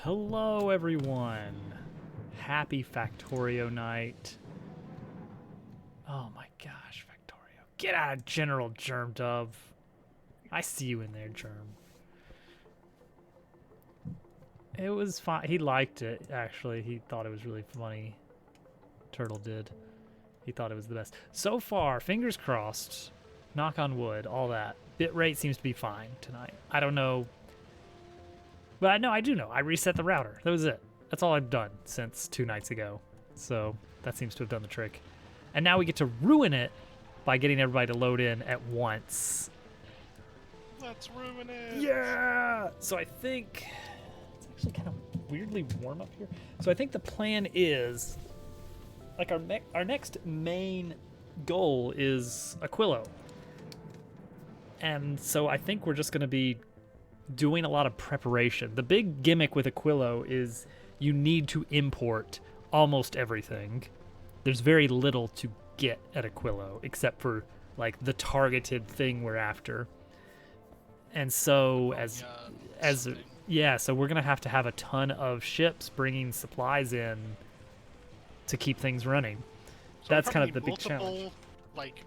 Hello, everyone. Happy Factorio night. Oh my gosh, Factorio. Get out of General Germ Dove. I see you in there, Germ. It was fine. He liked it, actually. He thought it was really funny. Turtle did. He thought it was the best. So far, fingers crossed, knock on wood, all that. Bitrate seems to be fine tonight. I don't know. But no, I do know. I reset the router. That was it. That's all I've done since 2 nights ago. So that seems to have done the trick. And now we get to ruin it by getting everybody to load in at once. Let's ruin it. Yeah! So I think it's actually kind of weirdly warm up here. So I think the plan is, like, our next main goal is Aquilo. And so I think we're just going to be doing a lot of preparation. The big gimmick with Aquilo is you need to import almost everything. There's very little to get at Aquilo except for like the targeted thing we're after. And so so we're going to have a ton of ships bringing supplies in to keep things running. So That's kind of the big challenge. Multiple, like,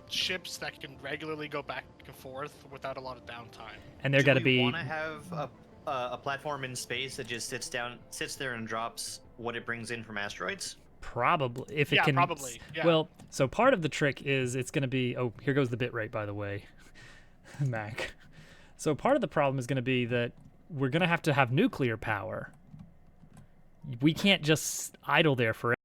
ships that can regularly go back and forth without a lot of downtime. And they're going to be. Do we want to have a platform in space that just sits there and drops what it brings in from asteroids? Probably, if it can. Probably. Yeah. Well, so part of the trick is it's going to be. Oh, here goes the bitrate, by the way, Mac. So part of the problem is going to be that we're going to have nuclear power. We can't just idle there forever.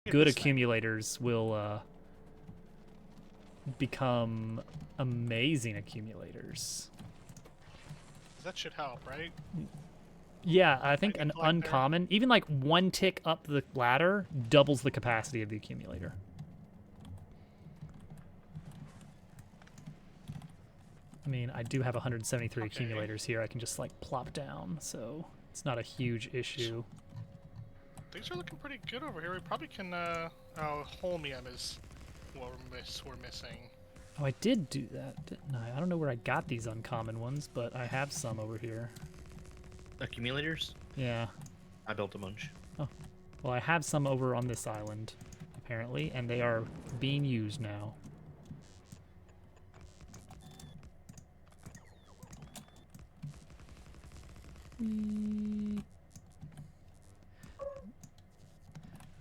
Good accumulators will become amazing accumulators. That should help, right? Yeah, I think an uncommon, even like one tick up the ladder, doubles the capacity of the accumulator. I mean, I do have 173 accumulators here. I can just like plop down, so it's not a huge issue. Things are looking pretty good over here. We probably can. Oh, holmium is what we're missing. Oh, I did do that, didn't I? I don't know where I got these uncommon ones, but I have some over here. Accumulators? Yeah. I built a bunch. Oh, well, I have some over on this island, apparently, and they are being used now.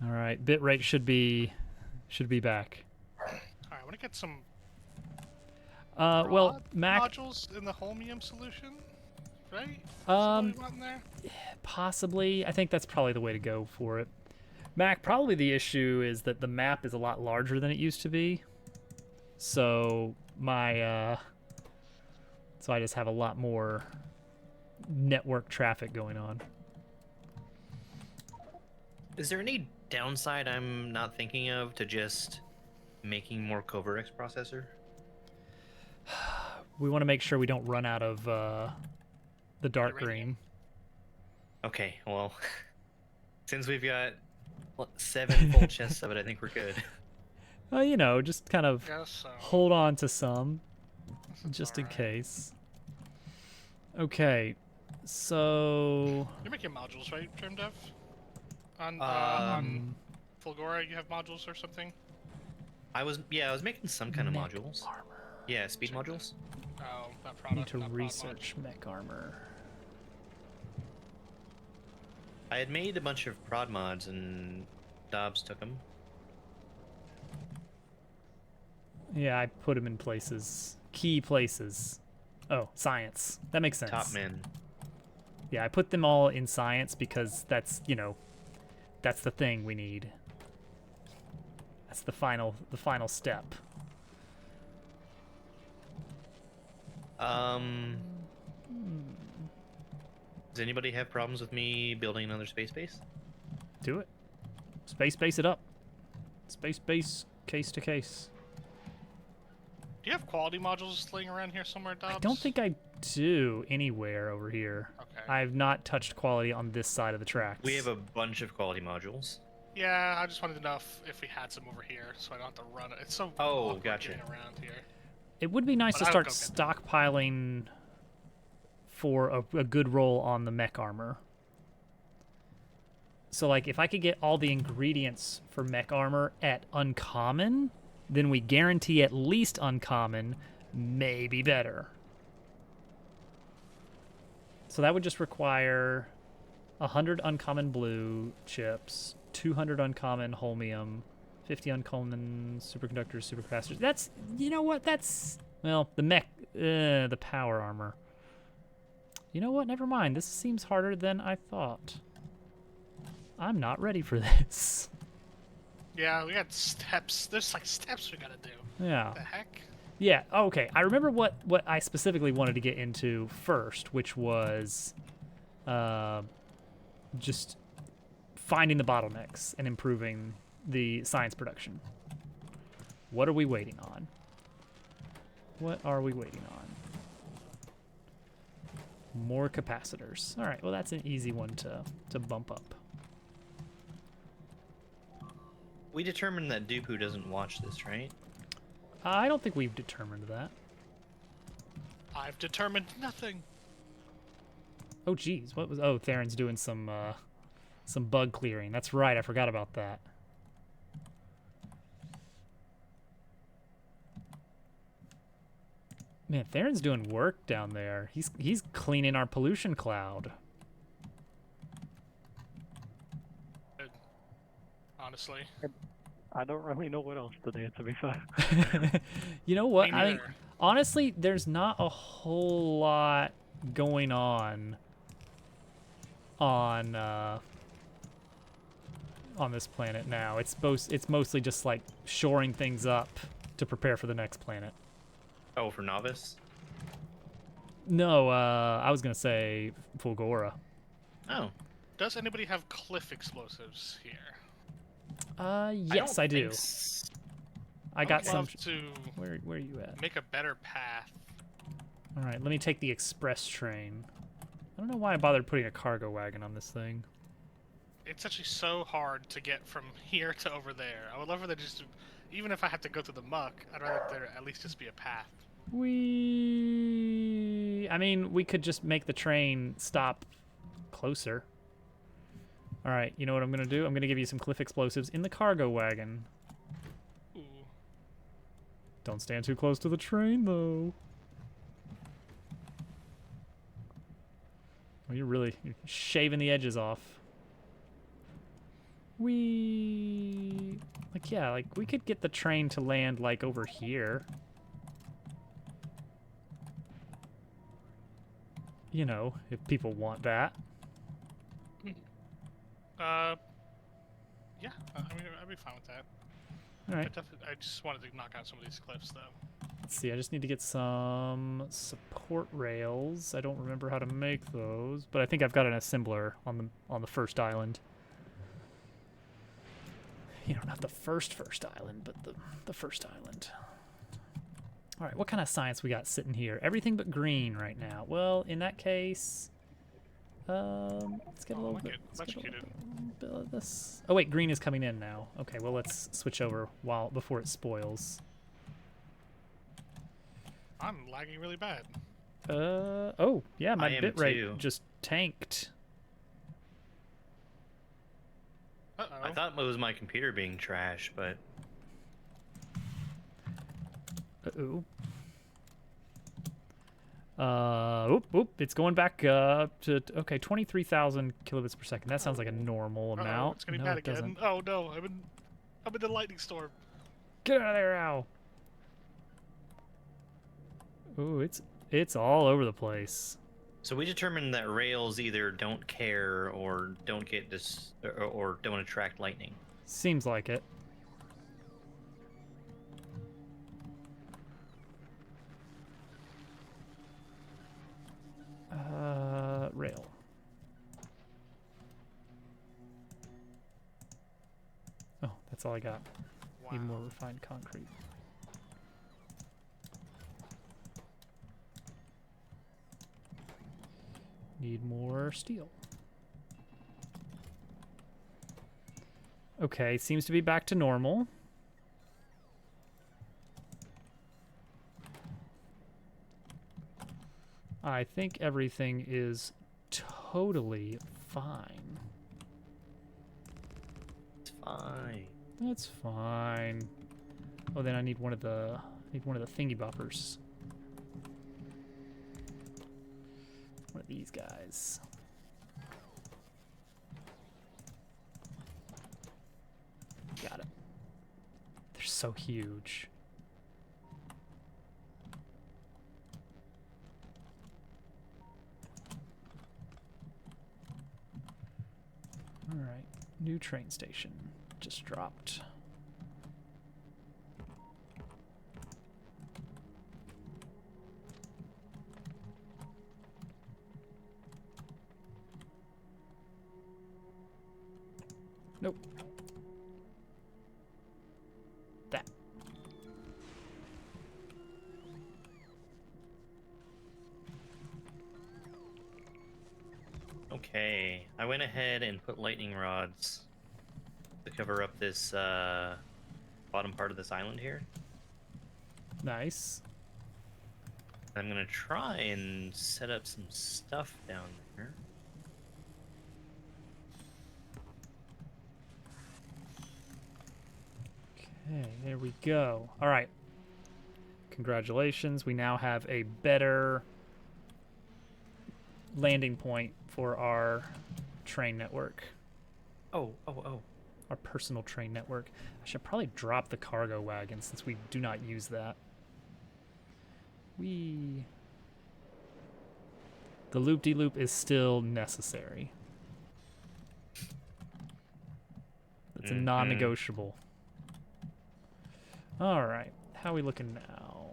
All right, bitrate should be back. All right, I want to get some. Well, Mac modules in the holmium solution, right? In there? Possibly. I think that's probably the way to go for it. Mac, probably the issue is that the map is a lot larger than it used to be. So so I just have a lot more network traffic going on. Is there any downside I'm not thinking of to just making more Coverx processor? We want to make sure we don't run out of the dark green. Okay, well, since we've got 7 full chests of it, I think we're good. Well, you know, just kind of hold on to some, just in case. Okay, so... You're making modules, right, TrimDev? On Fulgora, you have modules or something? I was making some kind of modules. Armor. Yeah, speed modules. Oh, that product. Need to research mech armor. I had made a bunch of prod mods and Dobbs took them. Yeah, I put them in places. Key places. Oh, science. That makes sense. Top men. Yeah, I put them all in science because that's, you know, that's the thing we need. That's the final step. Does anybody have problems with me building another space base? Do it. Space base it up. Space base case to case. Do you have quality modules laying around here somewhere, Dobbs? I don't think I do anywhere over here. Okay. I've not touched quality on this side of the tracks. We have a bunch of quality modules. Yeah, I just wanted to know if we had some over here, so I don't have to run it. It's so Oh, awkward gotcha. getting around here. It would be nice But to I'll start go get them. stockpiling for a good roll on the mech armor. So, like, if I could get all the ingredients for mech armor at uncommon, then we guarantee at least uncommon, maybe better. So that would just require 100 uncommon blue chips, 200 uncommon holmium, 50 uncommon superconductors, supercapacitors. That's, you know what? That's, well, the mech, the power armor. You know what? Never mind. This seems harder than I thought. I'm not ready for this. Yeah, we got steps. There's like steps we gotta do. Yeah. What the heck? Yeah, okay. I remember what I specifically wanted to get into first, which was just finding the bottlenecks and improving the science production. What are we waiting on? What are we waiting on? More capacitors. All right, well, that's an easy one to bump up. We determined that Dooku doesn't watch this, right? I don't think we've determined that. I've determined nothing. Oh, geez, what was... Oh, Theron's doing some bug clearing. That's right, I forgot about that. Man, Theron's doing work down there. He's cleaning our pollution cloud. Good. Honestly. I don't really know what else to do, to be fair. You know what? Me I mean, neither. honestly, there's not a whole lot going on this planet now. It's mostly just like shoring things up to prepare for the next planet. Oh, for novice? No, I was gonna say Fulgora. Oh. Does anybody have cliff explosives here? Yes, don't I do. think s- I got would some. love to Where are you at? make a better path. All right, let me take the express train. I don't know why I bothered putting a cargo wagon on this thing. It's actually so hard to get from here to over there. I would love for there just, even if I have to go through the muck, I'd rather there at least just be a path. I mean, we could just make the train stop closer. All right, you know what I'm gonna do? I'm gonna give you some cliff explosives in the cargo wagon. Ooh. Don't stand too close to the train, though. Oh, you're shaving the edges off. Yeah, like, we could get the train to land, like, over here. You know, if people want that. Yeah, I mean, I'd be fine with that. All right. I just wanted to knock out some of these cliffs, though. Let's see, I just need to get some support rails. I don't remember how to make those, but I think I've got an assembler on the first island. You know, not the first island, but the first island. All right, what kind of science we got sitting here? Everything but green right now. Well, in that case, let's get a little bit. Let's get a little bit of this. Oh wait, green is coming in now. Okay, well let's switch over before it spoils. I'm lagging really bad. Oh yeah, my I am bitrate too. just tanked. Uh-oh. I thought it was my computer being trash, but Uh-oh. It's going back to, okay, 23,000 kilobits per second. That sounds like a normal Uh-oh, amount. it's getting No, bad it again. doesn't. Oh no, I'm in the lightning storm. Get out of there, Al. Ooh, it's all over the place. so we determined that rails either don't care or don't get or don't attract lightning. Seems like it. Rail. Oh, that's all I got. Wow. Need more refined concrete. Need more steel. Okay, seems to be back to normal. I think everything is totally fine. It's fine. That's fine. Oh, then I need one of the thingy boppers. One of these guys. Got it. They're so huge. All right, new train station just dropped. Nope. That. Okay, I went ahead and put lightning rods to cover up this bottom part of this island here. Nice. I'm gonna try and set up some stuff down there. Okay, there we go. All right. Congratulations. We now have a better landing point for our train network, Oh. our personal train network. I should probably drop the cargo wagon since we do not use that. The loop-de-loop is still necessary. It's a non-negotiable. All right, how are we looking now?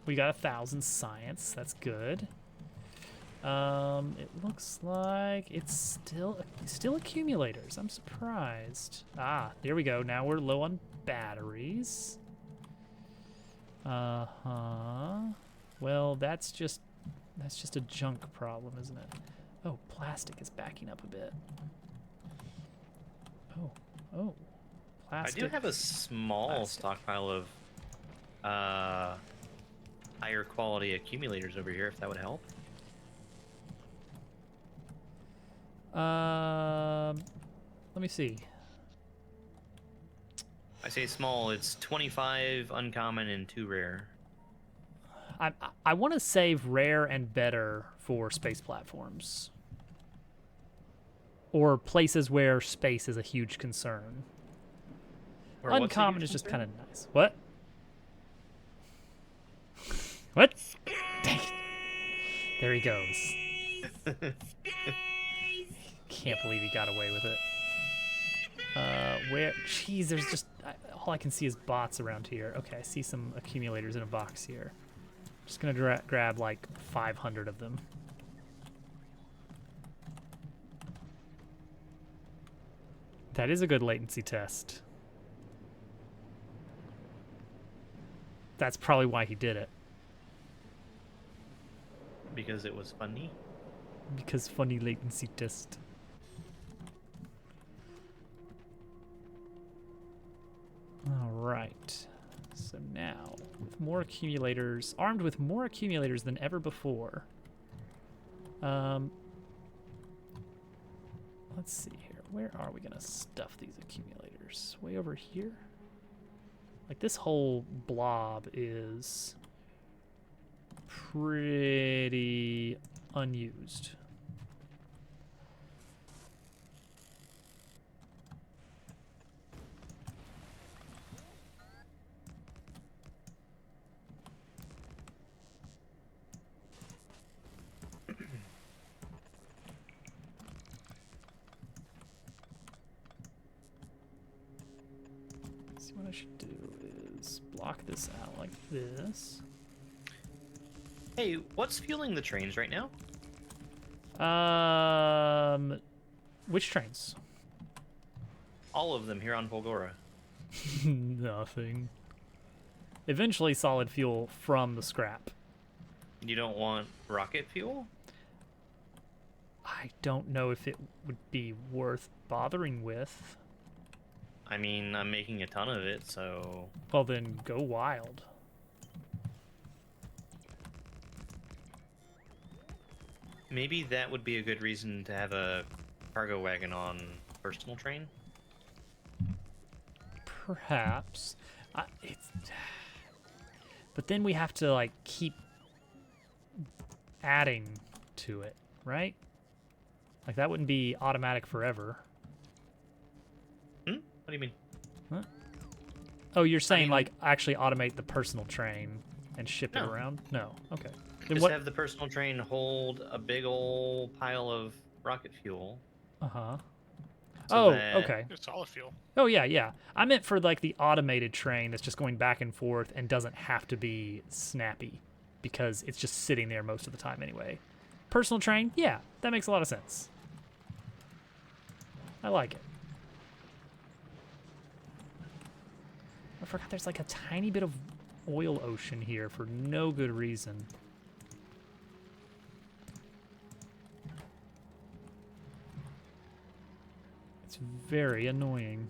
We got 1,000 science. That's good. It looks like it's still accumulators. I'm surprised. Ah, there we go. Now we're low on batteries. Well, that's just a junk problem, isn't it? Oh, plastic is backing up a bit. Oh, plastic. I do have a small Plastic. stockpile of higher quality accumulators over here, if that would help. Let me see. I say small, it's 25 uncommon and 2 rare. I want to save rare and better for space platforms. Or places where space is a huge concern. Or what's a Uncommon huge is just concern? kind of nice. What? What? Dang it. There he goes. Can't believe he got away with it. Where? Jeez, there's just... all I can see is bots around here. Okay, I see some accumulators in a box here. Just gonna grab like 500 of them. That is a good latency test. That's probably why he did it. Because it was funny. Because funny latency test. All right. So now, with more accumulators, armed with more accumulators than ever before. Let's see here. Where are we gonna stuff these accumulators? Way over here? Like this whole blob is pretty unused. See, what I should do is block this out like this. Hey, what's fueling the trains right now? Which trains? All of them here on Volgora. Nothing. Eventually solid fuel from the scrap. You don't want rocket fuel? I don't know if it would be worth bothering with. I mean, I'm making a ton of it, so... Well, then go wild. Maybe that would be a good reason to have a cargo wagon on personal train. Perhaps. But then we have to, like, keep adding to it, right? Like, that wouldn't be automatic forever. Hmm? What do you mean? Oh, you're saying, mean- like, actually automate the personal train and ship it No. around? No. Okay. Then Just what? have the personal train hold a big old pile of rocket fuel. Uh-huh. So Oh, that- okay. It's solid fuel. Oh, yeah, yeah. I meant for, like, the automated train that's just going back and forth and doesn't have to be snappy because it's just sitting there most of the time anyway. Personal train? Yeah, that makes a lot of sense. I like it. I forgot there's, like, a tiny bit of oil ocean here for no good reason. It's very annoying.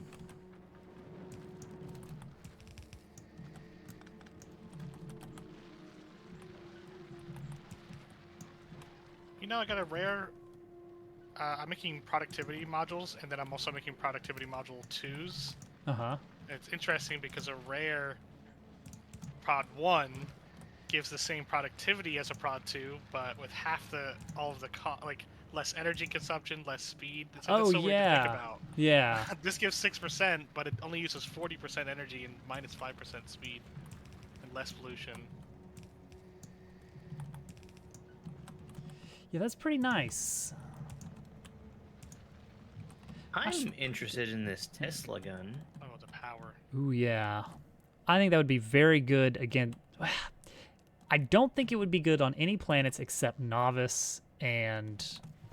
You know, I got a rare. I'm making productivity modules, and then I'm also making productivity module 2s. Uh-huh. It's interesting because a rare prod 1 gives the same productivity as a prod 2, but with half all of the like less energy consumption, less speed. It's Oh, so weird to think yeah. about. Yeah. This gives 6%, but it only uses 40% energy and minus 5% speed and less pollution. Yeah, that's pretty nice. I'm interested in this Tesla gun. Oh, the power. Ooh, yeah. I think that would be very good again. I don't think it would be good on any planets except Novice and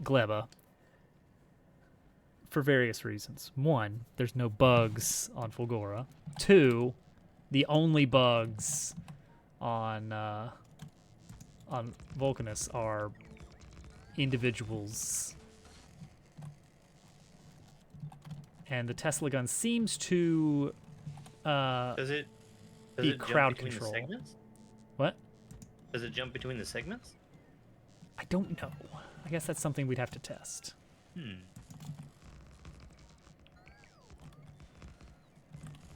Gleba for various reasons. One, there's no bugs on Fulgora. Two, the only bugs on Vulcanus are individuals. And the Tesla gun seems to Does it be jump crowd between control. the segments? What? Does it jump between the segments? I don't know. I guess that's something we'd have to test.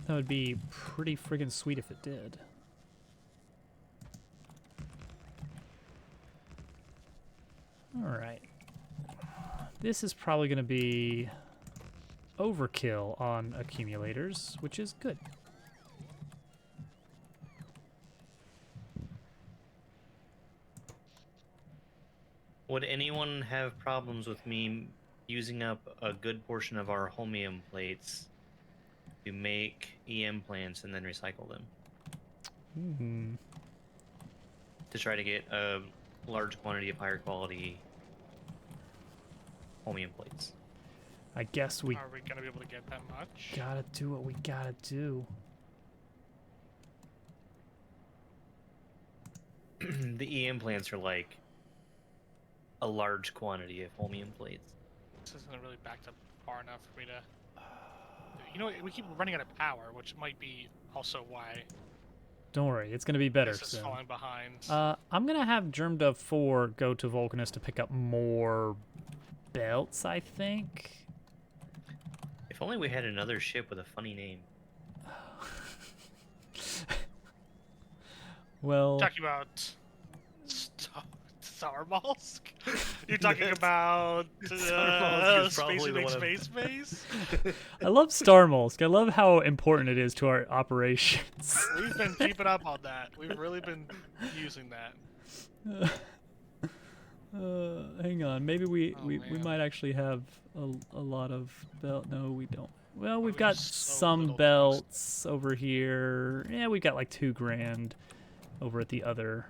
That would be pretty friggin' sweet if it did. Alright. This is probably going to be overkill on accumulators, which is good. Would anyone have problems with me using up a good portion of our holmium plates to make EM plants and then recycle them? Hmm. To try to get a large quantity of higher quality holmium plates. I guess we Are we gonna be able to get that much? gotta do what we gotta do. The EM plants are like a large quantity of holmium plates. This isn't really backed up far enough for me to. You know, we keep running out of power, which might be also why Don't worry, it's gonna be better this is soon. falling behind. I'm gonna have Germdove 4 go to Vulcanus to pick up more belts, I think. If only we had another ship with a funny name. Well, Talking about Star Mollusk? You're talking about Star Mollusk is Space probably the Invading one Space Base? I love Star Mollusk. I love how important it is to our operations. We've been keeping up on that. We've really been using that. Hang on, maybe we man. might actually have a lot of belt. No, we don't. Well, we've we got have so some little belts over here. Yeah, we've got like 2 grand over at the other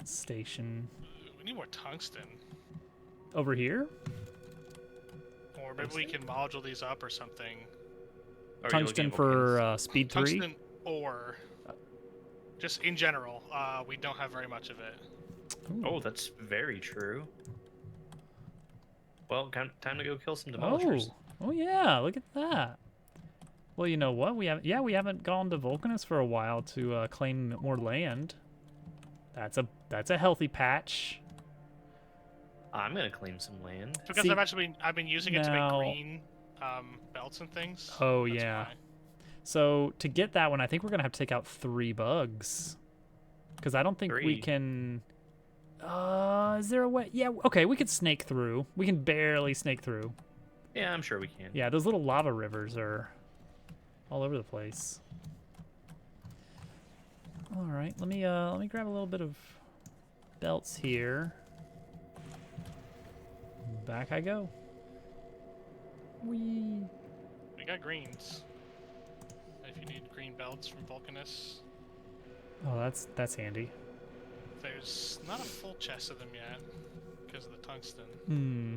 station. We need more tungsten. Over here? Or maybe we can module these up or something. Are you Tungsten looking at for volcanoes? speed 3? Tungsten ore. Just in general, we don't have very much of it. Oh, that's very true. Well, time to go kill some demolishers. Oh, yeah, look at that. Well, you know what? We haven't gone to Vulcanus for a while to claim more land. That's a healthy patch. I'm gonna claim some land. Because See, I've been using it to make now- green belts and things. Oh, That's yeah. why. So to get that one, I think we're gonna have to take out 3 bugs. Because I don't think we 3? can. Is there a way? Yeah. Okay, we could snake through. We can barely snake through. Yeah, I'm sure we can. Yeah, those little lava rivers are all over the place. All right, let me grab a little bit of belts here. Back I go. Whee. We got greens. If you need green belts from Vulcanus, Oh, that's handy. there's not a full chest of them yet because of the tungsten. Hmm.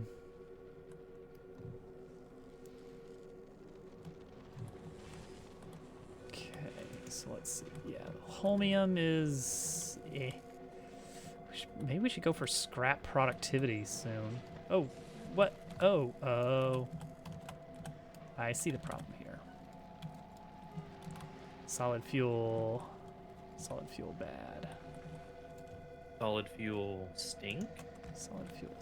Okay, so let's see. Yeah, the holmium is. Maybe we should go for scrap productivity soon. Oh, what? Oh. I see the problem here. Solid fuel bad. Solid fuel stink. Solid fuel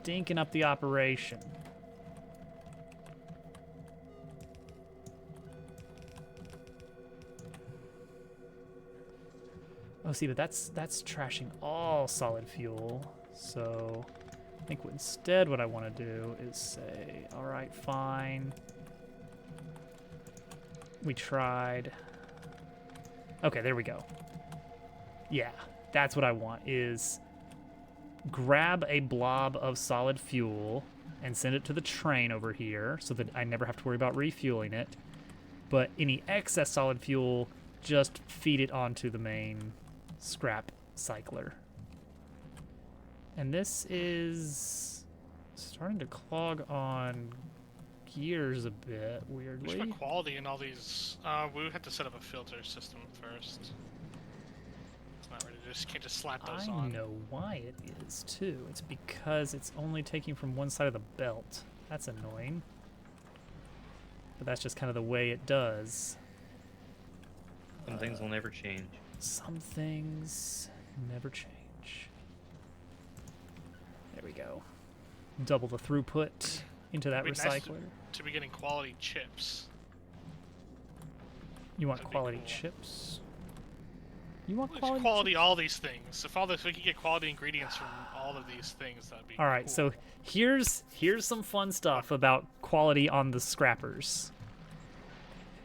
stinking up the operation. Oh, see, but that's trashing all solid fuel. So I think instead what I want to do is say, all right, fine. We tried. Okay, there we go. Yeah, that's what I want, is grab a blob of solid fuel and send it to the train over here so that I never have to worry about refueling it. But any excess solid fuel, just feed it onto the main scrap cycler. And this is starting to clog on gears a bit, We should weirdly. put quality in all these. We would have to set up a filter system first. It's not ready. Just can't just slap those I on. know why it is, too. It's because it's only taking from one side of the belt. That's annoying. But that's just kind of the way it does. Some things will never change. Some things never change. There we go. Double the throughput into that It'd be nice recycler. to be getting quality chips. You want that'd be quality cool. chips? You want Well, quality? quality all these things. If we could get quality ingredients from all of these things, that'd be All right, cool. so here's some fun stuff about quality on the scrappers.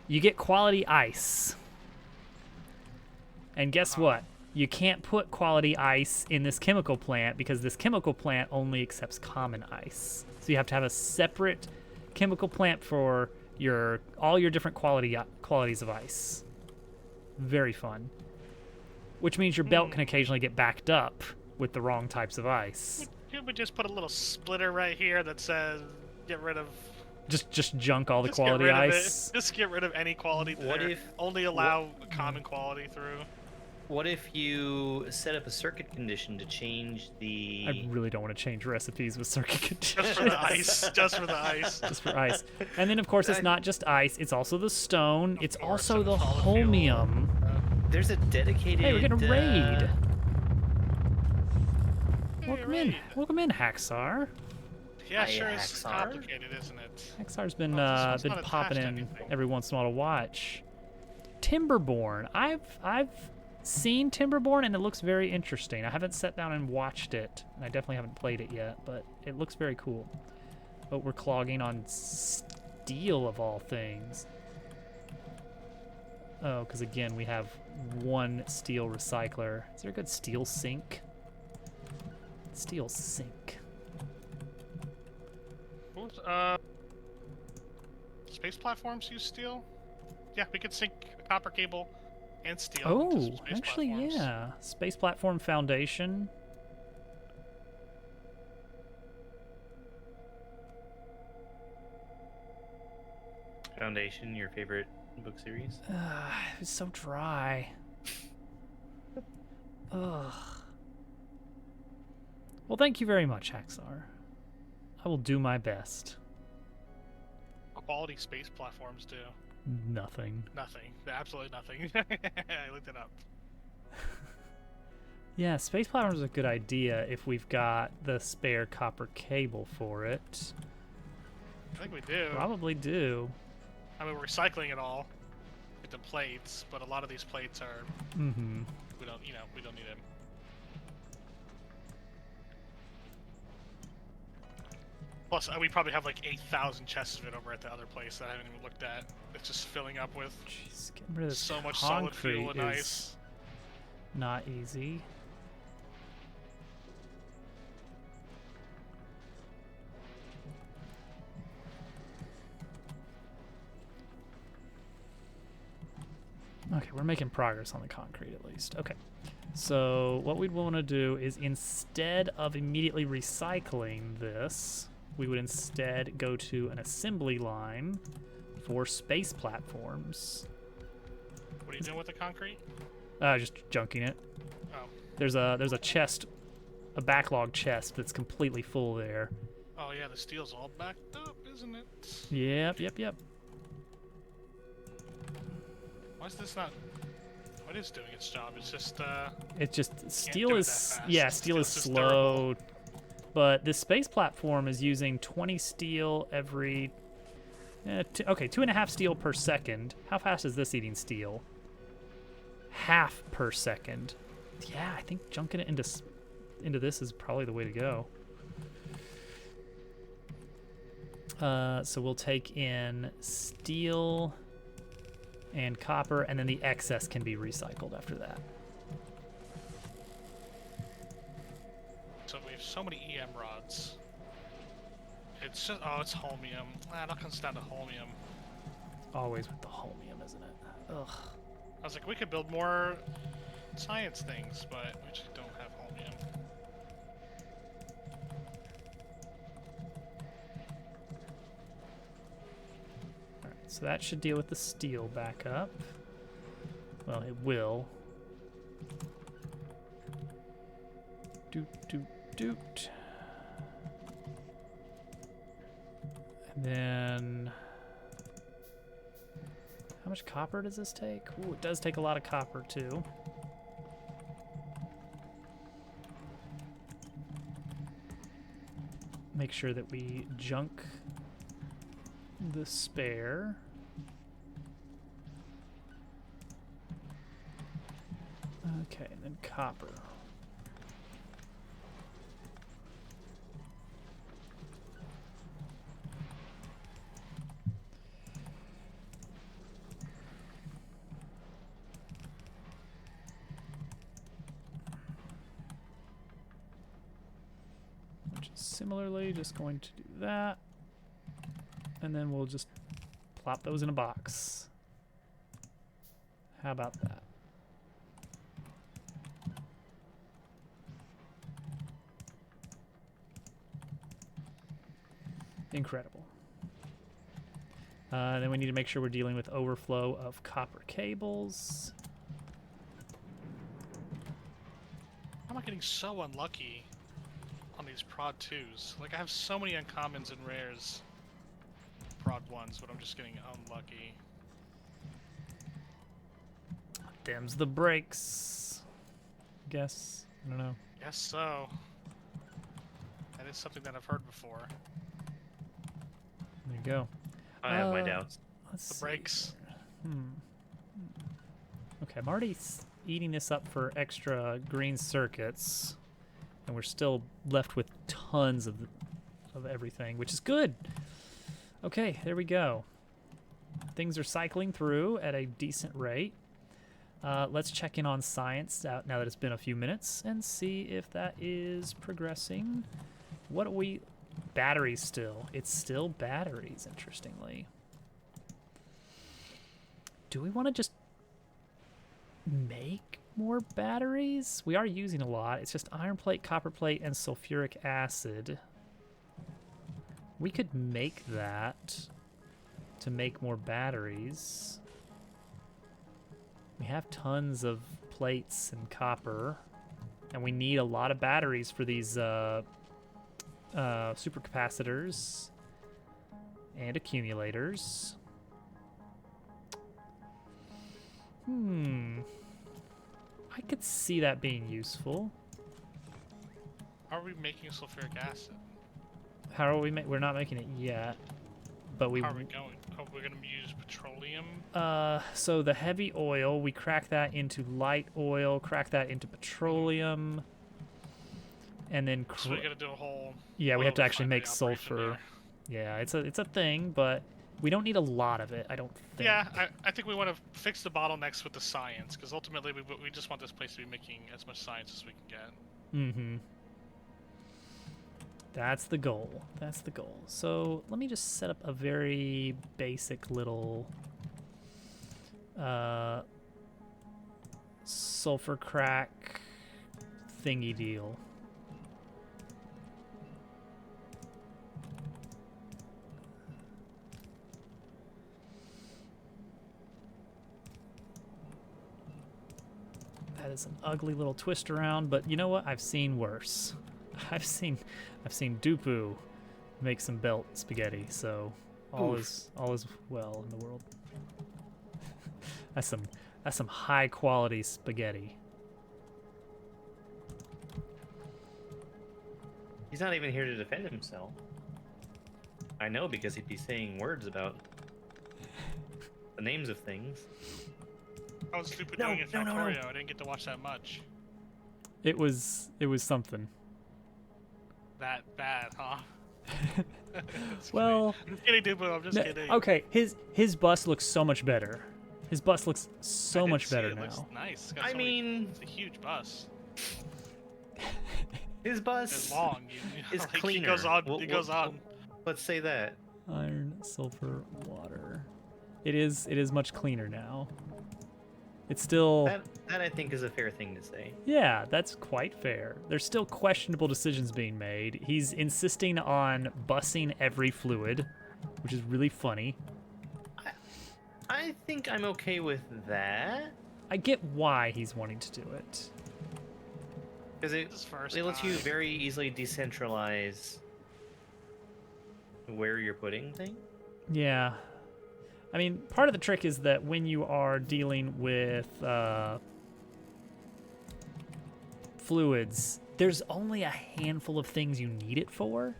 You get quality ice. And guess what? You can't put quality ice in this chemical plant because this chemical plant only accepts common ice. So you have to have a separate chemical plant for all your different qualities of ice. Very fun. Which means your belt can occasionally get backed up with the wrong types of ice. You would just put a little splitter right here that says get rid of Just junk all the just get quality rid of ice. it. Just get rid of any quality What there. if- Only allow common quality through. What if you set up a circuit condition to change the? I really don't want to change recipes with circuit Just conditions. for the ice. Just for the ice. Just for ice. And then, of course, it's not just ice. It's also the stone. It's course, also and the solid fuel. holmium. There's a dedicated. Hey, we're getting a raid. Hey, Welcome in, Haxar. Yeah, Hi, sure is Haxar. complicated, isn't it? Haxar's been Oh, it's been not popping attached to in anything. every once in a while to watch. Timberborn. I've seen Timberborn and it looks very interesting. I haven't sat down and watched it, and I definitely haven't played it yet, but it looks very cool. But we're clogging on steel of all things. Oh, because again, we have one steel recycler. Is there a good steel sink? Steel sink. Who's, space platforms use steel? Yeah, we could sink a copper cable and steel. into Oh, some space actually, platforms. yeah. Space Platform Foundation. Foundation, your favorite book series? It's so dry. Ugh. Well, thank you very much, Haxar. I will do my best. What quality space platforms do? Nothing. Nothing. Absolutely nothing. I looked it up. Yeah, space platforms is a good idea if we've got the spare copper cable for it. I think we do. Probably do. I mean, we're recycling it all into plates, but a lot of these plates are Mm-hmm. we don't need them. Plus, we probably have like 8,000 chests of it over at the other place that I haven't even looked at. It's just filling up with Jeez, getting rid of this so much solid fuel concrete and is ice. not easy. Okay, we're making progress on the concrete at least. Okay. So what we'd want to do is instead of immediately recycling this, we would instead go to an assembly line for space platforms. What are you doing with the concrete? Just junking it. Oh. There's a chest, a backlog chest that's completely full there. Oh yeah, the steel's all backed up, isn't it? Yep. Why is this not? What is doing its job? It's just It's just steel do it is that fast. yeah, steel is Steel's just slow. But this space platform is using 20 steel every. Okay, 2.5 steel per second. How fast is this eating steel? Half per second. Yeah, I think junking it into this is probably the way to go. So we'll take in steel and copper, and then the excess can be recycled after that. so we have so many EM rods. It's just it's holmium. That comes down to holmium. Always with the holmium, isn't it? Ugh. I was like, we could build more science things, but we just don't have holmium. Alright, so that should deal with the steel back up. Well, it will. Doot. And then... How much copper does this take? Ooh, it does take a lot of copper, too. Make sure that we junk the spare. Okay, and then copper. Which is similarly just going to do that. And then we'll just plop those in a box. How about that? Incredible. Then we need to make sure we're dealing with overflow of copper cables. How am I getting so unlucky on these prod 2s? Like, I have so many uncommons and rares prod 1s, but I'm just getting unlucky. Them's the brakes. Guess. I don't know. Guess so. That is something that I've heard before. There you go. I have my doubts. Let's The see brakes. here. Okay, I'm already eating this up for extra green circuits, and we're still left with tons of everything, which is good. Okay, there we go. Things are cycling through at a decent rate. Let's check in on science now that it's been a few minutes and see if that is progressing. What are we... Batteries still. It's still batteries, interestingly. Do we want to just make more batteries? We are using a lot. It's just iron plate, copper plate, and sulfuric acid. We could make that to make more batteries. We have tons of plates and copper, and we need a lot of batteries for these supercapacitors. And accumulators. I could see that being useful. How are we making sulfuric acid? How are we we're not making it yet, but we How are we going? Oh, we're gonna use petroleum. so the heavy oil, we crack that into light oil, crack that into petroleum, and then So we gotta do a whole. yeah, we oil have to actually refinery make operation sulfur. here. Yeah, it's a thing, but we don't need a lot of it, I don't think. Yeah, I think we want to fix the bottlenecks with the science, because ultimately we just want this place to be making as much science as we can get. Mm-hmm. That's the goal. That's the goal. So let me just set up a very basic little sulfur crack thingy deal. That is an ugly little twist around, but you know what? I've seen worse. I've seen Dupu make some belt spaghetti, so all is well in the world. That's some high quality spaghetti. He's not even here to defend himself. I know, because he'd be saying words about the names of things. I was stupid No, doing it no, no, no. Factorio. I didn't get to watch that much. It was something. That bad, huh? Just Well, kidding. I'm just kidding, Dubu. I'm just kidding. okay, his bust looks so much better. His bust looks so I did much see better it. now. Looks nice. It's got I so many- mean, it's a huge bus. his It's bus long. is like, cleaner. He goes on. We'll- he goes we'll- on. Let's say that. Iron, sulfur, water. It is much cleaner now. It's still That I think is a fair thing to say. yeah, that's quite fair. There's still questionable decisions being made. He's insisting on bussing every fluid, which is really funny. I think I'm okay with that. I get why he's wanting to do it. Because This is first it lets you time. very easily decentralize where you're putting things. Yeah. I mean, part of the trick is that when you are dealing with fluids, there's only a handful of things you need it for.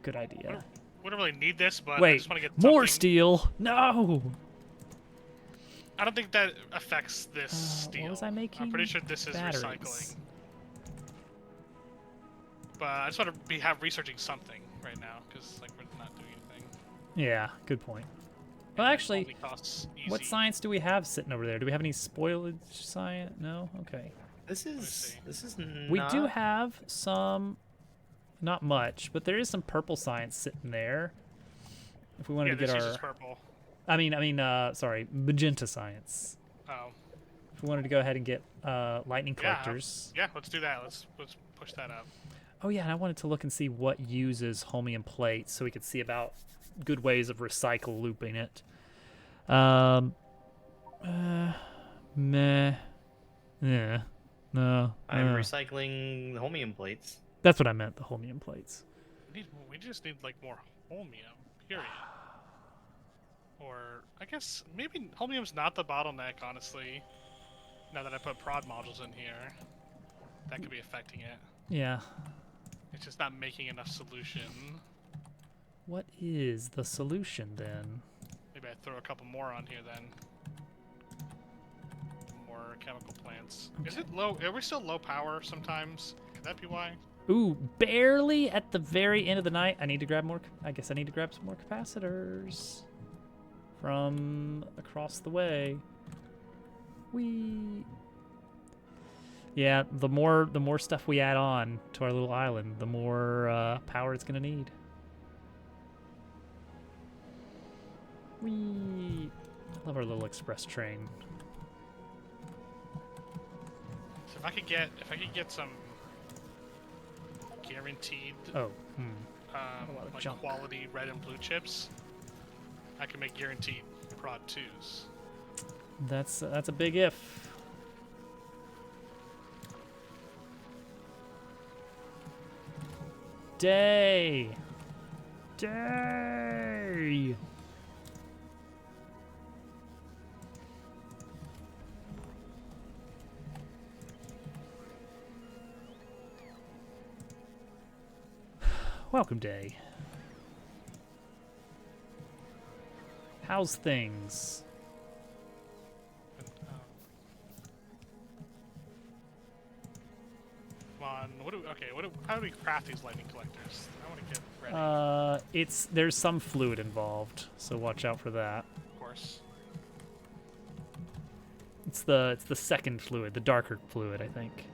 Good idea. We don't really need this, but I Wait, just want to get more something. steel? No! I don't think that affects this steel. What was I making? I'm pretty sure this is Batteries. recycling. But I just want to have researching something right now, because like we're not doing anything. Yeah, good point. Well, And it actually, only costs what easy. science do we have sitting over there? Do we have any spoilage science? No? Okay. This is see. We do not- have some, not much, but there is some purple science sitting there. If we wanted Yeah, to get this our, uses purple. sorry, magenta science. Oh, If we wanted to go ahead and get lightning Yeah. collectors. yeah. Let's do that. Let's push that up. Oh yeah, and I wanted to look and see what uses holmium plates, so we could see about good ways of recycle looping it. Meh. Yeah. No. I'm recycling the holmium plates. That's what I meant, the holmium plates. We just need like more holmium. Period. Or I guess maybe holmium's not the bottleneck, honestly. Now that I put prod modules in here, that could be affecting it. Yeah. It's just not making enough solution. What is the solution then? Maybe I throw a couple more on here then. More chemical plants. Is it low? Are we still low power sometimes? Could that be why? Ooh, barely at the very end of the night. I need to grab more. I guess I need to grab some more capacitors from across the way. Yeah, the more stuff we add on to our little island, the more power it's gonna need. Whee! Love our little express train. So if I could get some guaranteed Oh, a lot of like junk. quality red and blue chips, I can make guaranteed prod 2s. That's a big if. Day! Day! Welcome, Day. How's things? Come on. How do we craft these lightning collectors? I want to get ready. There's some fluid involved, so watch out for that. Of course. It's the second fluid, the darker fluid, I think.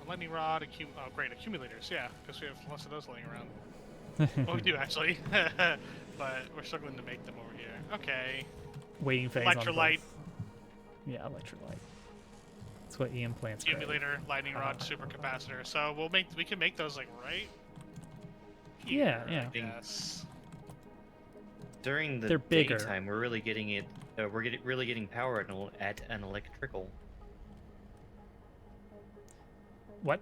A lightning rod, oh great, accumulators, yeah, because we have lots of those laying around. Well, we do actually, but we're struggling to make them over here. Okay. Waiting phase on Electrolyte. both. Yeah, electrolyte. That's what EM plants crave. Accumulator, lightning rod, supercapacitor. So we can make those like right Yeah, here, yeah. I guess. During the They're bigger. daytime, we're really getting it. Really getting power at an electrical. What?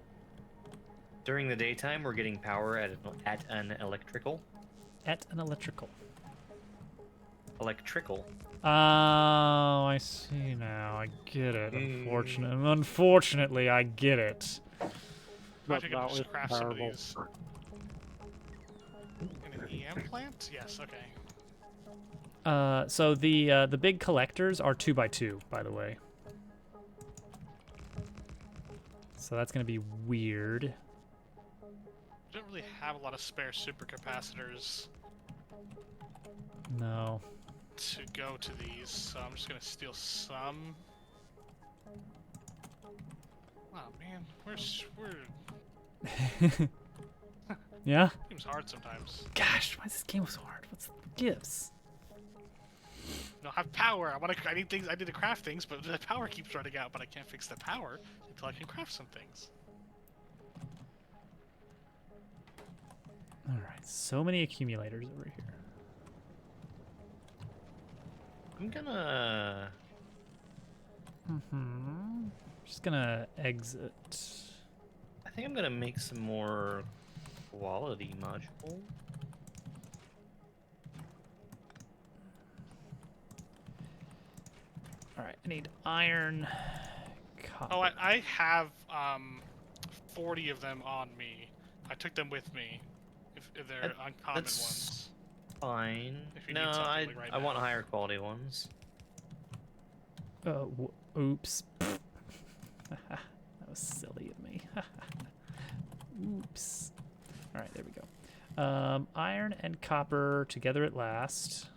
During the daytime, we're getting power at an electrical. At an electrical. Electrical. Oh, I see now. I get it. Unfortunately, I get it. I think I that can just was craft some of terrible. these. In an EM plant? Yes. Okay. So the big collectors are 2x2, by the way. So that's gonna be weird. We don't really have a lot of spare supercapacitors No. to go to these, so I'm just gonna steal some. Oh man, we're Yeah? seems hard sometimes. Gosh, why is this game so hard? What's the gifts? No, I have power. I need things. I need to craft things, but the power keeps running out. But I can't fix the power until I can craft some things. All right, so many accumulators over here. I'm gonna. Just gonna exit. I think I'm gonna make some more quality module. All right, I need iron. Copper. Oh, I have 40 of them on me. I took them with me. If they're uncommon That's ones. fine. If you No, need something, I like, right I want now. higher quality ones. Oops. That was silly of me. Oops. All right, there we go. Iron and copper together at last.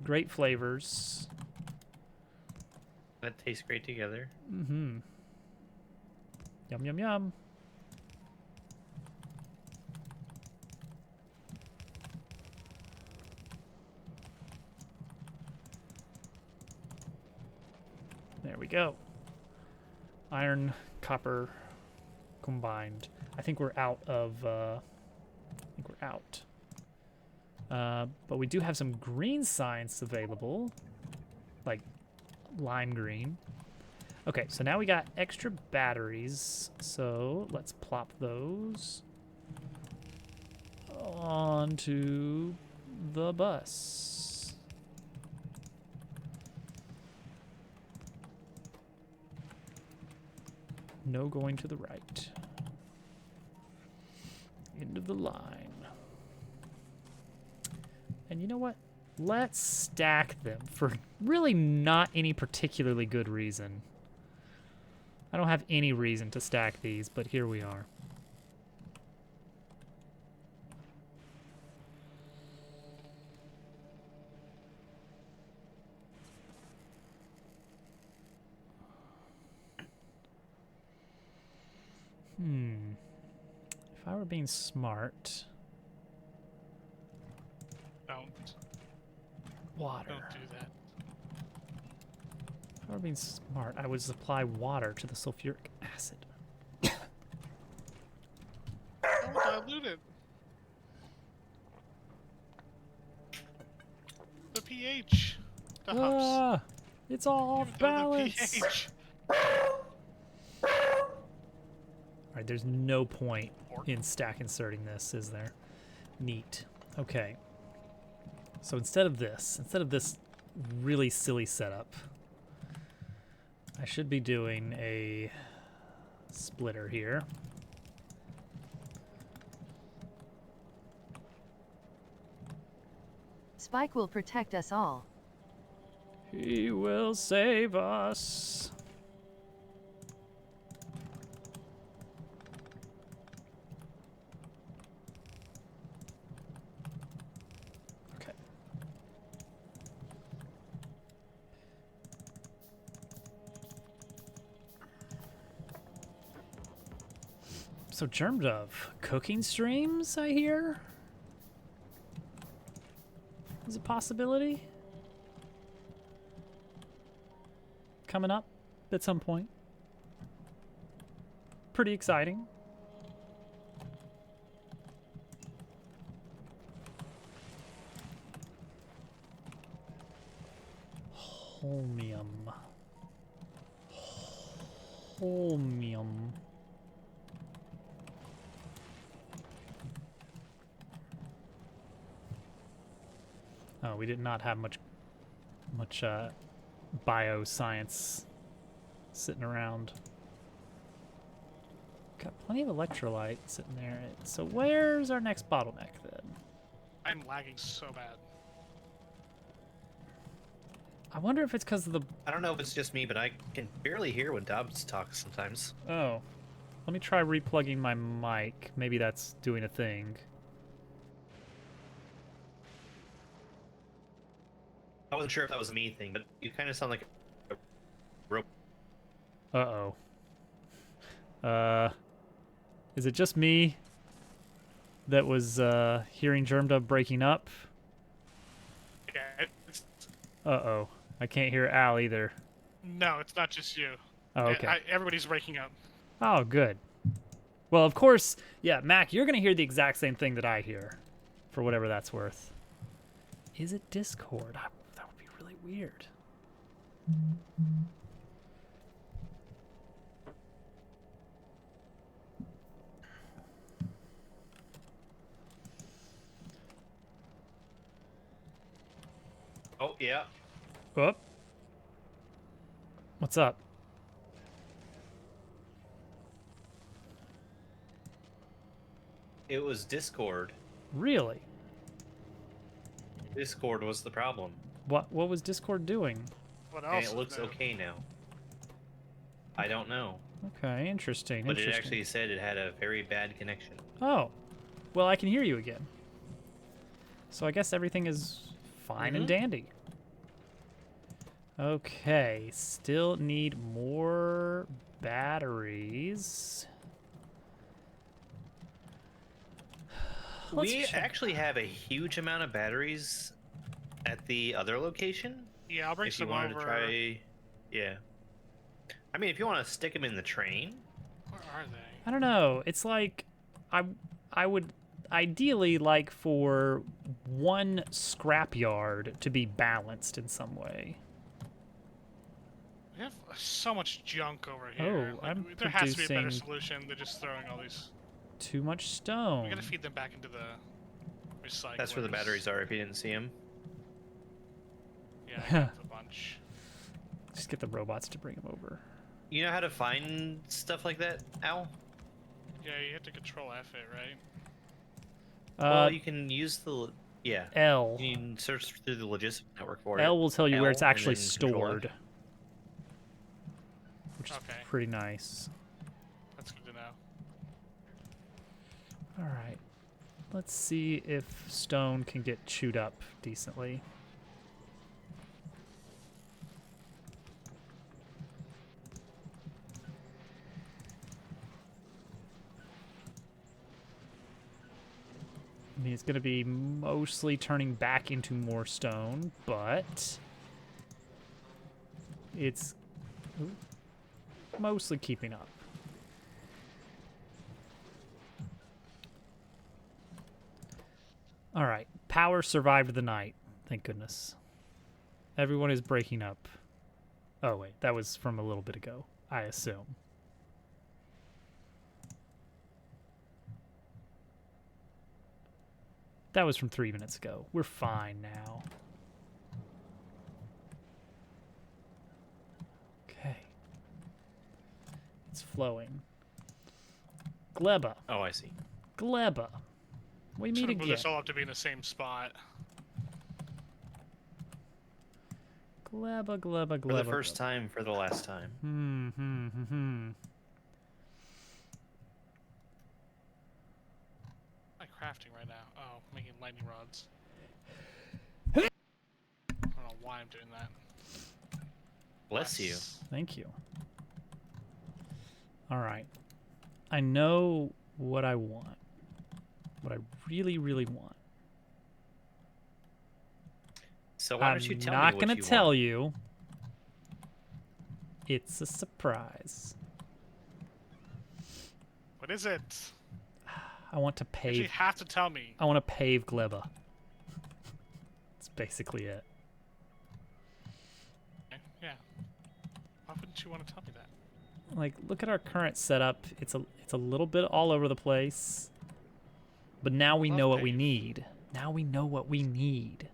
Great flavors. That tastes great together. Mm-hmm. Yum, yum, yum. There we go. Iron, copper combined. I think we're out of... but we do have some green science available. Like lime green. Okay, so now we got extra batteries. So let's plop those onto the bus. No going to the right. End of the line. And you know what? Let's stack them for really not any particularly good reason. I don't have any reason to stack these, but here we are. If I were being smart... Don't Water. do that. If I were being smart, I would supply water to the sulfuric acid. Don't dilute it. The pH. The hops. Ah, it's all off The balance. pH. All right, there's no point in stack inserting this, is there? Neat. Okay. So instead of this really silly setup, I should be doing a splitter here. Spike will protect us all. He will save us. Okay. So Germ Dove, cooking streams, I hear? Is a possibility? Coming up at some point. Pretty exciting. Holmium. Holmium. Oh, we did not have much bioscience sitting around. Got plenty of electrolyte sitting there. So where's our next bottleneck then? I'm lagging so bad. I wonder if it's because of the... I don't know if it's just me, but I can barely hear when Dobbs talks sometimes. Oh. Let me try replugging my mic. Maybe that's doing a thing. I wasn't sure if that was a me thing, but you kind of sound like a robot. Uh-oh. Is it just me that was hearing Germdub breaking up? Yeah, Uh-oh. I can't hear Al either. no, it's not just you. Oh, okay. Everybody's waking up. Oh, good. Well, of course, yeah, Mac, you're going to hear the exact same thing that I hear, for whatever that's worth. Is it Discord? That would be really weird. Oh, yeah. Oh. What's up? It was Discord. Really? Discord was the problem. What was Discord doing? What And else? it looks okay now. I don't know. Okay, interesting. But it interesting. actually said it had a very bad connection. Oh. Well, I can hear you again. So I guess everything is fine and dandy. Okay, still need more batteries. We actually have a huge amount of batteries at the other location. Yeah, I'll bring If you some wanted over. to try, yeah. I mean, if you want to stick them in the train, Where are they? I don't know. It's like I would ideally like for one scrapyard to be balanced in some way. We have so much junk over here. Oh, I'm there has to be a better producing- solution than just throwing all these. Too much stone. We gotta feed them back into the recyclers. that's where the batteries are if you didn't see them. Yeah, I got a bunch. Just get the robots to bring them over. You know how to find stuff like that, Al? Yeah, you have to control F it, right? Well, you can use the... Yeah. L. You can search through the logistics network for it. L will tell you where it's L, and actually then Control F. stored. Which is Okay. pretty nice. That's good to know. Alright. Let's see if stone can get chewed up decently. I mean, it's going to be mostly turning back into more stone, but it's mostly keeping up. All right, power survived the night. Thank goodness. Everyone is breaking up. Oh, wait, that was from a little bit ago, I assume. That was from 3 minutes ago. We're fine now. Okay. It's flowing. Gleba. Oh, I see. Gleba. We Just meet gonna move again. this all up to be in the same spot. Gleba, gleba, gleba. For the first time, for the last time. Am I crafting right now? Oh, making lightning rods. I don't know why I'm doing that. Bless you. Yes. Thank you. All right. I know what I want. What I really, really want. So why I'm don't you tell not me what gonna you tell want? you. It's a surprise. What is it? I want to You actually pave. have to tell me. I want to pave Gleba. That's basically it. Okay, yeah. Why wouldn't you want to tell me that? Like, look at our current setup. It's a little bit all over the place. But now we Love know what we pave. need. Now we know what we need.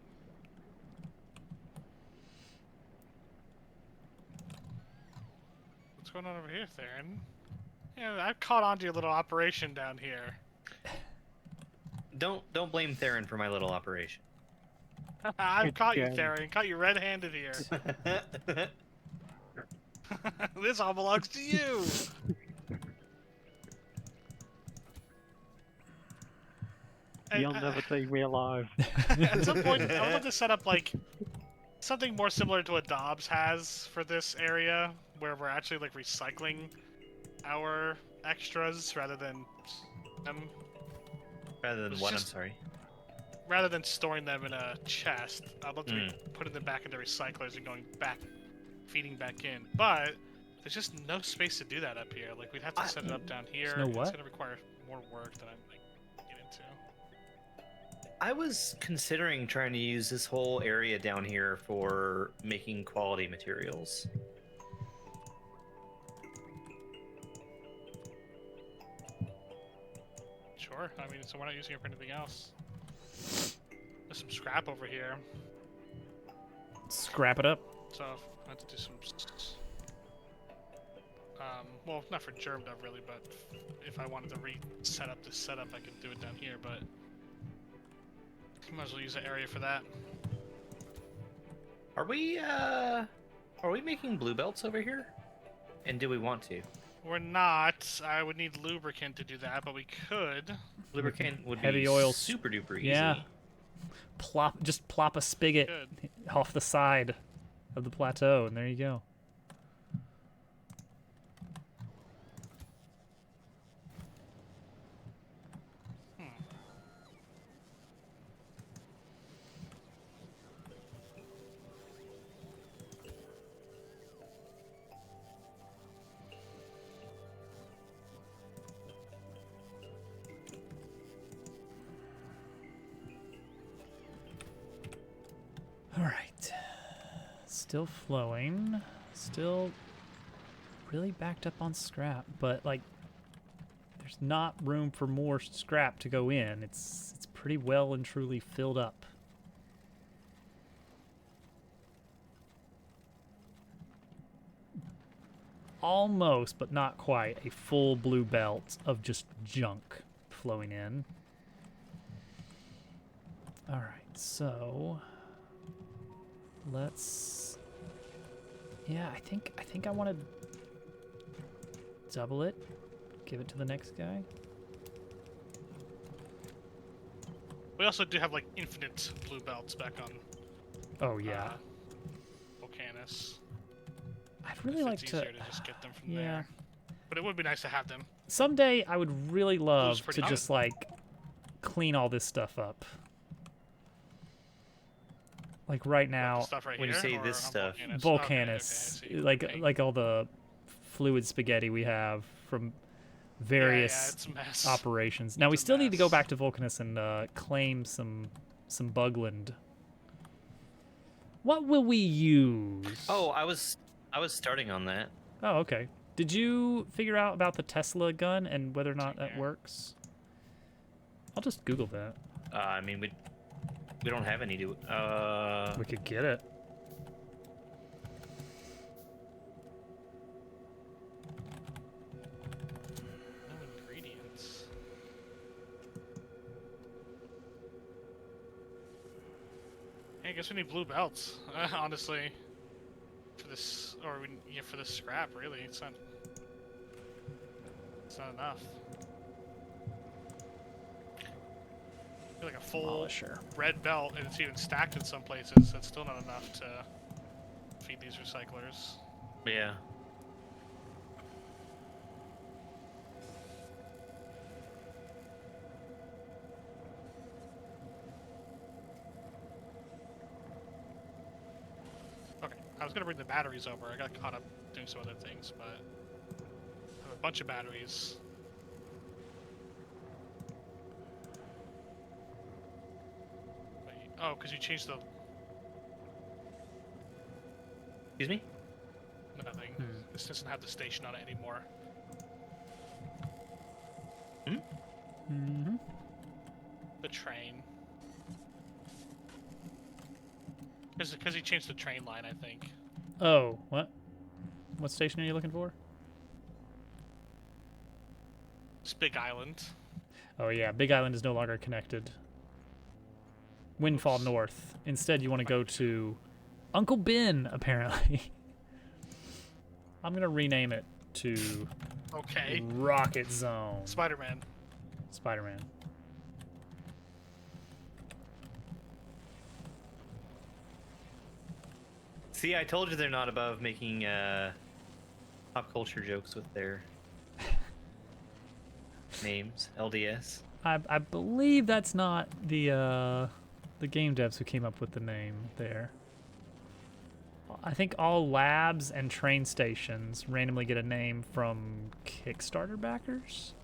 What's going on over here, Theron? Yeah, I've caught on to your little operation down here. Don't blame Theron for my little operation. I've It's caught you, Jen. Theron. Caught you red-handed here. This all belongs to you. Hey, You'll never take me alive. At some point, I would love to set up like something more similar to what Dobbs has for this area, where we're actually like recycling our extras rather than them, Rather than It's what? I'm just- sorry. rather than storing them in a chest. I'd love to be putting them back into recyclers and going back, feeding back in. But there's just no space to do that up here. Like we'd have to set it up down here. no It's what? gonna require more work than I'm like get into. I was considering trying to use this whole area down here for making quality materials. Sure. I mean, so we're not using it for anything else. There's some scrap over here. Scrap it up. So I have to do some. Well, not for germ dove really, but if I wanted to reset up this setup, I could do it down here. But might as well use the area for that. Are we making blue belts over here? And do we want to? We're not. I would need lubricant to do that, but we could. Lubricant would Heavy be oil super duper easy. Yeah. Just plop a spigot Good. off the side of the plateau, and there you go. All right. Still flowing. Still really backed up on scrap, but like there's not room for more scrap to go in. It's pretty well and truly filled up. Almost, but not quite, a full blue belt of just junk flowing in. All right, so let's. Yeah, I think I want to double it. Give it to the next guy. We also do have like infinite blue belts back on. Oh yeah, Volcanus. I'd really If like it's to. easier to just get them from Yeah. there. But it would be nice to have them. Someday I would really love pretty to good. just like clean all this stuff up. Like right now, Stuff right when you here, say or this on stuff- Volcanus? Volcanus, Okay, I see. like Okay. like all the fluid spaghetti we have from various yeah, it's a mess. operations. Now we It's a still need to go mess. back to Vulcanus and claim some bugland. What will we use? Oh, I was starting on that. Oh, okay. Did you figure out about the Tesla gun and whether or not that Yeah. works? I'll just Google that. I mean, we don't have any, do We could get it. No ingredients. Hey, I guess we need blue belts, honestly. For this, or yeah, for this scrap, really. It's not enough. I feel like a full Demolisher. red belt, and it's even stacked in some places. That's still not enough to feed these recyclers. yeah. Okay, I was gonna bring the batteries over. I got caught up doing some other things, but I have a bunch of batteries. Oh, because you changed the Excuse me? nothing. This doesn't have the station on it anymore. Mm-hmm. The train. Because he changed the train line, I think. Oh, what? What station are you looking for? It's Big Island. Oh yeah, Big Island is no longer connected. Windfall Oops. North. Instead, you want to go to Uncle Ben, apparently. I'm gonna rename it to Okay. Rocket Zone. Spider-Man. Spider-Man. See, I told you they're not above making pop culture jokes with their names. LDS. I believe that's not the game devs who came up with the name there. I think all labs and train stations randomly get a name from Kickstarter backers.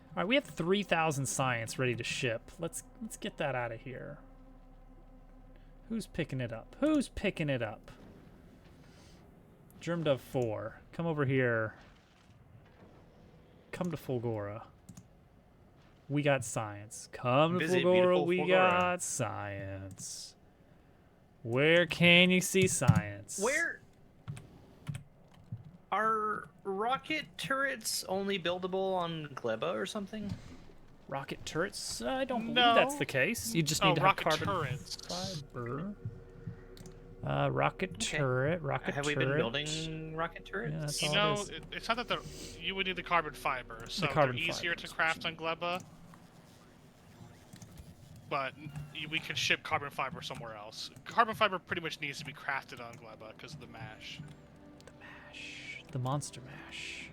All right, we have 3,000 science ready to ship. Let's get that out of here. Who's picking it up? Who's picking it up? Germdove 4, come over here. Come to Fulgora. We got science. Come to Visit Fulgora, beautiful we Fulgora. got science. Where can you see science? Where are rocket turrets only buildable on Gleba or something? Rocket turrets? I don't believe No. that's the case. You just need to have rocket carbon turrets. fiber. Rocket Okay. turret, rocket Have turret. we been building rocket turrets? Yeah, that's You all know, it is. it's not that you would need the carbon fiber, so carbon they're easier fiber to is craft on Gleba. But we could ship carbon fiber somewhere else. Carbon fiber pretty much needs to be crafted on Gleba because of the mash. Mash. The monster mash.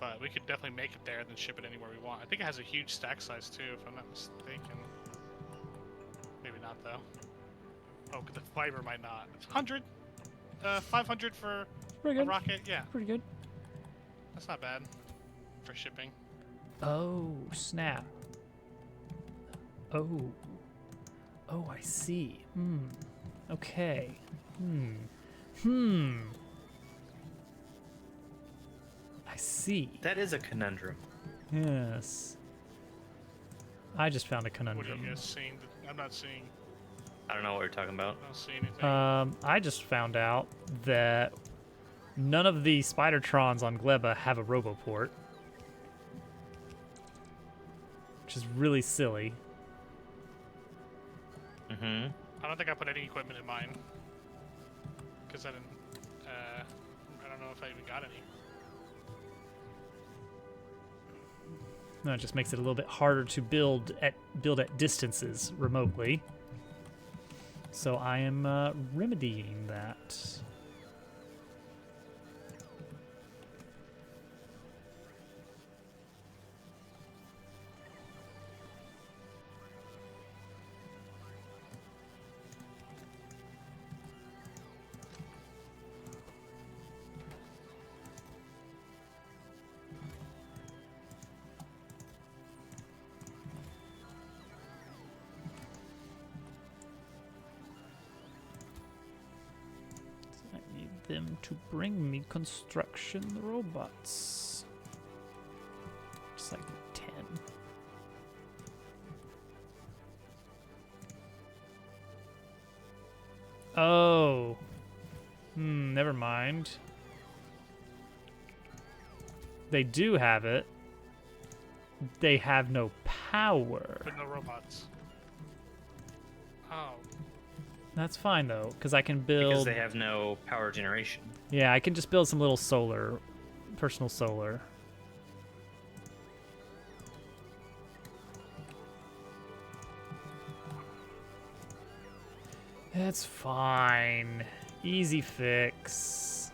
But we could definitely make it there and then ship it anywhere we want. I think it has a huge stack size too, if I'm not mistaken. Maybe not though. Oh, the fiber might not. It's 100, 500 for Pretty a good. rocket. Yeah, Pretty good. that's not bad for shipping. Oh, snap. Oh. Oh, I see. Okay. I see. That is a conundrum. Yes. I just found a What are conundrum. you guys seeing? I'm not seeing. I don't know what we're talking about. I don't see anything. I just found out that none of the Spidertrons on Gleba have a Roboport. Which is really silly. Mm-hmm. I don't think I put any equipment in mine. Because I didn't. I don't know if I even got any. No, it just makes it a little bit harder to build at distances remotely. So I am remedying that. them to bring me construction robots. Just like 10. Oh. Never mind. They do have it. They have no power. But no robots. Oh. That's fine though, because I can build. Because they have no power generation. Yeah, I can just build some little solar, personal solar. That's fine. Easy fix.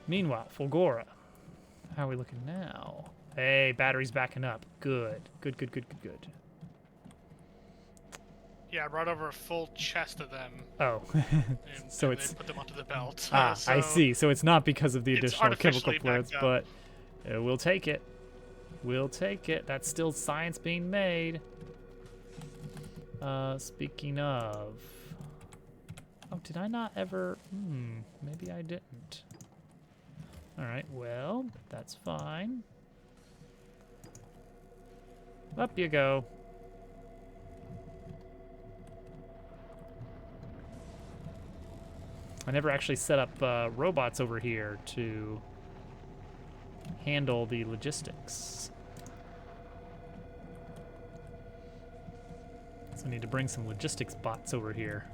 Meanwhile, Fulgora. How are we looking now? Hey, battery's backing up. Good. Good, good, good, good, good. Yeah, I brought over a full chest of them. Oh. And, So and it's... then put them onto the belt. Ah, So I see. So it's not because of the it's additional chemical artificially plants, backed but we'll take it. We'll take it. That's still science being made. Speaking of... Oh, did I not ever... maybe I didn't. Alright, well, that's fine. Up you go. I never actually set up robots over here to handle the logistics. So I need to bring some logistics bots over here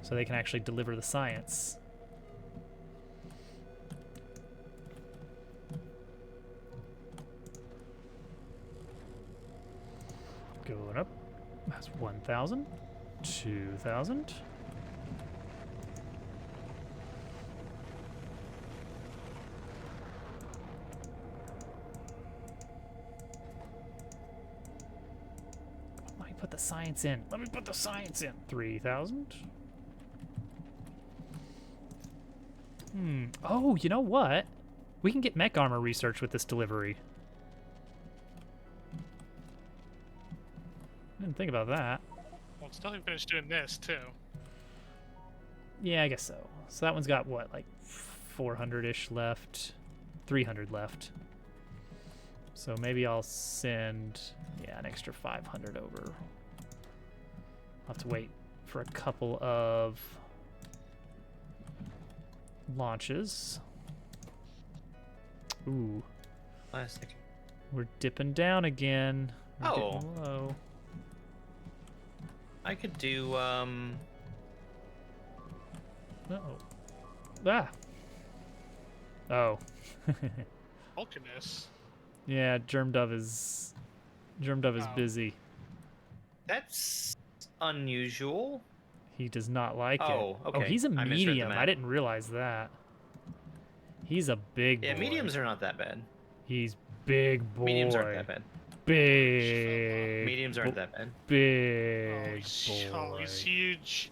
so they can actually deliver the science. Going up. That's 1,000. 2,000. Let me put the science in. Let me put the science in. 3,000. Oh, you know what? We can get mech armor research with this delivery. Didn't think about that. Well, still haven't finished doing this too. Yeah, I guess so. So that one's got what, like 400-ish left, 300 left. So maybe I'll send, yeah, an extra 500 over. I'll have to wait for a couple of launches. Ooh, Plastic. we're dipping down again. We're Oh. getting low. I could do, Uh-oh. Ah. Oh. Vulcanus. Yeah, Germdove is Oh. busy. That's unusual. He does not like Oh, it. okay. Oh, he's a I misread the medium. I map. didn't realize that. He's a big Yeah, boy. mediums are not that bad. He's big boy. Mediums aren't that bad. Big. Mediums aren't that bad. Oh, Big he's, boy. he's huge.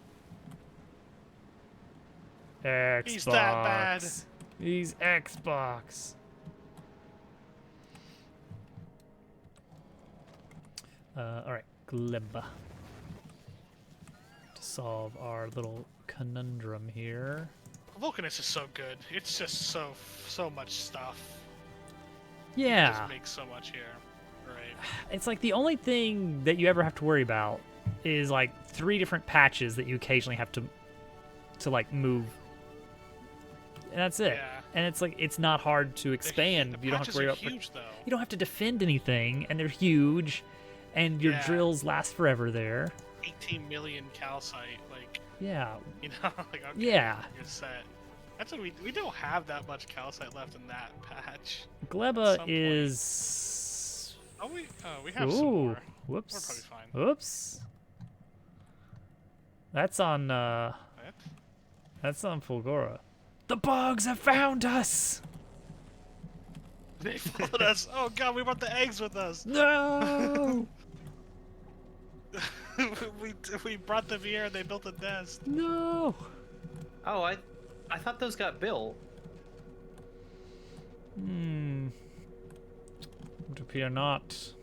Xbox. He's that bad. He's Xbox. All right, Gleba. To solve our little conundrum here. Vulcanus is so good. It's just so much stuff. Yeah. Just makes so much here. Right. It's like the only thing that you ever have to worry about is like 3 different patches that you occasionally have to like move. And that's it. Yeah. And it's like it's not hard to expand. The You don't have to worry about huge though. you don't have to defend anything, and they're huge, and your Yeah. drills last forever there. 18 million calcite, like, Yeah. you know, like, okay, Yeah. you're set. That's what we don't have that much calcite left in that patch. Gleba some point. is Oh, we have some Ooh, more. whoops. We're probably fine. Whoops. That's on What? that's on Fulgora. The bugs have found us. They followed us. Oh god, we brought the eggs with us. No. we brought them here and they built a nest. No. Oh, I thought those got built. Would appear not.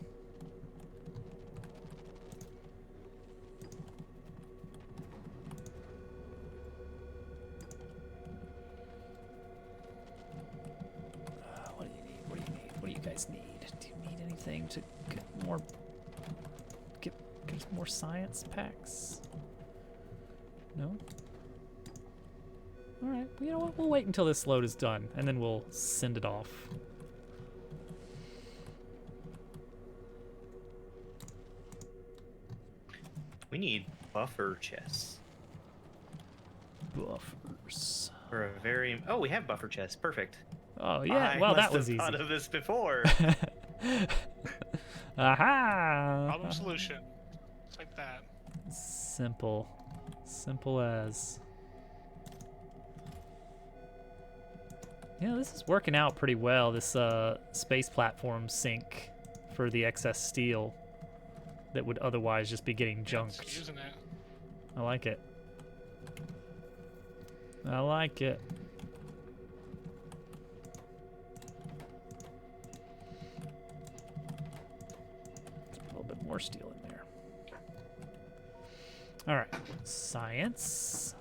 What do you need? What do you need? What do you guys need? Do you need anything to get more? Get more science packs? No. All right. Well, you know what? We'll wait until this load is done, and then we'll send it off. We need buffer chests. Buffers. For a very... Oh, we have buffer chests. Perfect. Oh yeah. I Well, must that was have easy. thought of this before. Aha! Problem solution. It's like that. Simple. Simple as. Yeah, this is working out pretty well, this space platform sink for the excess steel that would otherwise just be getting It's junked. using it. I like it. I like it. A little bit more steel in there. All right, science.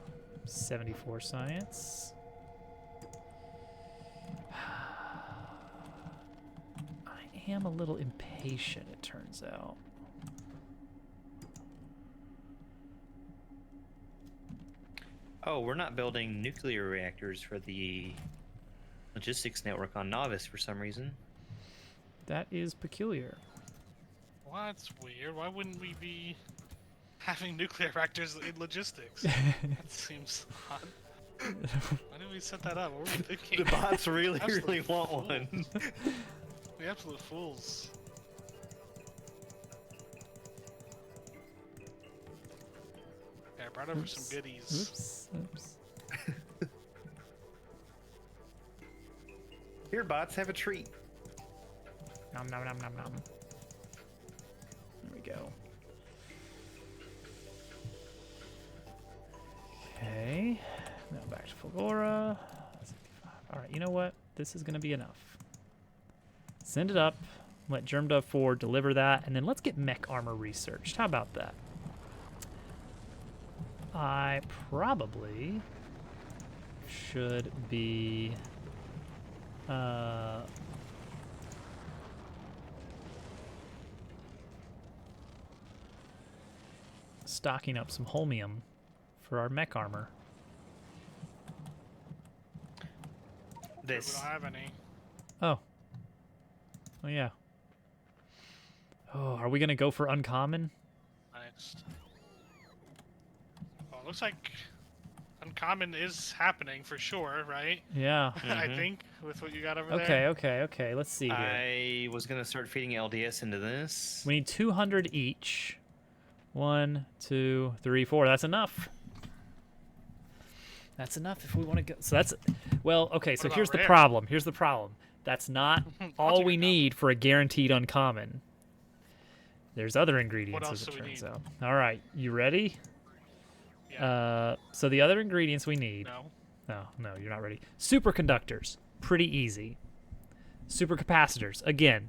74 science. I am a little impatient, it turns out. Oh, we're not building nuclear reactors for the logistics network on Novice for some reason. That is peculiar. Well, that's weird. Why wouldn't we be having nuclear reactors in logistics? That seems odd. Why did we set that up? What were we thinking? The bots really, Absolute really want fool. one. We absolute fools. Yeah, I brought over some goodies. Oops. Here, bots, have a treat. Nom nom nom nom nom. There we go. Okay. Now back to Fulgora. 65. All right, you know what? This is going to be enough. Send it up. Let Germdove 4 deliver that, and then let's get mech armor researched. How about that? I probably should be stocking up some holmium for our mech armor. We This. don't have any. Oh. Oh, yeah. Oh, are we going to go for uncommon? Next. Well, it looks like uncommon is happening for sure, right? Yeah. I think with what you got over Okay, there. okay. Let's see here. I was gonna start feeding LDS into this. We need 200 each. 1, 2, 3, 4. That's enough. That's enough if we want to go. So that's, well, okay, so about here's the rare? problem. Here's the problem. That's not all take we a need for a guaranteed uncommon. There's other ingredients, else as it do we turns need? out. All right, you ready? Yeah. So the other ingredients we need. No. No, you're not ready. Superconductors, pretty easy. Supercapacitors, again,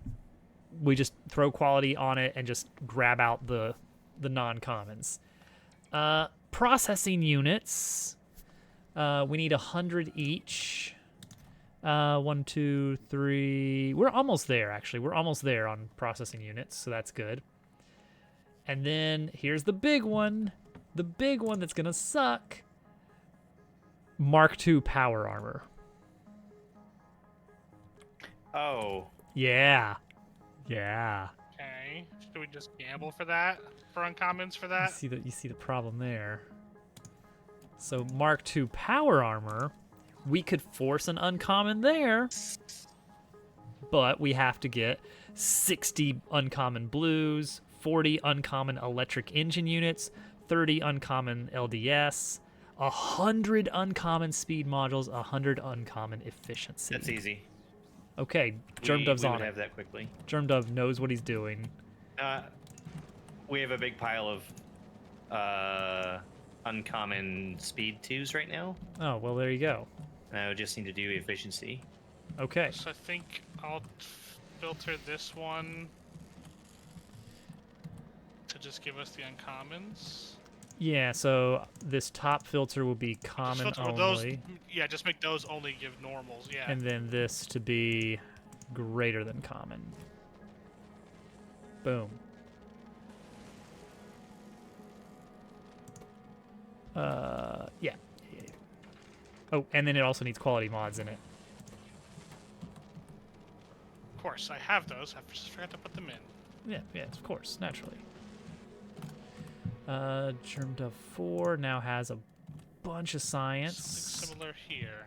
we just throw quality on it and just grab out the non-commons. Processing units, we need 100 each. 1, 2, 3. We're almost there, actually. We're almost there on processing units, so that's good. And then here's the big one. The big one that's gonna suck. Mark II power armor. Oh. Yeah. Okay. Should we just gamble for that? For uncommons for that? You see the problem there. So Mark II power armor, we could force an uncommon there, but we have to get 60 uncommon blues, 40 uncommon electric engine units, 30 uncommon LDS, 100 uncommon speed modules, 100 uncommon efficiency. That's easy. Okay, Germ Dove's we on would it. have that quickly. Germ Dove knows what he's doing. We have a big pile of uncommon speed 2s right now. Oh, well, there you go. And I would just need to do efficiency. Okay. So I think I'll filter this one to just give us the uncommons. Yeah, so this top filter will be Just common filter only. those, yeah, just make those only give normals. Yeah. And then this to be greater than common. Boom. Yeah. Oh, and then it also needs quality mods in it. Of course, I have those. I just forgot to put them in. Yeah, yes, of course, naturally. Germ Dove 4 now has a bunch of science. Something similar here.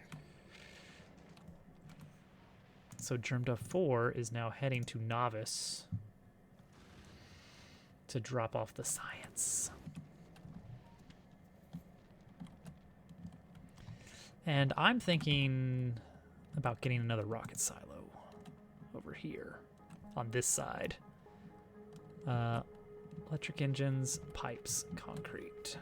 So Germ Dove 4 is now heading to Novice to drop off the science. And I'm thinking about getting another rocket silo over here on this side. Electric engines, pipes, concrete.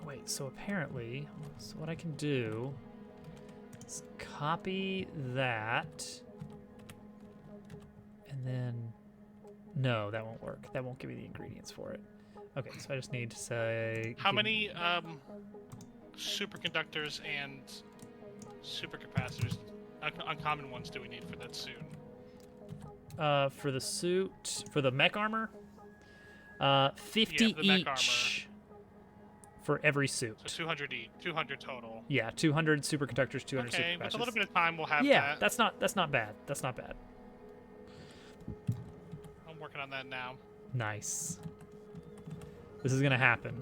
Wait, so apparently, so what I can do is copy that, and then, no, that won't work. That won't give me the ingredients for it. Okay, so I just need to say... How many superconductors and supercapacitors, uncommon ones, do we need for that suit? For the suit, for the mech armor, 50 Yeah, for the mech each for every suit. So 200 each, 200 total. Yeah, 200 superconductors, 200 Okay, supercapacitors. with a little bit of time, we'll have Yeah, that. that's not bad. That's not bad. I'm working on that now. Nice. This is gonna happen.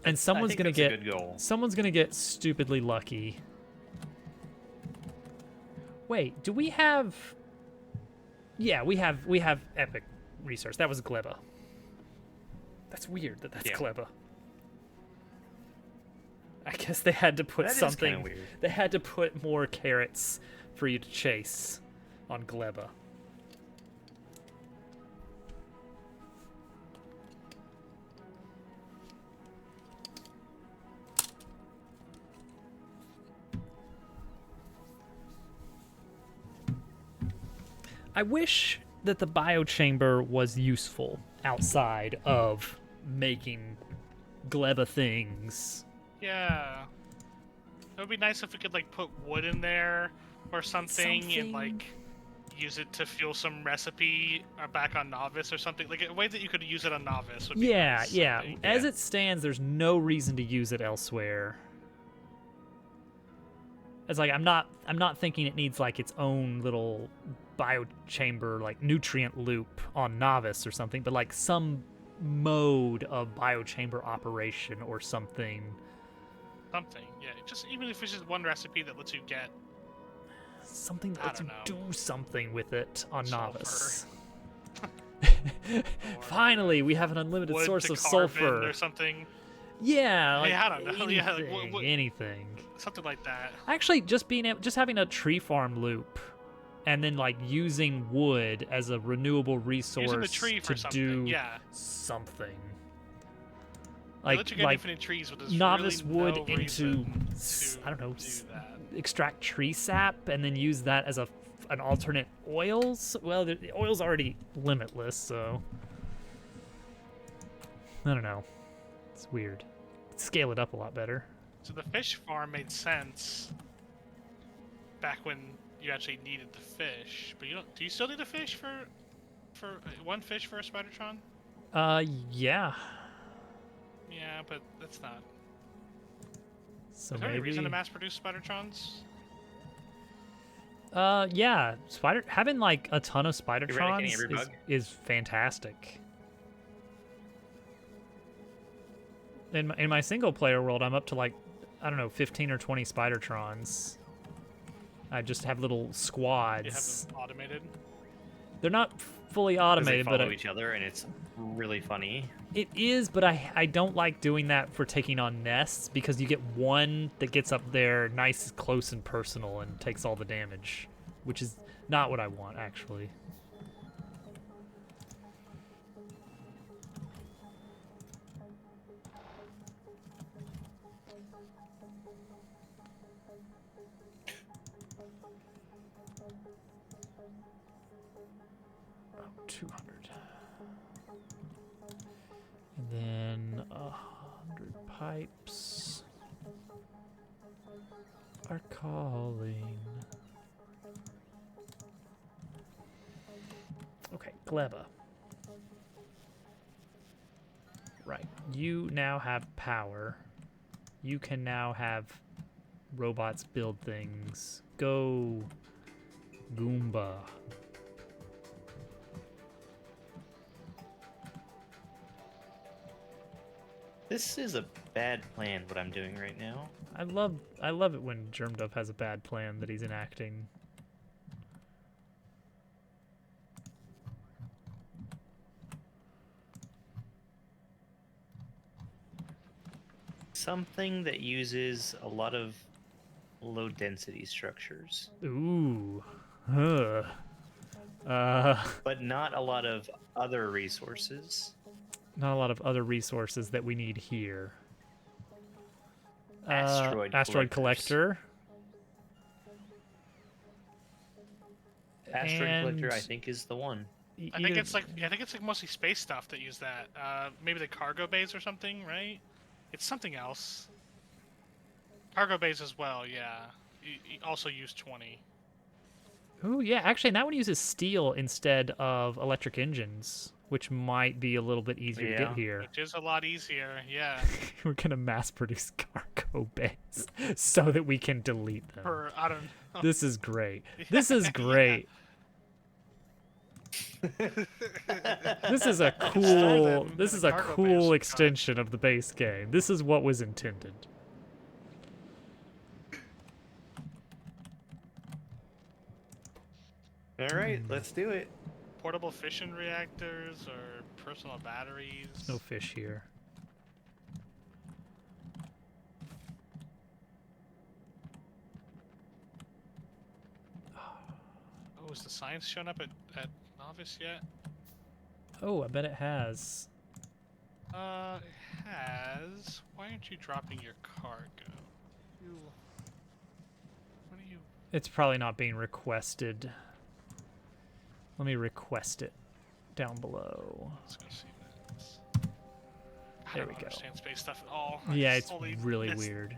And someone's I think gonna that's get a good goal. someone's gonna get stupidly lucky. Wait, do we have? Yeah, we have epic research. That was Gleba. That's weird that's Yeah. Gleba. I guess they had to put That is kinda something. weird. They had to put more carrots for you to chase on Gleba. I wish that the biochamber was useful outside of making Gleba things. Yeah. It would be nice if we could like put wood in there or something, and like use it to fuel some recipe back on Novice or something. Like a way that you could use it on Novice would be Yeah, nice, I yeah. think. As it stands, there's no reason to use it elsewhere. It's like I'm not thinking it needs like its own little biochamber, like nutrient loop on Novice or something, but like some mode of biochamber operation or something. Something, yeah. Just even if it's just one recipe that lets you get Something that I lets you don't do something with it on Sulfur. Novice. Finally, we have an unlimited wood source to of carbon sulfur. or something, Yeah, like Hey, I don't know. anything, Yeah, like, anything. something like that. Actually, just having a tree farm loop, and then like using wood as a renewable resource Using the tree for to something, do yeah. something. Let Like you get like infinite trees, but there's novice really wood no into reason I don't know, to do that. extract tree sap and then use that as an alternate oils. Well, the oil's already limitless, so I don't know. It's weird. Scale it up a lot better. So the fish farm made sense back when you actually needed the fish, but you don't. Do you still need a fish for one fish for a Spidertron? Yeah. Yeah, but that's not. So Is there any maybe. reason to mass produce Spidertrons? Yeah. Having like a ton of Spidertrons every bug? is fantastic. in my single player world, I'm up to like, I don't know, 15 or 20 Spidertrons. I just have little You have squads. them automated. They're not fully 'Cause they automated, but follow each other, and it's really funny. it is, but I don't like doing that for taking on nests because you get one that gets up there nice, close, and personal and takes all the damage, which is not what I want, actually. Oh, 200. And then 100 pipes are calling. Okay, Gleba. Right. You now have power. You can now have robots build things. Go, Goomba. This is a bad plan, what I'm doing right now. I love it when Germdub has a bad plan that he's enacting. Something that uses a lot of low density structures, Ooh. Huh. but not a lot of other resources. Not a lot of other resources that we need here. Asteroid collector. Asteroid collector, I And think, is the one. I think it's like mostly space stuff that use that. Maybe the cargo bays or something, right? It's something else. Cargo bays as well, yeah. You also use 20. Ooh, yeah, actually, that one uses steel instead of electric engines, which might be a little bit easier to Yeah. get here. Which is a lot easier, yeah. We're gonna mass produce cargo bays so that we can delete them. For, I don't know. This is great. This is great. This is a cool. them This in is a a cargo bay of cool some extension of the base game. This is what was intended. All right, let's do it. Portable fission reactors or personal batteries. No fish here. Oh, is the science shown up at Novice yet? Oh, I bet it has. It has. Why aren't you dropping your cargo? What are you? It's probably not being requested. Let me request it down below. Let's go see this. I There don't we go. understand space stuff at all. Yeah, I it's only really miss weird.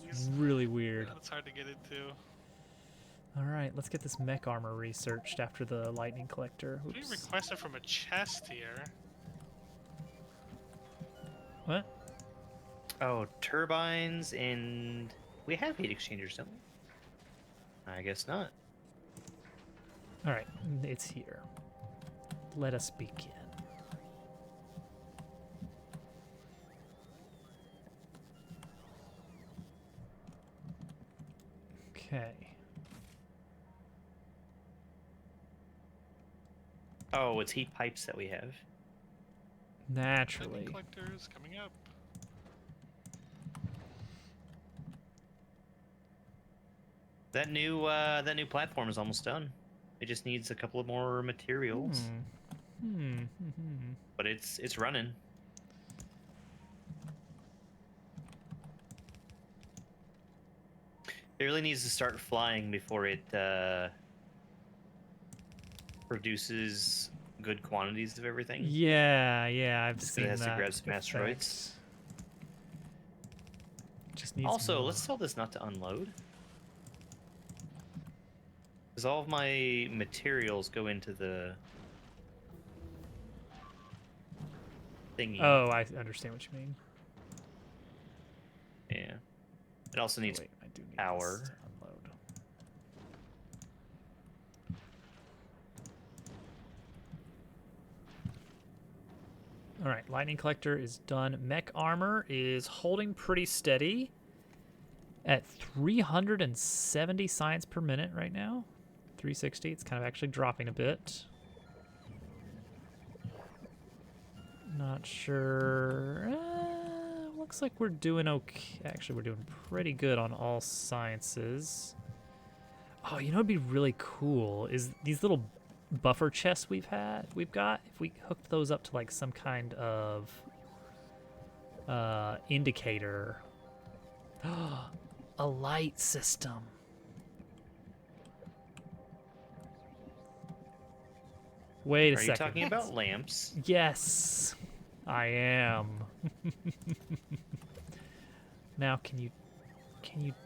It's these. really weird. It's hard to get into. All right, let's get this mech armor researched after the lightning collector. We Oops. requested from a chest here. What? Oh, turbines, and we have heat exchangers, don't we? I guess not. All right, it's here. Let us begin. Okay. Oh, it's heat pipes that we have. Naturally. Lightning collectors coming up. That new platform is almost done. It just needs a couple of more materials, but it's running. It really needs to start flying before it produces good quantities of everything. Yeah, I've Just seen it has that. to grab some asteroids. effect. Just needs Also, more. let's tell this not to unload. Because all of my materials go into the thingy. Oh, I understand what you mean. Yeah. It also needs Wait, I do need power. this to unload. All right, lightning collector is done. Mech armor is holding pretty steady at 370 science per minute right now. 360. It's kind of actually dropping a bit. Not sure. Looks like we're doing okay. Actually, we're doing pretty good on all sciences. Oh, you know what'd be really cool is these little buffer chests we've got. If we hooked those up to like some kind of indicator. A light system. Wait a Are you second. talking about lamps? Yes, I am. Now, can you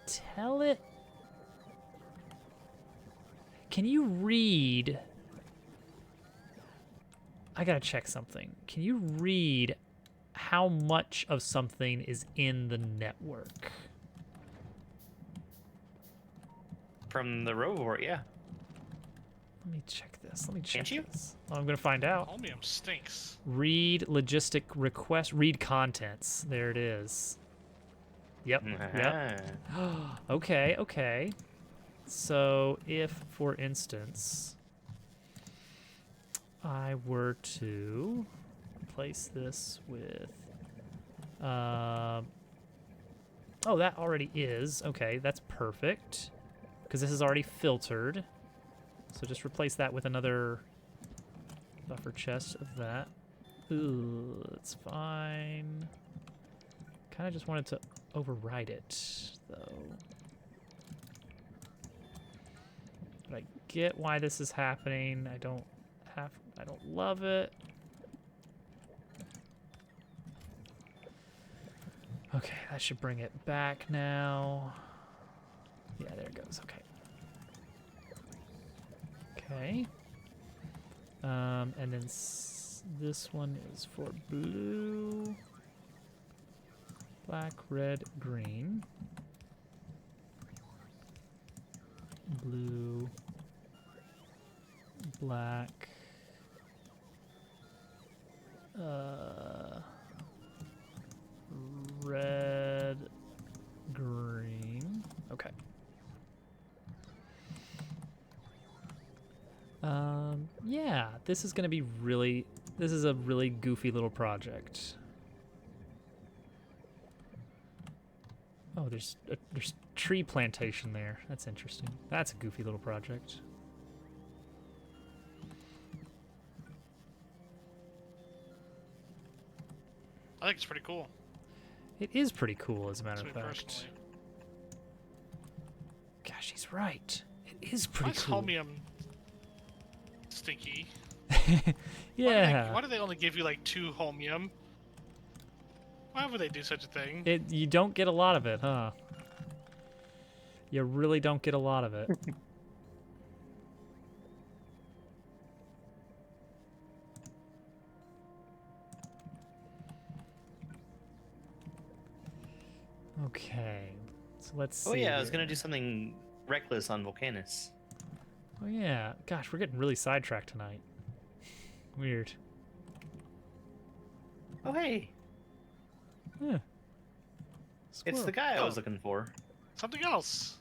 tell it? Can you read? I gotta check something. Can you read how much of something is in the network? From the robot, yeah. Let me check this. Let me check Can't you? this. Well, I'm gonna find out. Holmium stinks. Read logistic request. Read contents. There it is. Yep. Yep. Okay. Okay. So if, for instance, I were to replace this with, oh, that already is. Okay, that's perfect because this is already filtered. So just replace that with another buffer chest of that. Ooh, that's fine. Kind of just wanted to override it, though. But I get why this is happening. I don't love it. Okay, that should bring it back now. Yeah, there it goes. Okay. Okay. And then this one is for blue, black, red, green. Blue, black, red, green. Okay. Yeah, this is gonna be this is a really goofy little project. Oh, there's tree plantation there. That's interesting. That's a goofy little project. I think it's pretty cool. It is pretty cool, as a matter To of me fact. personally. Gosh, he's right. It is Why pretty is cool. Holmium stinky? Yeah. Why do they only give you like 2 Holmium? Why would they do such a thing? You don't get a lot of it, huh? You really don't get a lot of it. Okay, so let's see. Oh yeah, I was here. gonna do something reckless on Volcanus. Oh yeah, gosh, we're getting really sidetracked tonight. Weird. Oh hey, Yeah. it's the Squirrel. guy I was Oh. looking for. Something else.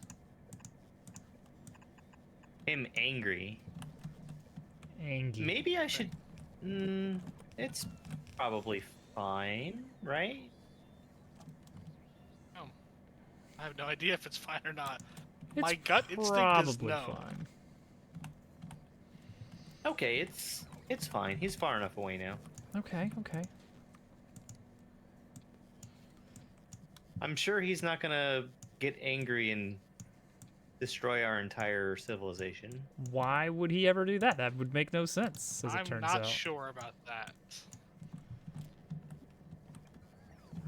Him angry. Angie. Maybe I should. It's probably fine, right? I have no idea if it's fine or not. It's My gut instinct is probably no. fine. Okay, it's fine. He's far enough away now. Okay, okay. I'm sure he's not gonna get angry and destroy our entire civilization. Why would he ever do that? That would make no sense, as it I'm turns not out. sure about that.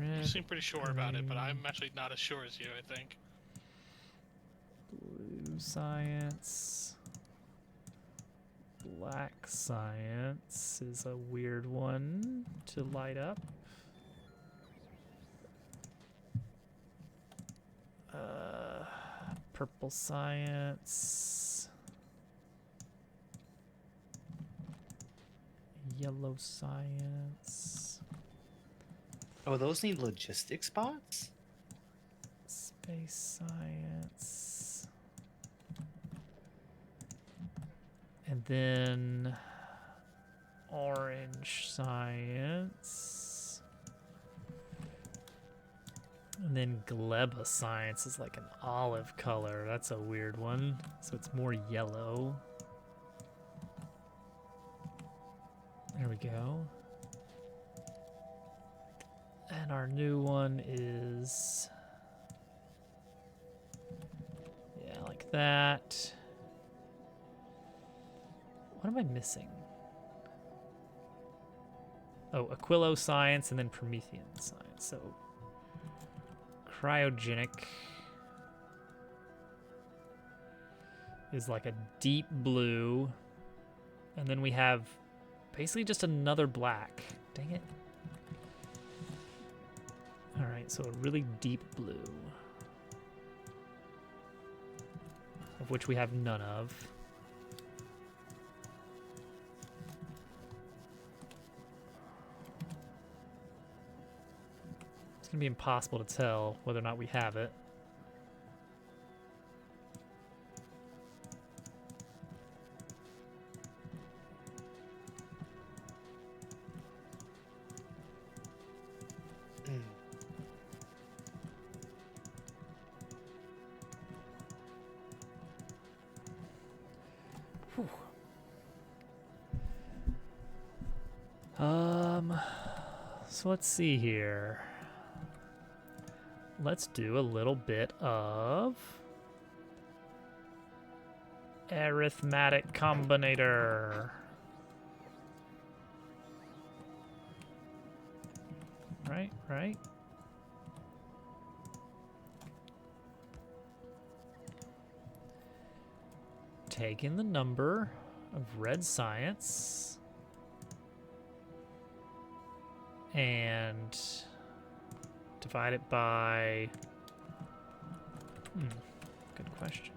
You Red, seem pretty sure about it, but green, I'm actually not as sure as you, I think. blue science. Black science is a weird one to light up. Purple science. Yellow science. Oh, those need logistic spots? Space science. And then orange science. And then gleba science is like an olive color. That's a weird one. So it's more yellow. There we go. And our new one is... yeah, like that. What am I missing? Oh, Aquilo science and then Promethean science. So, cryogenic is like a deep blue. And then we have basically just another black. Dang it. All right, so a really deep blue, of which we have none of. It's gonna be impossible to tell whether or not we have it. So let's see here. Let's do a little bit of arithmetic combinator. Right. Take in the number of red science and divide it by... good question.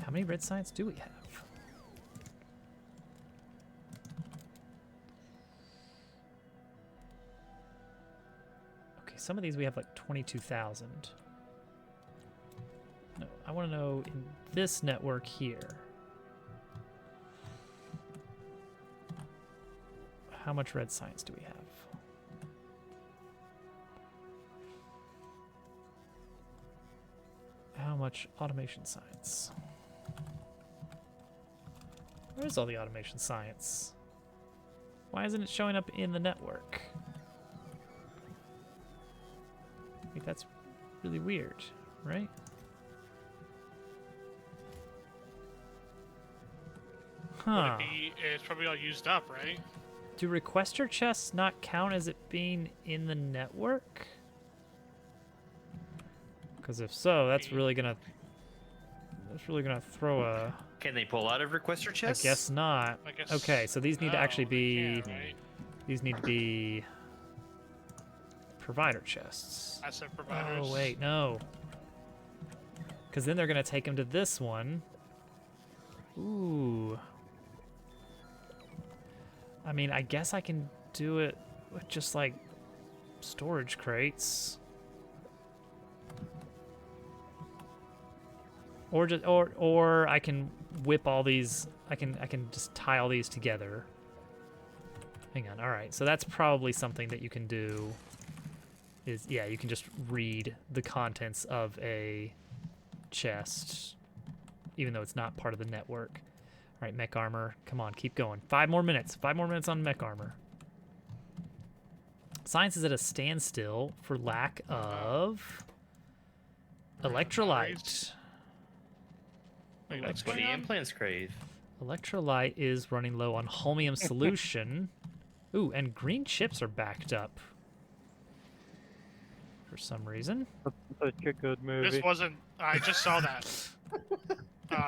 How many red science do we have? Okay, some of these we have like 22,000. No, I want to know in this network here. How much red science do we have? How much automation science? Where's all the automation science? Why isn't it showing up in the network? Like, that's really weird, right? Huh. It's probably all used up, right? Do requester chests not count as it being in the network? Because if so, that's really gonna throw a... Can they pull out of requester chests? I guess not. I guess Okay, so these need to actually they be... can't, right? These need to be provider chests. Asset providers. Oh, wait, no. Because then they're going to take them to this one. Ooh. I mean, I guess I can do it with just, like, storage crates. Or just, or I can whip all these. I can just tie all these together. Hang on. All right. So that's probably something that you can do. Is, yeah, you can just read the contents of a chest, even though it's not part of the network. All right, mech armor. Come on, keep going. 5 more minutes. 5 more minutes on mech armor. Science is at a standstill for lack of electrolyte. Wait, what's What do going the on? implants crave? Electrolyte is running low on holmium solution. Ooh, and green chips are backed up for some reason. Such a good movie. This wasn't. I just saw that.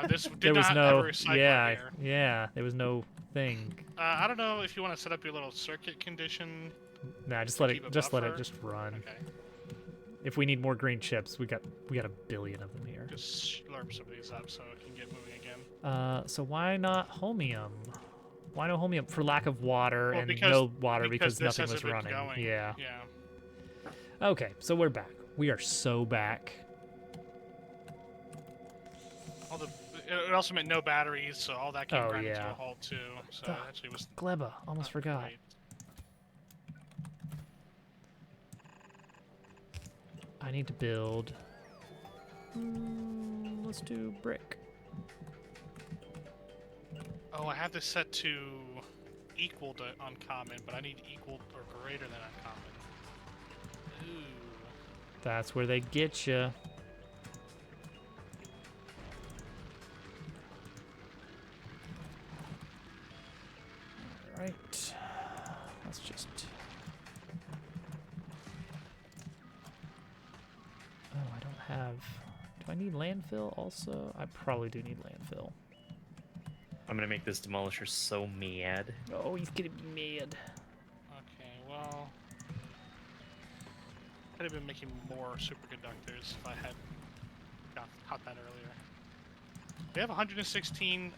This did There was not no, have a recycler yeah, here. yeah, there was no thing. I don't know if you want to set up your little circuit condition. Nah, just let Keep a it buffer? just run. Okay. If we need more green chips, we got a billion of them here. there. Just slurp some of these up so it can get moving again. So why not holmium? Why no holmium? For lack of water Well, and because- no water because this nothing was hasn't been running. going. Yeah. Yeah. Okay, so we're back. We are so back. All the it also meant no batteries, so all that came Oh, grinding to yeah. a halt too. So Ugh. it actually was Gleba, almost not forgot. great. I need to build. Let's do brick. Oh, I have this set to equal to uncommon, but I need equal or greater than uncommon. Ooh. That's where they get you. All right. Let's just. Oh, I don't have. Do I need landfill also? I probably do need landfill. I'm gonna make this demolisher so mad. Oh, he's getting me mad. Okay, well, I'd have been making more superconductors if I had caught that earlier. We have 116.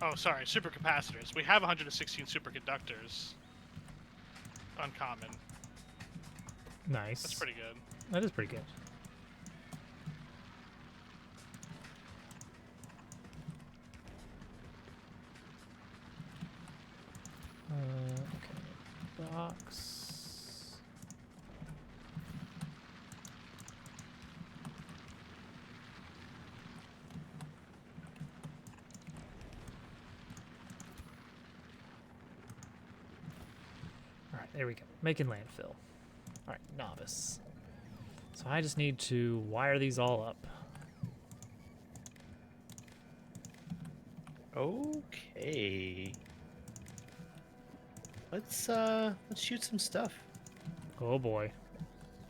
Oh, sorry, supercapacitors. We have 116 superconductors. Uncommon. Nice. That's pretty good. That is pretty good. Okay. Box. All right, there we go. Making landfill. All right, novice. So I just need to wire these all up. Okay. Let's shoot some stuff. Oh boy.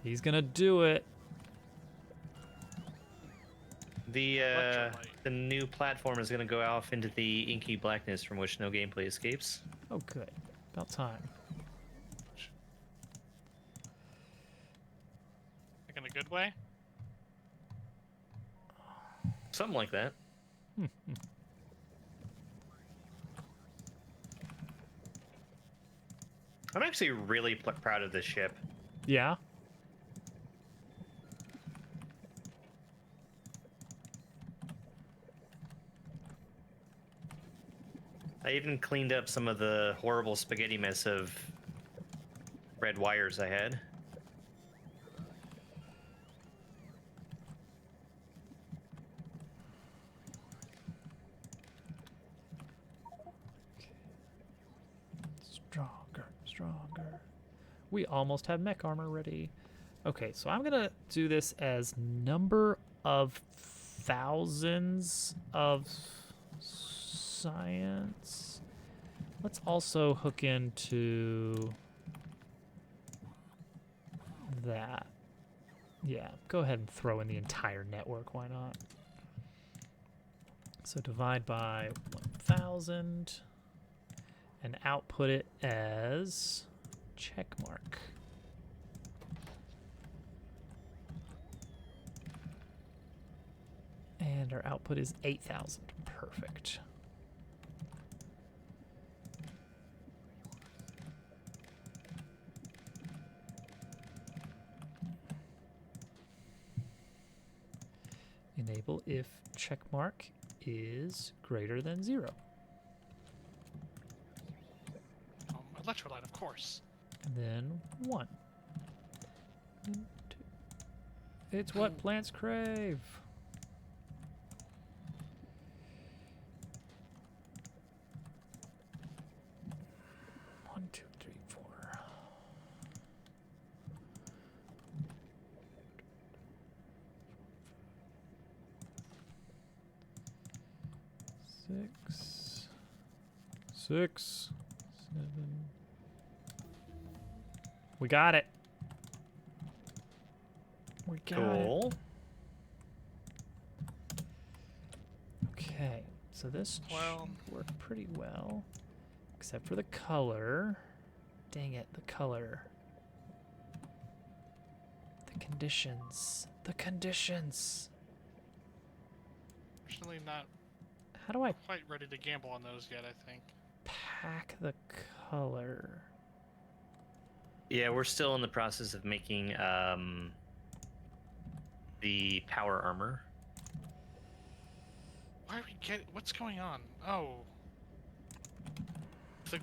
He's gonna do it. Electrolyte. The new platform is gonna go off into the inky blackness from which no gameplay escapes. Oh good. About time. Like in a good way? Something like that. I'm actually really proud of this ship. Yeah. I even cleaned up some of the horrible spaghetti mess of red wires I had. Stronger, stronger. We almost have mech armor ready. Okay, so I'm gonna do this as number of thousands of science. Let's also hook into that. Yeah, go ahead and throw in the entire network, why not? So divide by 1,000 and output it as check mark. And our output is 8,000. Perfect. Enable if check mark is greater than 0. Electrolyte, of course. And then 1. And 2. It's what plants crave. One, two, three, four. Six, 7. We got it. We got it. Cool. Okay, so this Well- should work pretty well, except for the color. Dang it, the color. The The conditions. The conditions. Fortunately, not How do I quite ready to gamble on those yet, I think. pack the color? Yeah, we're still in the process of making the power armor. Why are we getting... What's going on? Oh. The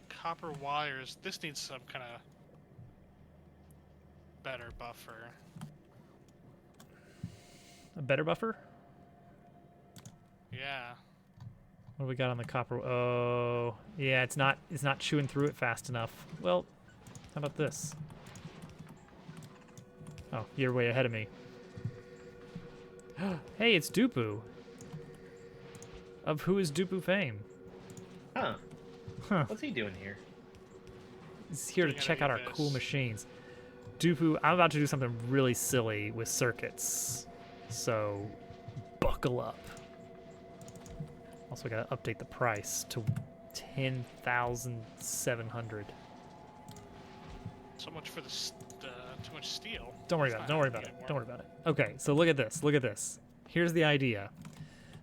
copper wires. This needs some kind of better buffer. A better buffer? Yeah. What do we got on the copper? Oh, yeah, it's not chewing through it fast enough. Well, how about this? Oh, you're way ahead of me. Hey, it's Dupu. Of Who is Dupu fame. Huh. Huh. What's he doing here? He's here to Doing check out our any of cool this. machines. Dupu, I'm about to do something really silly with circuits. So, buckle up. Also, gotta update the price to 10,700. So much for the too much steel. Don't worry It's about it. not Don't worry about happening it. Don't anymore. worry about it. Okay, so look at this. Look at this. Here's the idea.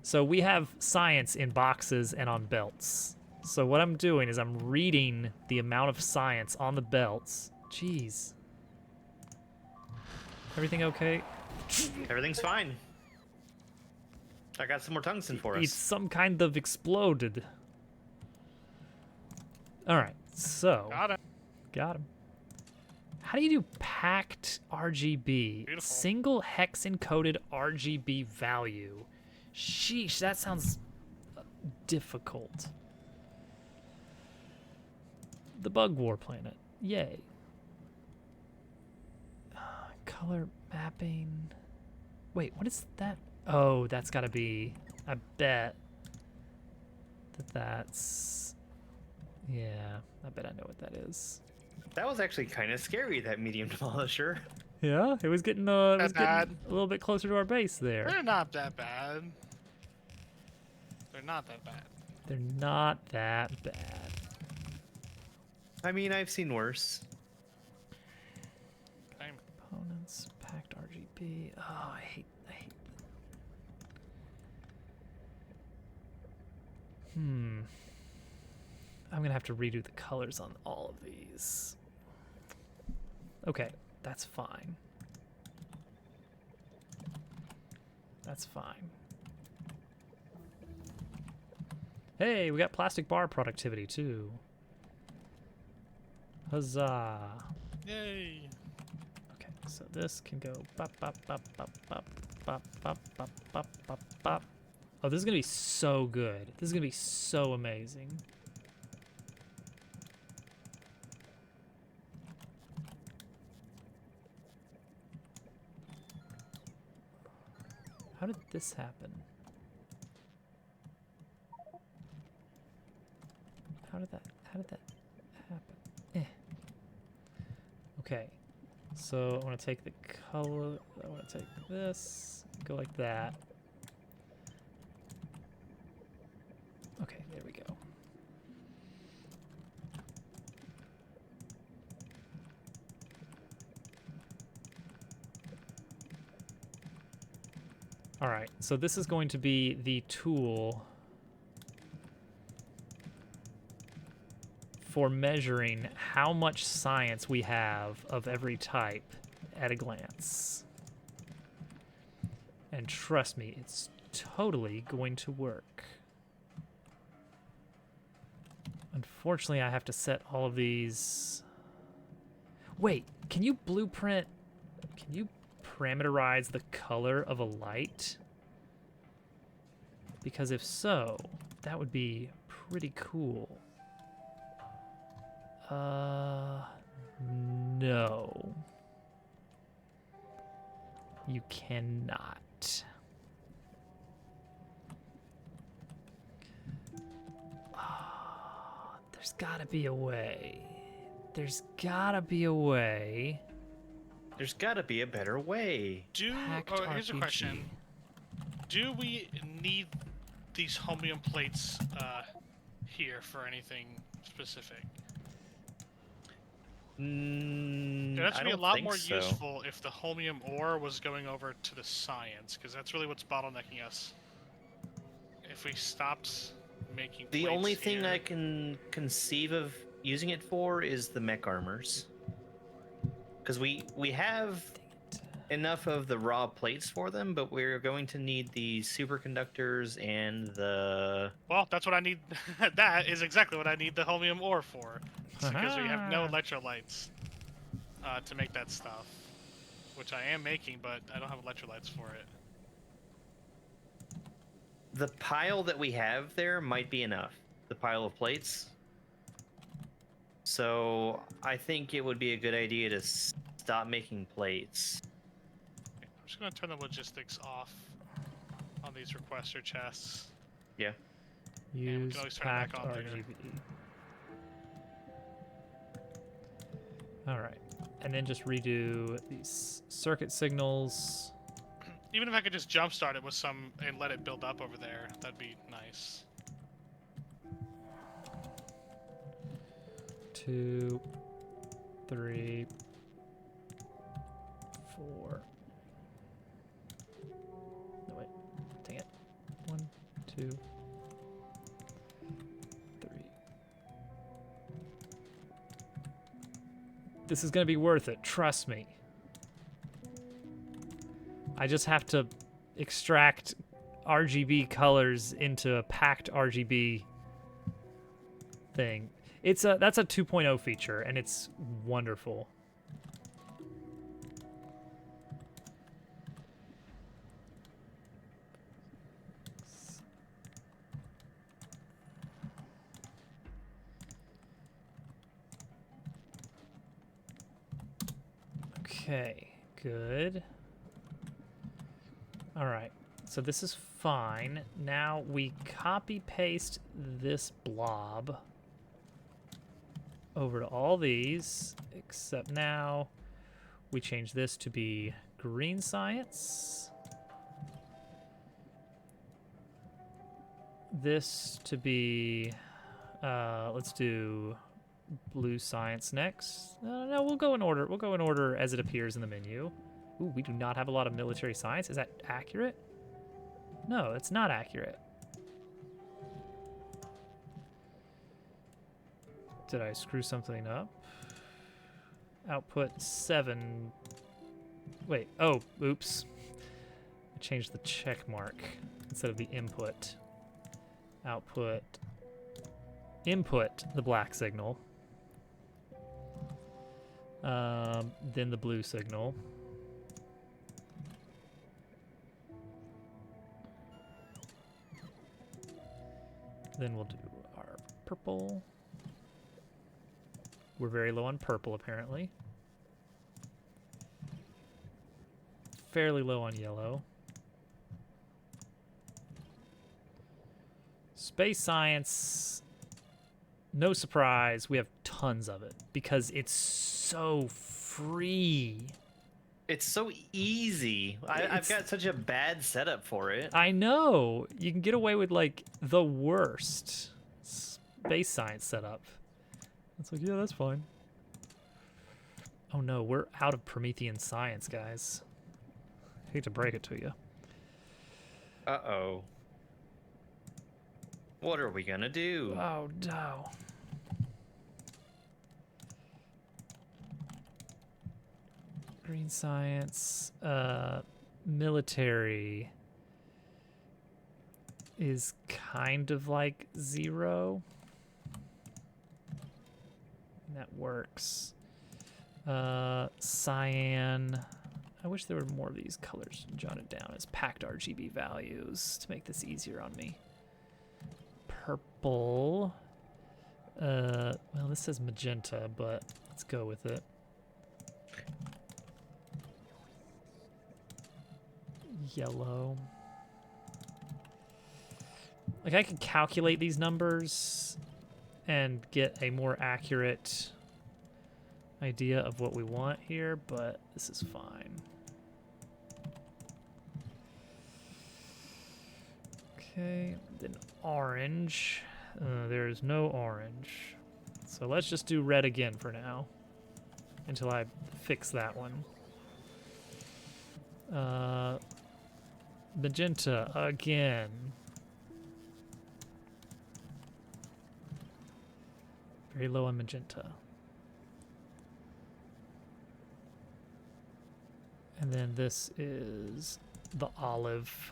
So we have science in boxes and on belts. So what I'm doing is I'm reading the amount of science on the belts. Jeez. Everything okay? Everything's fine. I got some more tungsten for It's us. some kind of exploded. All right, so Got it. got him. How do you do packed RGB? Beautiful. Single hex encoded RGB value. Sheesh, that sounds difficult. The Bug War planet. Yay. Color mapping. Wait, what is that? Oh, that's gotta be. I bet that's. Yeah, I bet I know what that is. That was actually kind of scary, that medium demolisher. Yeah, it was getting bad. a little bit closer to our base there. They're not that bad. They're not that bad. They're not that bad. I mean, I've seen worse. I'm Components, packed RGB. Oh, I hate. I'm gonna have to redo the colors on all of these. Okay, that's fine. That's fine. Hey, we got plastic bar productivity too. Huzzah! Yay! Okay, so this can go bop bop bop bop bop bop bop bop bop bop bop. Oh, this is gonna be so good. This is gonna be so amazing. How did this happen? How did that happen? Eh. Okay. So I want to take the color, I want to take this, go like that. Okay, there we go. All right, so this is going to be the tool for measuring how much science we have of every type at a glance. And trust me, it's totally going to work. Unfortunately, I have to set all of these. Wait, can you blueprint? Can you parameterize the color of a light? Because if so, that would be pretty cool. No. You cannot. There's gotta be a way. There's gotta be a way. There's gotta be a better way. Packed Here's a RPG. question. Do we need these homium plates here for anything specific? It'd I actually be a don't lot think more so. useful if the holmium ore was going over to the science, because that's really what's bottlenecking us. If we stopped making The plates only thing here, I can conceive of using it for is the mech armors, because we have enough of the raw plates for them, but we're going to need the superconductors and the. well, that's what I need. That is exactly what I need the holmium ore for. It's because we have no electrolytes to make that stuff, which I am making, but I don't have electrolytes for it. The pile that we have there might be enough. The pile of plates. So I think it would be a good idea to stop making plates. Okay, I'm just going to turn the logistics off on these requester chests. Yeah. we Use can always turn it back packed on later. RGB. All right, and then just redo these circuit signals. Even if I could just jumpstart it with some and let it build up over there, that'd be nice. 2, 3, 4. No wait, dang it. 1, 2, 3. This is gonna be worth it, trust me. I just have to extract RGB colors into a packed RGB thing. That's a 2.0 feature, and it's wonderful. Okay, good. All right, so this is fine. Now we copy paste this blob over to all these, except now we change this to be green science. This to be, let's do blue science next. No, we'll go in order. We'll go in order as it appears in the menu. Ooh, we do not have a lot of military science. Is that accurate? No, it's not accurate. Did I screw something up? Output 7. Wait, oh, oops. I changed the check mark instead of the input. Output. Input the black signal. Then the blue signal. Then we'll do our purple. We're very low on purple, apparently. Fairly low on yellow. Space science, no surprise, we have tons of it because it's so free. It's so easy. I've got such a bad setup for it. I know. You can get away with, like, the worst space science setup. It's like, yeah, that's fine. Oh no, we're out of Promethean science, guys. Hate to break it to you. Uh-oh. What are we gonna do? Oh no. Green science, military is kind of like 0. And that works. Cyan. I wish there were more of these colors jotted down as packed RGB values to make this easier on me. Purple. Well, this says magenta, but let's go with it. Yellow. Like, I can calculate these numbers and get a more accurate idea of what we want here, but this is fine. Okay, then orange. There's no orange. So let's just do red again for now. until I fix that one. Magenta again. Very low on magenta. And then this is the olive,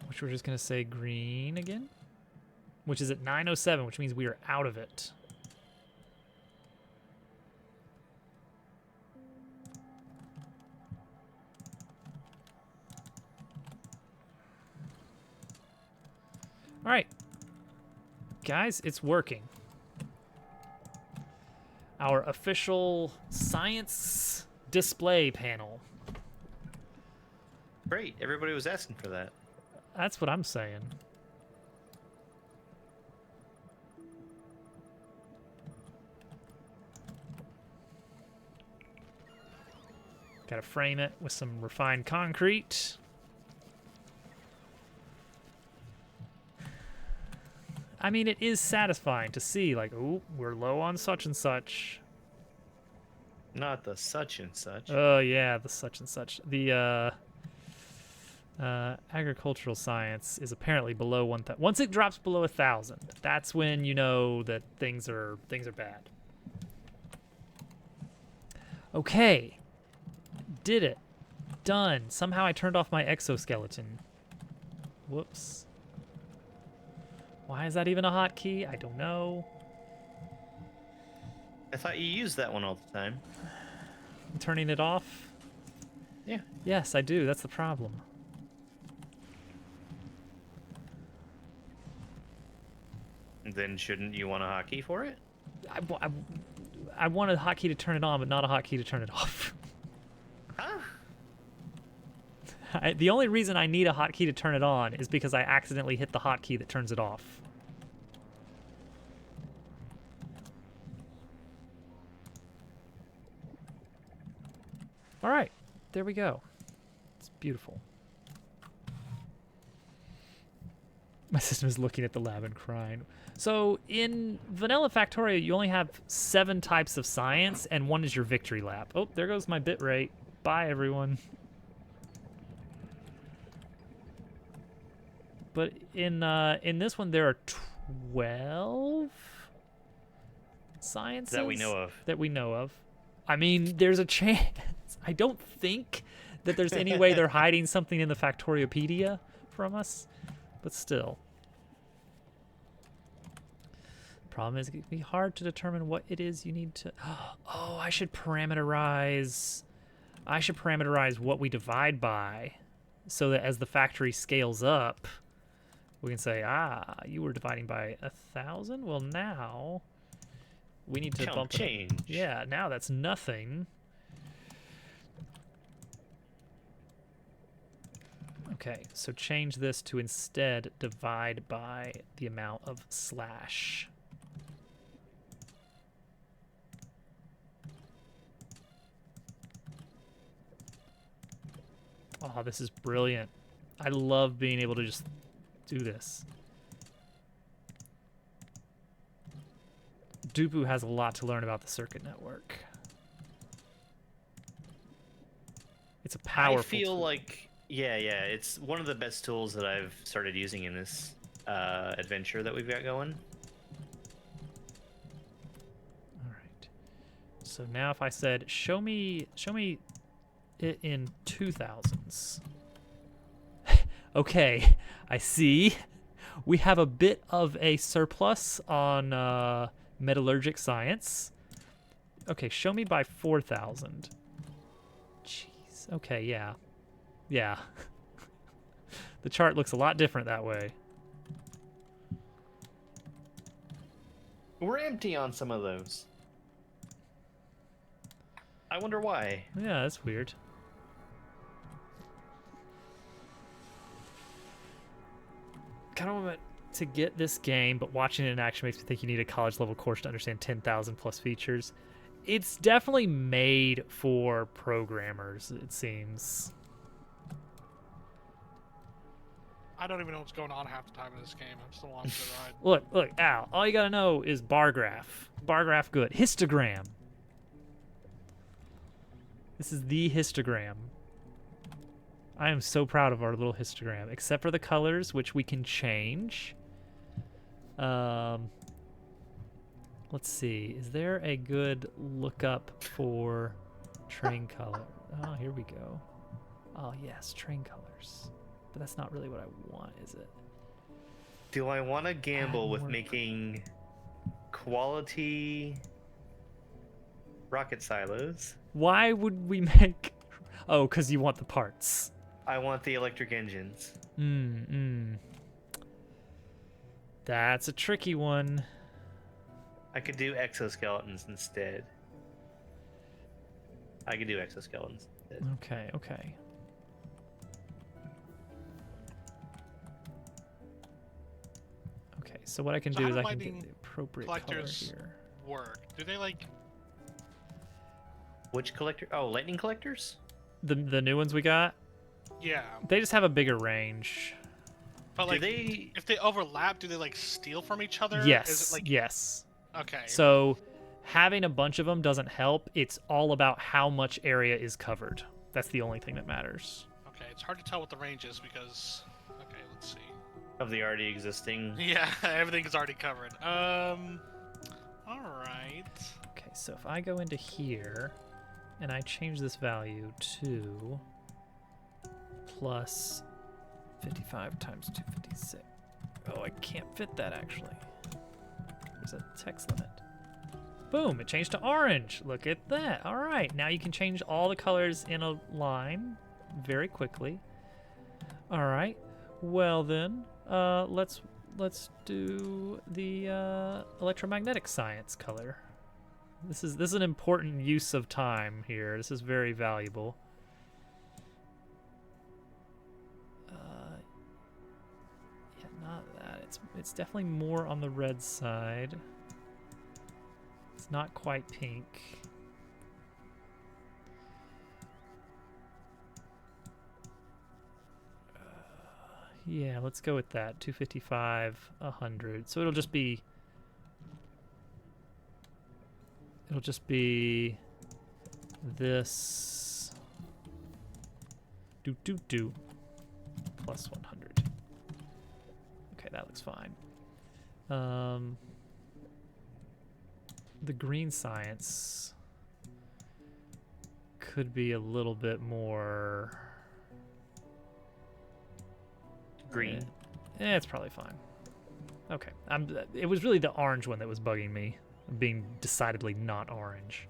which we're just going to say green again, which is at 907, which means we are out of it. All right, guys, it's working. Our official science display panel. Great. Everybody was asking for that. That's what I'm saying. Gotta frame it with some refined concrete. I mean, it is satisfying to see, like, ooh, we're low on such and such. Not the such and such. Oh, yeah, the such and such. The agricultural science is apparently below 1,000. Once it drops below 1,000, that's when you know that things are bad. Okay. Did it. Done. Somehow I turned off my exoskeleton. Whoops. Why is that even a hotkey? I don't know. I thought you used that one all the time. Turning it off? Yeah. Yes, I do. That's the problem. Then shouldn't you want a hotkey for it? I want a hotkey to turn it on, but not a hotkey to turn it off. Huh? The only reason I need a hotkey to turn it on is because I accidentally hit the hotkey that turns it off. All right, there we go. It's beautiful. My system is looking at the lab and crying. So in Vanilla Factorio, you only have 7 types of science, and 1 is your victory lab. Oh, there goes my bit rate. Bye, everyone. But in this one, there are 12 sciences That we know of. That we know of. I mean, there's a chance. I don't think that there's any way they're hiding something in the Factoriopedia from us, but still. Problem is, it can be hard to determine what it is you need to. Oh, I should parameterize. I should parameterize what we divide by, so that as the factory scales up, we can say, you were dividing by 1,000. Well, now we need to bump it. Change. Yeah, now that's nothing. Okay, so change this to instead divide by the amount of slash. Oh, this is brilliant. I love being able to just do this. Dupu has a lot to learn about the circuit network. It's a powerful I feel tool. like, yeah, it's one of the best tools that I've started using in this adventure that we've got going. All right. So now if I said, show me it in 2000s. Okay, I see. We have a bit of a surplus on metallurgic science. Okay, show me by 4,000. Jeez. Okay, yeah. Yeah. The chart looks a lot different that way. We're empty on some of those. I wonder why. Yeah, that's weird. Kind of want to get this game, but watching it in action makes me think you need a college level course to understand 10,000 plus features. It's definitely made for programmers, it seems. I don't even know what's going on half the time in this game. I'm just along for the ride. Look, Al. All you gotta know is bar graph. Bar graph, good. Histogram. This is the histogram. I am so proud of our little histogram, except for the colors, which we can change. Let's see. Is there a good lookup for train color? Oh, here we go. Oh, yes, train colors. But that's not really what I want, is it? Do I want to gamble with more- making quality rocket silos? Why would we make... Oh, because you want the parts. I want the electric engines. That's a tricky one. I could do exoskeletons instead. I could do exoskeletons instead. Okay, okay. Okay, so what I can So do how is do I can lightning get the appropriate color collectors here. work? Do they like? Which collector? Oh, lightning collectors? The new ones we got, Yeah, they just have a bigger range. but Do like, they? if they overlap, do they like steal from each other? Yes, Is it like yes. okay? So having a bunch of them doesn't help. It's all about how much area is covered. That's the only thing that matters. Okay, it's hard to tell what the range is because. Okay, let's see. Of the already existing. Yeah, everything is already covered. All right. Okay, so if I go into here and I change this value to plus 55 times 256. Oh, I can't fit that actually. There's a text limit. Boom, it changed to orange. Look at that. All right, now you can change all the colors in a line very quickly. All right, well then, let's do the electromagnetic science color. This is an important use of time here. This is very valuable. Yeah, not that. It's definitely more on the red side. It's not quite pink. Yeah, let's go with that. 255, 100. So it'll just be this do plus 100. Okay, that looks fine. The green science could be a little bit more Green. it's probably fine. Okay, it was really the orange one that was bugging me, being decidedly not orange.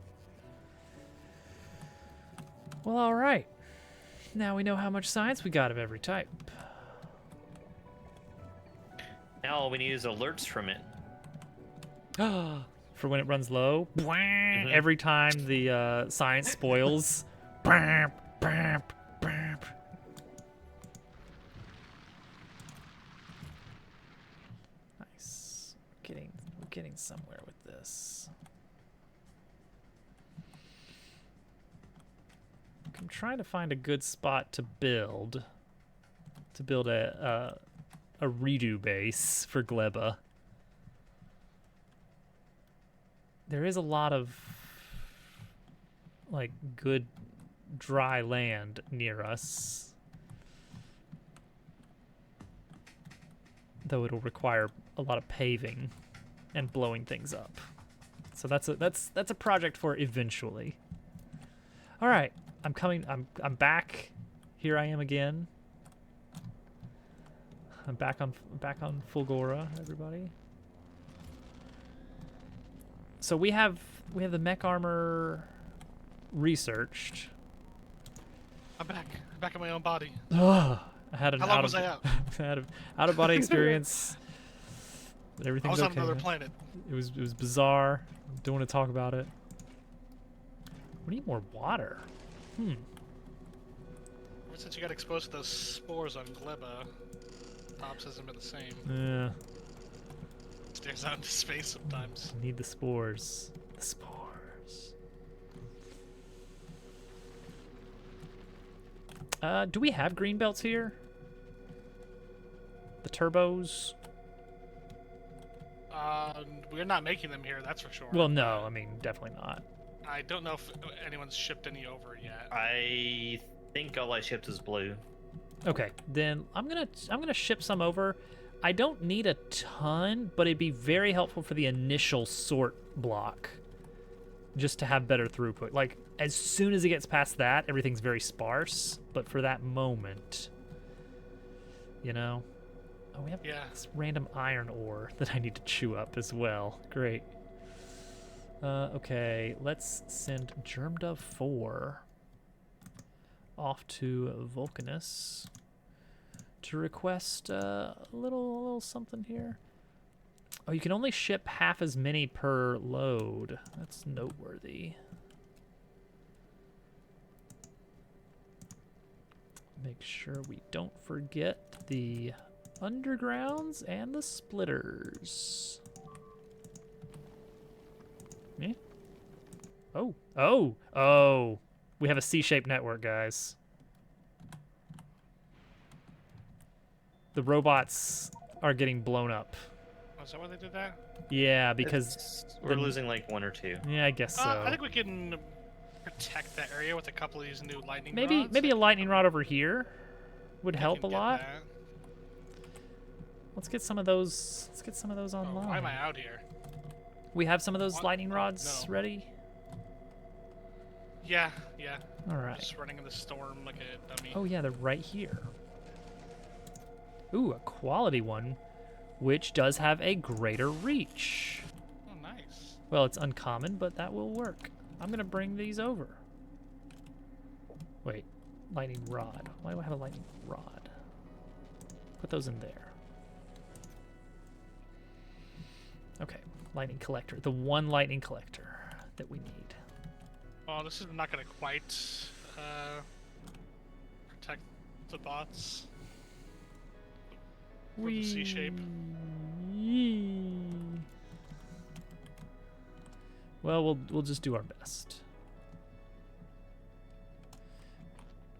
Well, all right. Now we know how much science we got of every type. Now all we need is alerts from it. For when it runs low, every time the science spoils. Nice. We're getting somewhere with this. I'm trying to find a good spot to build a redo base for Gleba. There is a lot of like good dry land near us, though it'll require a lot of paving and blowing things up. So that's a project for eventually. All right, I'm coming. I'm back. Here I am again. I'm back on Fulgora, everybody. So we have the mech armor researched. I'm back. I'm back in my own body. Ugh, I had an How long was I out? I had an out of body experience. But I everything's was on okay. another man. planet. It was bizarre. Don't want to talk about it. We need more water. Ever since you got exposed to those spores on Gleba, Tops hasn't been the same. Yeah. Stares out into space sometimes. Need the spores. The spores. Do we have green belts here? turbos? We're not making them here, that's for sure. Well, no, I mean, definitely not. I don't know if anyone's shipped any over yet. I think all I shipped is blue. Okay, then I'm gonna ship some over. I don't need a ton, but it'd be very helpful for the initial sort block, just to have better throughput. Like, as soon as it gets past that, everything's very sparse. But for that moment, you know. Oh, we have this random iron ore that I need to chew up as well. Great. Okay, let's send Germdove 4 off to Vulcanus to request a little something here. Oh, you can only ship half as many per load. That's noteworthy. Make sure we don't forget the undergrounds and the splitters. Me? Oh! We have a C-shaped network, guys. The robots are getting blown up. Oh, is that why they did that? Yeah, because we're losing like 1 or 2. Yeah, I guess so. I think we can protect that area with a couple of these new lightning maybe rods. maybe a lightning rod over here would I help a can get lot. that. Let's get some of those. Let's get some of those Oh, online. why am I out here? We have some of those What? lightning rods No. ready. Yeah. All right. Just running in the storm like a dummy. Oh yeah, they're right here. Ooh, a quality one, which does have a greater reach. Oh, nice. Well, it's uncommon, but that will work. I'm gonna bring these over. Wait, lightning rod. Why do I have a lightning rod? Put those in there. Okay, lightning collector. The one lightning collector that we need. Well, this is not going to quite protect the bots. With the C shape. Well, we'll just do our best.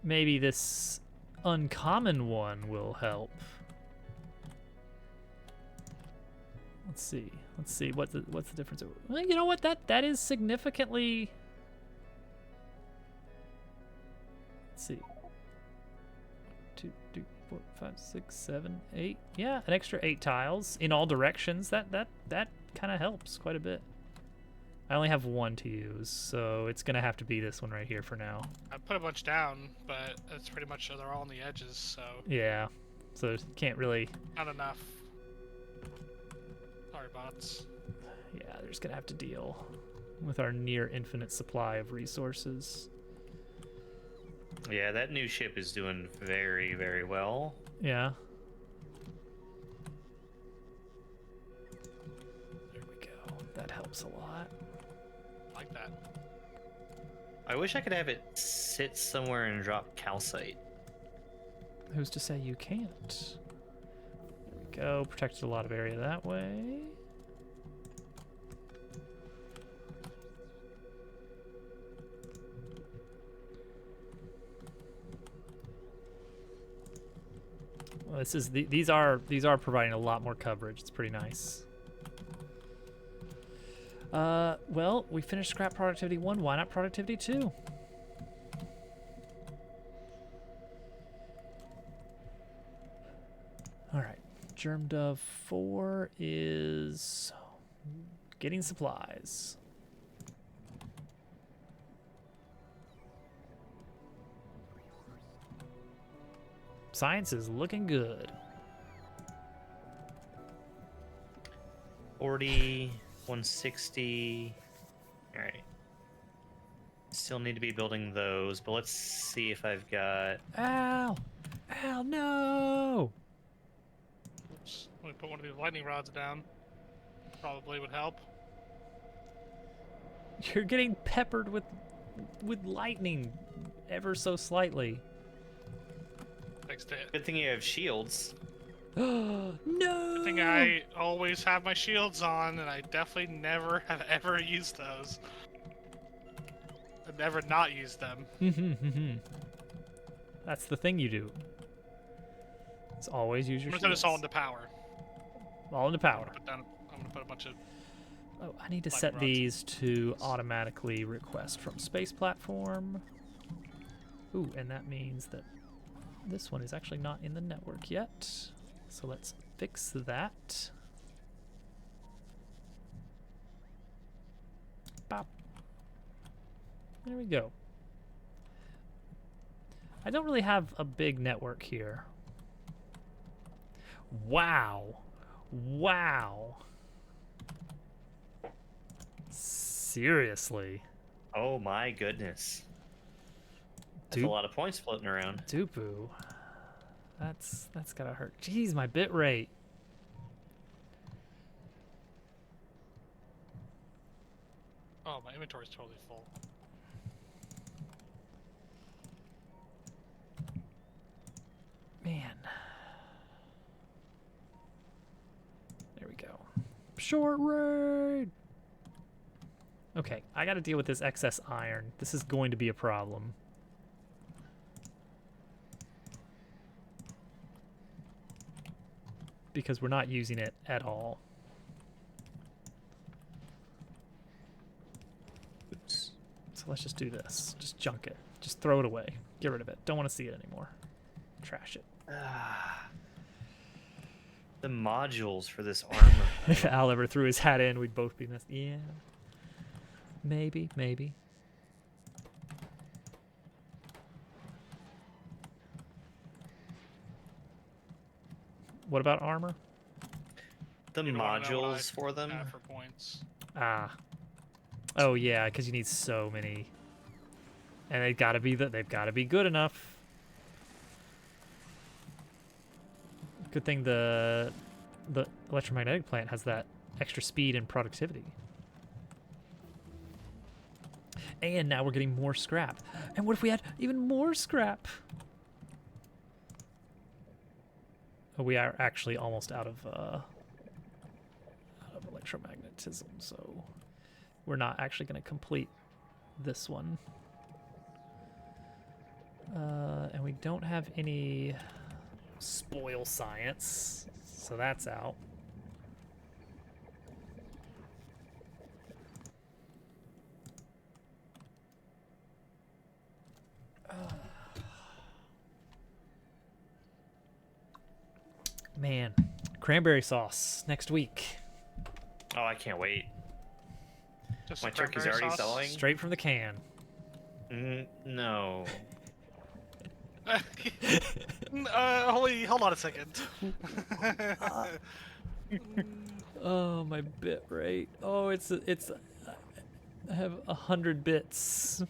Maybe this uncommon one will help. Let's see. What's the difference? Well, you know what? That is significantly. Let's see. 2, 3, 4, 5, 6, 7, 8. Yeah, an extra 8 tiles in all directions. That kind of helps quite a bit. I only have 1 to use, so it's gonna have to be this one right here for now. I put a bunch down, but it's pretty much they're all on the edges, so Yeah, so can't really. not enough. Sorry, bots. Yeah, they're just gonna have to deal with our near infinite supply of resources. Yeah, that new ship is doing very, very well. Yeah. There we go. That helps a lot. Like that. I wish I could have it sit somewhere and drop calcite. Who's to say you can't? There we go. Protected a lot of area that way. Well, these are providing a lot more coverage. It's pretty nice. Well, we finished scrap productivity 1. Why not productivity 2? All right. Germdove 4 is getting supplies. Science is looking good. 40, 160. All right. Still need to be building those, but let's see if I've got. Ow! Ow, no! Oops. Let me put one of these lightning rods down. Probably would help. You're getting peppered with lightning ever so slightly. Fixed it. Good thing you have shields. No! I think I always have my shields on, and I definitely never have ever used those. I've never not used them. That's the thing you do. It's always use I'm your gonna turn this all shields. into power. All into I'm power. gonna put a bunch of. Oh, I need to Lightning set rods. these to automatically request from space platform. Ooh, and that means that this one is actually not in the network yet. So let's fix that. Bop. There we go. I don't really have a big network here. Wow. Wow. Seriously. Oh my goodness. That's a lot of points floating around. Dupu. That's gotta hurt. Jeez, my bit rate. Oh, my inventory's totally full. Man. There we go. Short raid. Okay, I gotta deal with this excess iron. This is going to be a problem. Because we're not using it at all. Oops. So let's just do this. Just junk it. Just throw it away. Get rid of it. Don't want to see it anymore. Trash it. The modules for this armor. If Al ever threw his hat in, we'd both be messed. Yeah. Maybe, maybe. What about armor? The You don't wanna know what I modules for them. have for points. Ah. Oh yeah, because you need so many. And they've got to be they've got to be good enough. Good thing the electromagnetic plant has that extra speed and productivity. And now we're getting more scrap. And what if we had even more scrap? Oh, we are actually almost out of electromagnetism, so we're not actually going to complete this one. And we don't have any spoil science, so that's out. Man, cranberry sauce next week. Oh, I can't wait. Just My the turkey's cranberry already sauce? selling. Straight from the can. No. Hold on a second. Oh, my bit rate. Oh, it's I have 100 bits.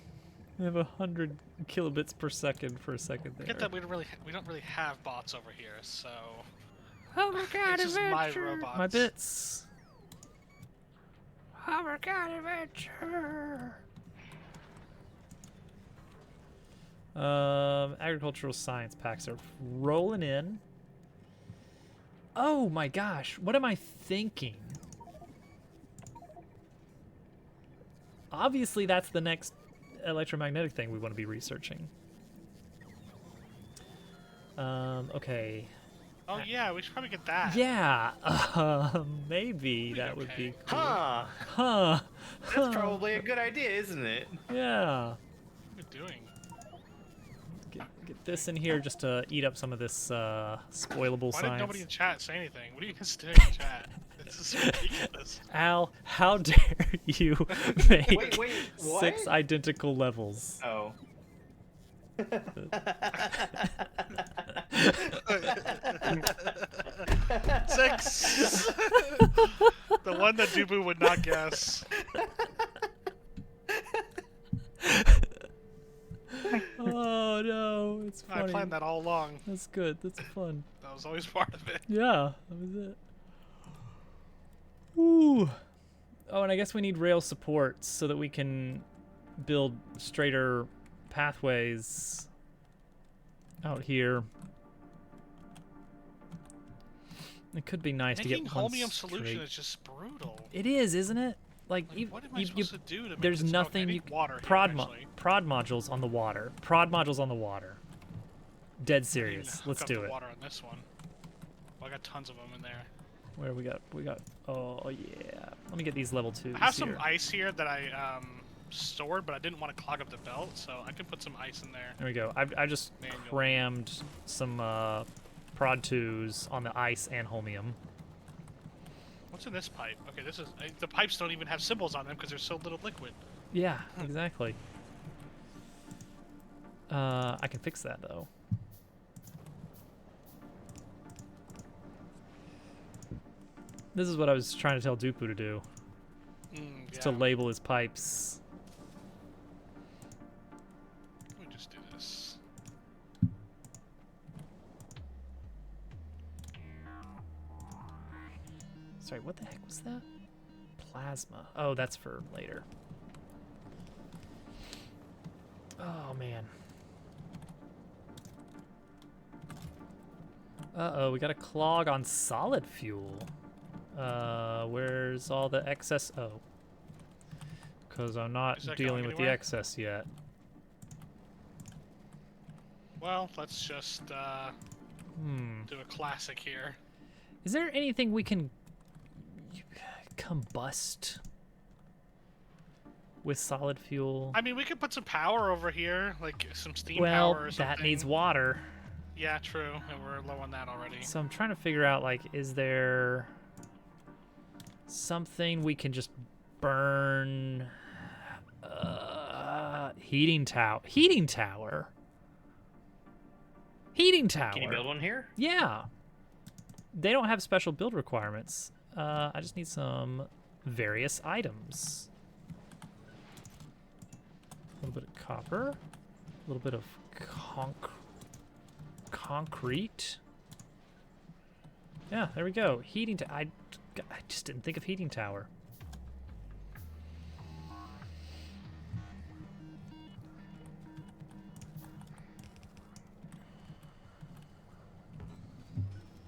I have 100 kilobits per second for a second there. Get that we don't really have bots over here, so Oh my god, it's just my adventure! robots. My bits. Oh my god, adventure! Agricultural science packs are rolling in. Oh my gosh, what am I thinking? Obviously, that's the next electromagnetic thing we want to be researching. Okay. Oh yeah, we should probably get that. Yeah, maybe that would okay. be cool. Huh. Huh. That's probably a good idea, isn't it? Yeah. What are we doing? Get this in here just to eat up some of this spoilable Why science. didn't nobody in chat say anything? What are you guys doing in chat? This is ridiculous. Al, how dare you make Wait, what? 6 identical levels? Oh. Six. The one that Dubu would not guess. Oh no, it's I funny. planned that all along. That's good. That's fun. That was always part of it. Yeah, that was it. Ooh. Oh, and I guess we need rail support so that we can build straighter pathways out here. It could be nice to Making get one holmium solution straight. is just brutal. It is, isn't it? Like, Like, what am I supposed to do to make there's this? nothing Okay, I you need water here, prod actually. prod modules on the water. Prod modules on the water. Dead I need to serious. hook Let's up do the it. Water on this one. I got tons of them in there. Where we got? Oh yeah. Let me get these level 2s I have here. some ice here that I stored, but I didn't want to clog up the belt, so I can put some ice in there. There we go. I just Manually. crammed some prod 2s on the ice and holmium. What's in this pipe? Okay, this is the pipes don't even have symbols on them because there's so little liquid. Yeah, exactly. I can fix that though. This is what I was trying to tell Dupu to do. Is to Yeah. label his pipes. Let me just do this. Sorry, what the heck was that? Plasma. Oh, that's for later. Oh, man. Uh-oh, we got a clog on solid fuel. Where's all the excess? Oh. Because I'm not Is that dealing going with the anywhere? excess yet. Well, let's just do a classic here. Is there anything we can combust with solid fuel? I mean, we could put some power over here, like some steam Well, power or something. that needs water. Yeah, true, and we're low on that already. So I'm trying to figure out, like, is there something we can just burn? Heating tower. Heating tower. Heating tower. Can you build one here? Yeah. They don't have special build requirements. I just need some various items. A little bit of copper. A little bit of concrete. Yeah, there we go. Heating I just didn't think of heating tower.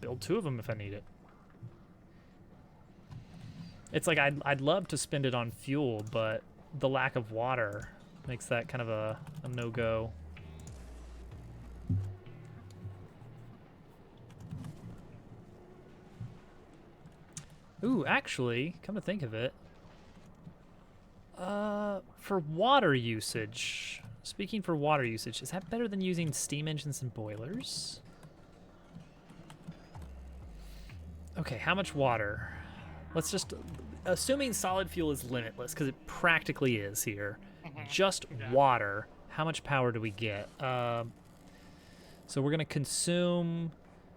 Build 2 of them if I need it. It's like I'd love to spend it on fuel, but the lack of water makes that kind of a no-go. Ooh, actually, come to think of it, for water usage, speaking for water usage, is that better than using steam engines and boilers? Okay, how much water? Let's just, assuming solid fuel is limitless, because it practically is here, just water, how much power do we get? So we're going to consume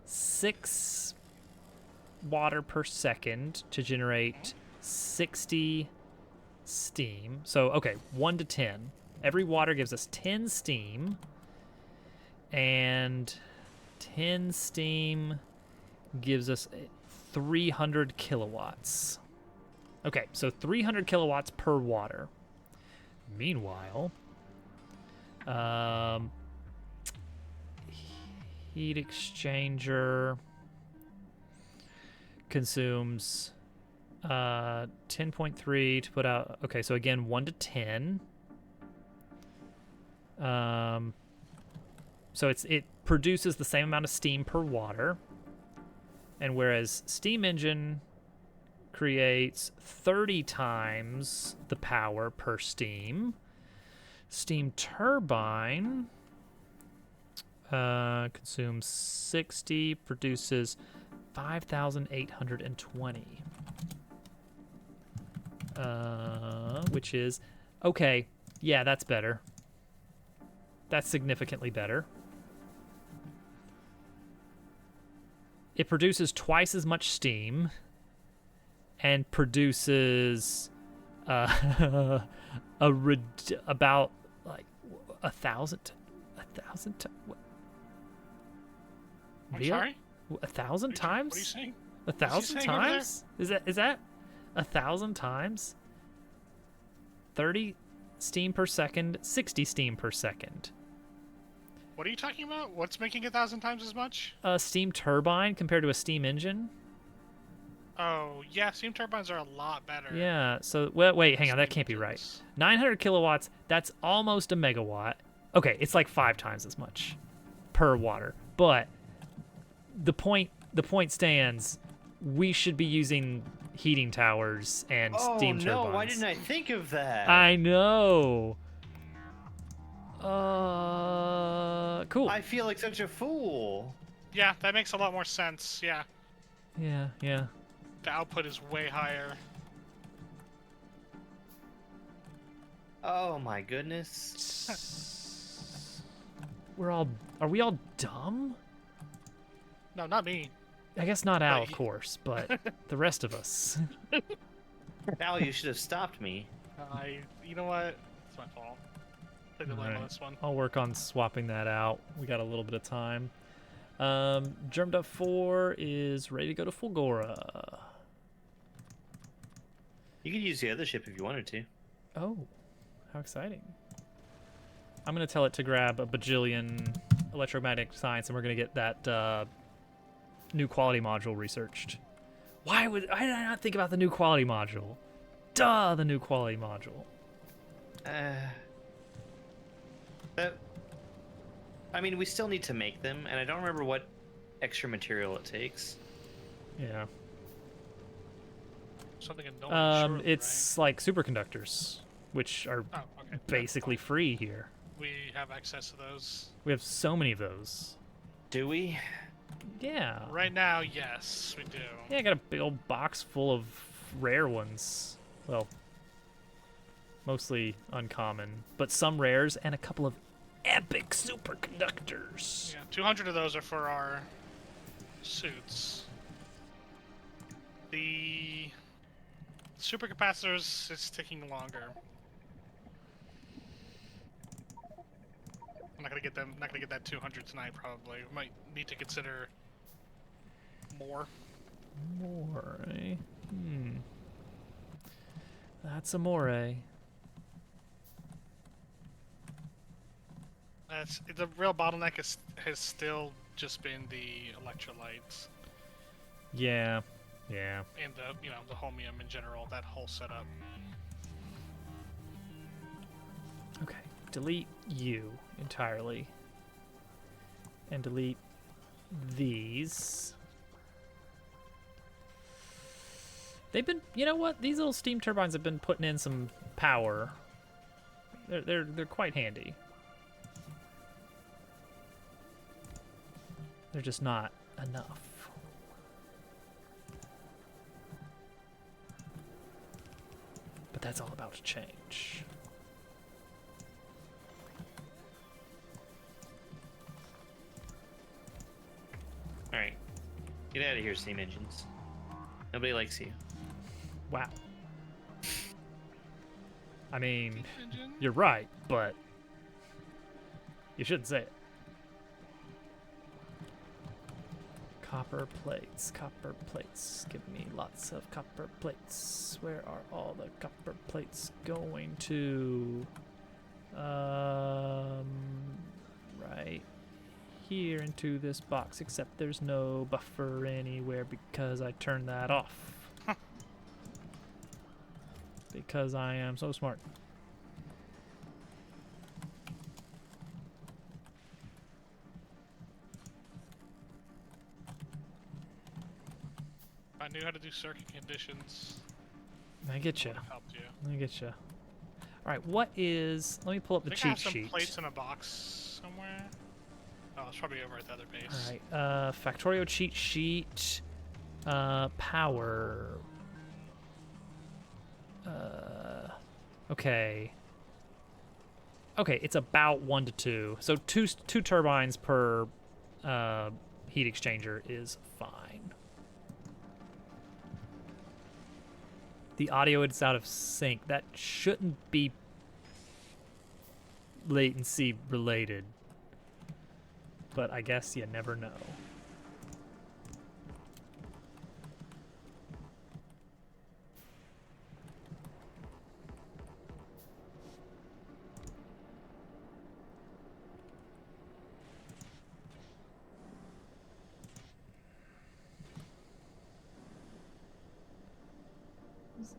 6 water per second to generate 60 steam. So, okay, 1 to 10. Every water gives us 10 steam, and 10 steam gives us 300 kilowatts. Okay, so 300 kilowatts per water. Meanwhile, heat exchanger consumes 10.3 to put out. Okay, so again, 1 to 10. So it produces the same amount of steam per water. And whereas steam engine creates 30 times the power per steam, steam turbine consumes 60, produces 5,820. Which is, okay, yeah, that's better. That's significantly better. It produces twice as much steam and produces about like 1,000. What? I'm sorry? 1,000 times? What are you saying? 1,000 saying over there? times? Is that 1,000 times? 30 steam per second, 60 steam per second. What are you talking about? What's making 1,000 times as much? A steam turbine compared to a steam engine? Oh, yeah, steam turbines are a lot better. Yeah, so, well, wait, hang on, that can't be right. 900 kilowatts, that's almost a megawatt. Okay, it's like 5 times as much per water. But the point the point stands. We should be using heating towers and steam turbines. Oh no! Why didn't I think of that? I know. Cool. I feel like such a fool. Yeah, that makes a lot more sense. Yeah, Yeah, yeah. the output is way higher. Oh my goodness. Are we all dumb? No, not me. I guess not Al, Right. of course, but the rest of us. Al, you should have stopped me. You know what? It's my fault. Take the blame on Alright. this one. I'll work on swapping that out. We got a little bit of time. Germ Dove 4 is ready to go to Fulgora. You could use the other ship if you wanted to. Oh, how exciting. I'm going to tell it to grab a bajillion electromagnetic science, and we're going to get that new quality module researched. Why did I not think about the new quality module? Duh, the new quality module. I mean, we still need to make them, and I don't remember what extra material it takes. Yeah. Something annoying. Surely, It's like superconductors, which are right? Oh, okay. That's basically fine. free here. We have access to those. We have so many of those. Do we? Yeah. Right now, yes, we do. Yeah, I got a big old box full of rare ones. Well, mostly uncommon, but some rares and a couple of epic superconductors. Yeah, 200 of those are for our suits. The supercapacitors is taking longer. I'm not gonna get them. Not gonna get that 200 tonight. Probably. We might need to consider more. More, eh? That's a more. That's the real bottleneck has still just been the electrolytes Yeah. Yeah. and the homium in general. That whole setup. Okay. Delete you entirely. And delete these. They've been, you know what? These little steam turbines have been putting in some power. They're quite handy. They're just not enough. But that's all about to change. Alright. Get out of here, steam engines. Nobody likes you. Wow. I mean, Engine? you're right, but you shouldn't say it. Copper plates, copper plates. Give me lots of copper plates. Where are all the copper plates going to? Right here into this box, except there's no buffer anywhere because I turned that off. Because I am so smart. If I knew how to do circuit conditions, I get you. would have helped you. I get you. All right, what is? Let me pull up I the think I have cheat some sheet. plates in a box somewhere. Oh, it's probably over at the other base. All right, Factorio cheat sheet, power. Okay. Okay, it's about 1 to 2. So two turbines per heat exchanger is fine. The audio is out of sync. That shouldn't be latency related. But I guess you never know.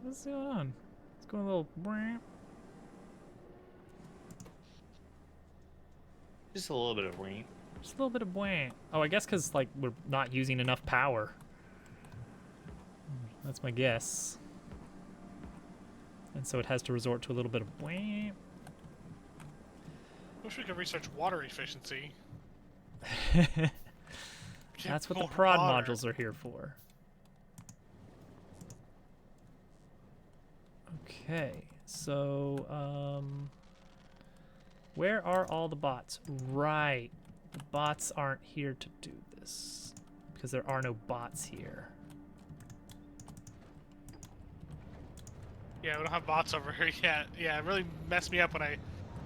What's going on? It's going a little. Just a little bit of rain. Just a little bit of bwah. Oh, I guess because like we're not using enough power. That's my guess. And so it has to resort to a little bit of bwah. Wish we could research water efficiency. That's what the More prod water. modules are here for. Okay, so where are all the bots? Right, the bots aren't here to do this because there are no bots here. Yeah, we don't have bots over here yet. Yeah, it really messed me up when I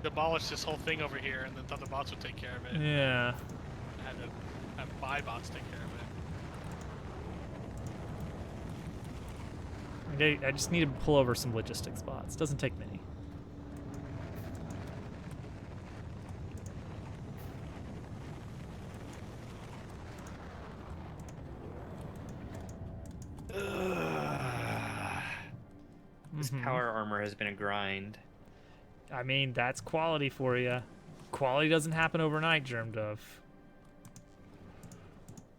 demolished this whole thing over here and then thought the bots would take care of it. Yeah. I had to have my bots take care of it. I just need to pull over some logistics bots. Doesn't take many. This power armor has been a grind. I mean, that's quality for you. Quality doesn't happen overnight, Germ Dove.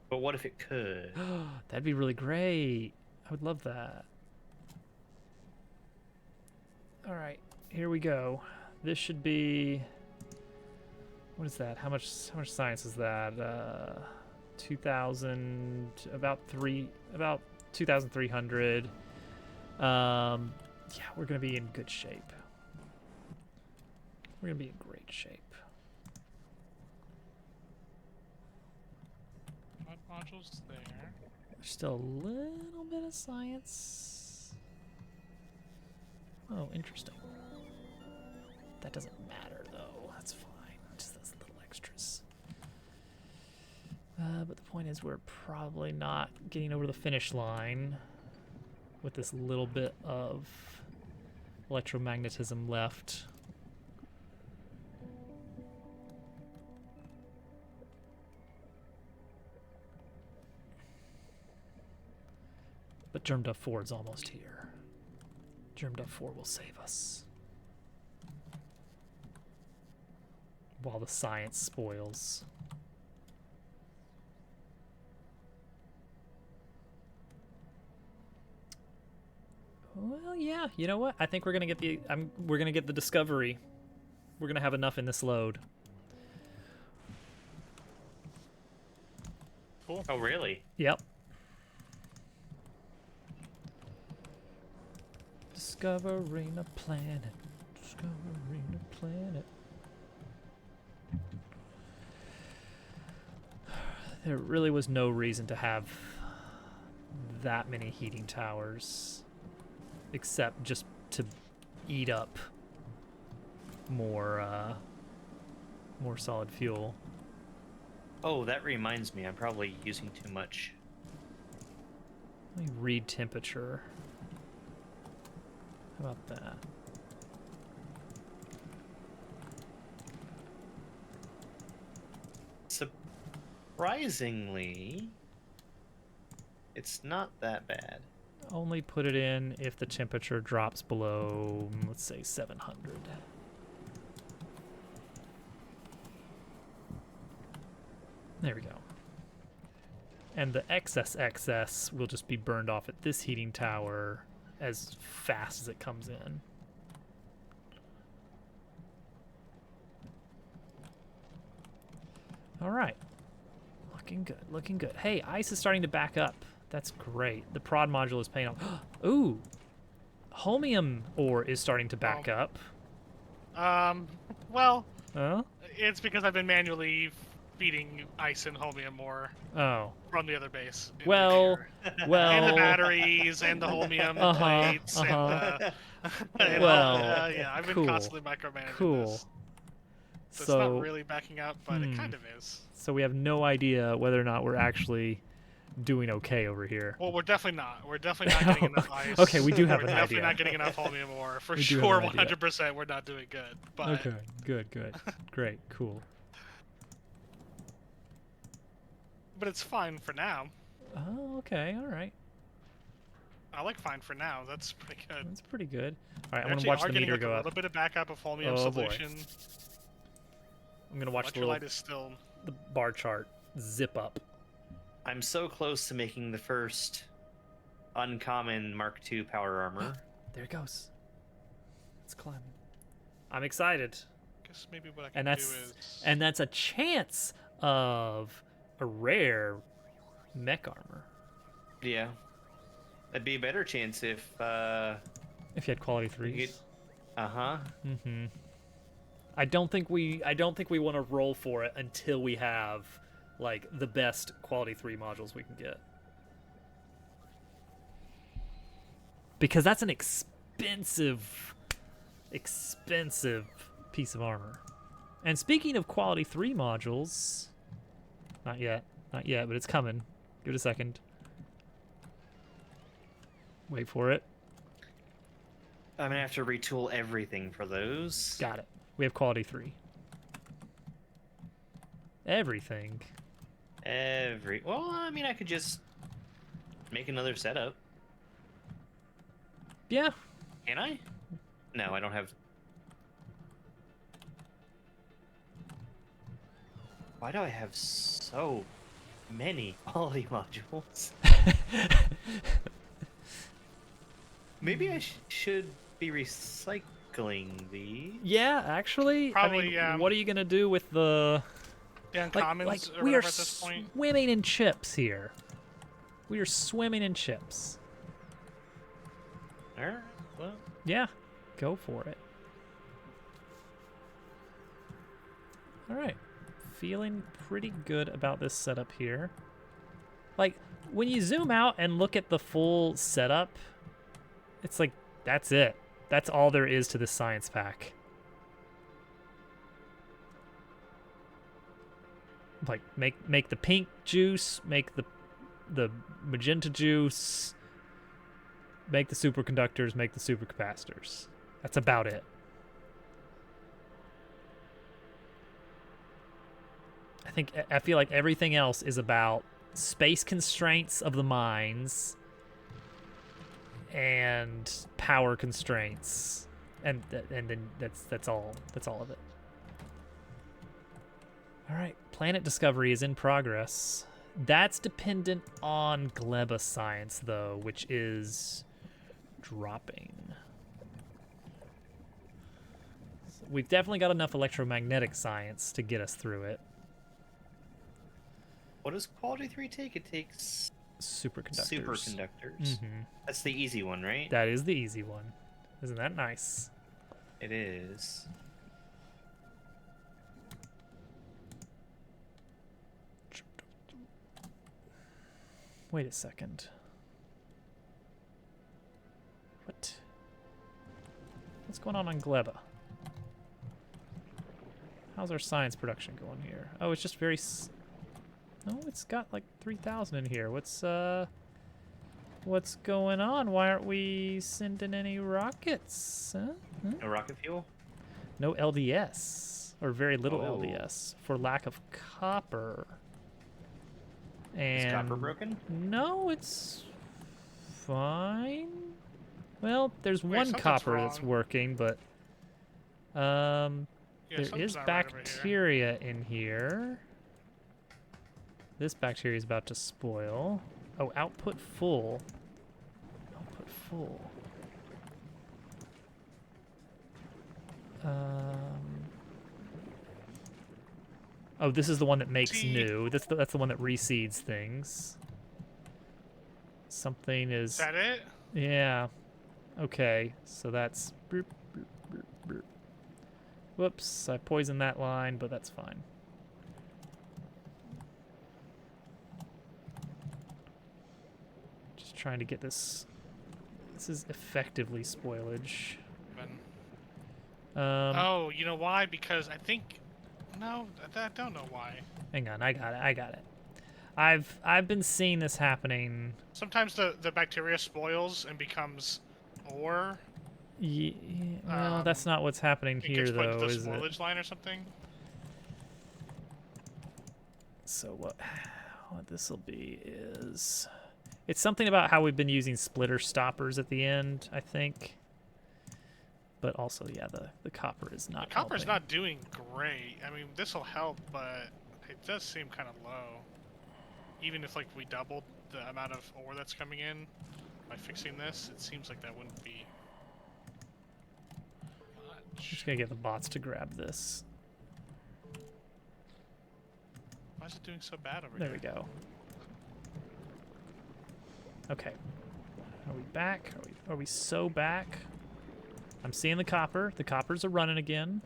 But what if it could? That'd be really great. I would love that. All right, here we go. This should be. What is that? How much science is that? 2,000. About 2,300. Yeah, we're gonna be in good shape. We're gonna be in great shape. Mod modules there. There's still a little bit of science. Oh, interesting. That doesn't matter though. That's fine. Just those little extras. But the point is, we're probably not getting over the finish line with this little bit of electromagnetism left. But Germ-Dove 4 is almost here. Germ-Dove 4 will save us. While the science spoils. Well, yeah, you know what? I think we're gonna get we're gonna get the discovery. We're gonna have enough in this load. Cool. Oh, really? Yep. Discovering a planet. Discovering a planet. There really was no reason to have that many heating towers, except just to eat up more solid fuel. Oh, that reminds me. I'm probably using too much. Let me read temperature. How about that? Surprisingly, it's not that bad. Only put it in if the temperature drops below, let's say, 700. There we go. And the excess will just be burned off at this heating tower as fast as it comes in. All right. Looking good, looking good. Hey, ice is starting to back up. That's great. The prod module is paying off. Ooh, holmium ore is starting to back up. Well, Oh? it's because I've been manually feeding ice and holmium more Oh. from the other base. into Well, here. well. And the batteries and the holmium plates and and Well, yeah, I've been cool, constantly micromanaging cool. this. So it's So, not really backing up, but it kind of is. so we have no idea whether or not we're actually doing okay over here. Well, we're definitely not. We're definitely not getting enough ice. Okay, we do have We're an definitely idea. not getting enough holmium ore. For We do have sure, an idea. 100% we're not doing good. But Okay, good, good. Great, cool. but it's fine for now. Oh, okay, all right. I like fine for now. That's pretty good. That's pretty good. All right, We I'm going to actually watch are the getting meter like go a up. little bit of backup of holmium Oh, boy. solution. I'm going to watch the little... Electrolyte is still the bar chart zip up. I'm so close to making the first uncommon Mark II power armor. There it goes. It's climbing. I'm excited. Guess maybe what I And can do that's is. and that's a chance of a rare mech armor. Yeah. That'd be a better chance if, If you had quality threes. uh-huh. Mm-hmm. I don't think we want to roll for it until we have like the best quality 3 modules we can get. Because that's an expensive piece of armor. And speaking of quality 3 modules, not yet, but it's coming. Give it a second. Wait for it. I'm gonna have to retool everything for those. Got it. We have quality 3. Everything. Well, I mean, I could just make another setup. Yeah. Can I? No, I don't have. Why do I have so many quality modules? Maybe I should be recycling these. Yeah, actually, Probably, I mean, what are you gonna do with the The uncommons like or we are whatever at this point. swimming in chips here. We are swimming in chips. All right. Well, Yeah, go for it. All right, feeling pretty good about this setup here. Like when you zoom out and look at the full setup, it's like that's it. That's all there is to this science pack. Like make the pink juice, make the magenta juice, make the superconductors, make the supercapacitors. That's about it. I feel like everything else is about space constraints of the mines and power constraints, and then that's all of it. All right, planet discovery is in progress. That's dependent on Gleba science, though, which is dropping. So we've definitely got enough electromagnetic science to get us through it. what does quality 3 take? It takes Superconductors. superconductors. Mhm. That's the easy one, right? That is the easy one. Isn't that nice? It is. Wait a second. What? What's going on Gleba? How's our science production going here? Oh, it's just very... No, it's got like 3,000 in here. What's going on? Why aren't we sending any rockets? Huh? No rocket fuel? No LDS, or very little Oh. LDS, for lack of copper. And Is copper broken? No, it's fine. Well, there's Wait, one something's copper that's wrong. working, but Yeah, there something's is not right over here. bacteria in here. This bacteria is about to spoil. Oh, output full. Output full. Oh, this is the one that makes See- new. That's the one that reseeds things. Something is... Is that it? Yeah. Okay, so that's... Burp, burp, burp, burp. Whoops, I poisoned that line, but that's fine. Just trying to get this... This is effectively spoilage. Oh, you know why? Because I think... No, I don't know why. Hang on, I got it. I've been seeing this happening. Sometimes the bacteria spoils and becomes ore. Well, that's not what's happening It here, gets put though, into the is it? spoilage line or something. So what this will be is... It's something about how we've been using splitter stoppers at the end, I think. But also, yeah, the copper is not Copper's helping. not doing great. I mean, this will help, but It does seem kind of low. Even if like we doubled the amount of ore that's coming in by fixing this, it seems like that wouldn't be much. Just gonna get the bots to grab this. Why is it doing so bad over There here? we go. Okay. Are we back? Are we so back? I'm seeing the copper. The coppers are running again.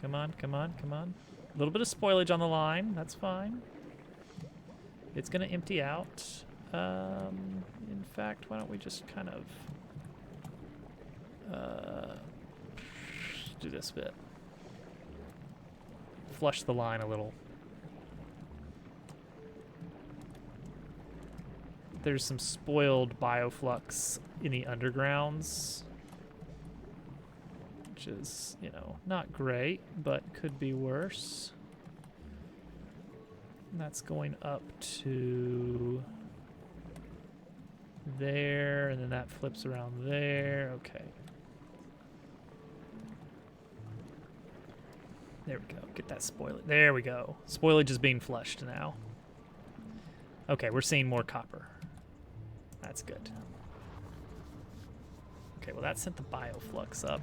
Come on, come on, come on. A little bit of spoilage on the line. That's fine. It's gonna empty out. In fact, why don't we just kind of do this bit. Flush the line a little. There's some spoiled bioflux in the undergrounds, which is, you know, not great, but could be worse. And that's going up to there, and then that flips around there. Okay. There we go. Get that spoilage. There we go. Spoilage is being flushed now. Okay, we're seeing more copper. That's good. Okay, well that sent the bioflux up,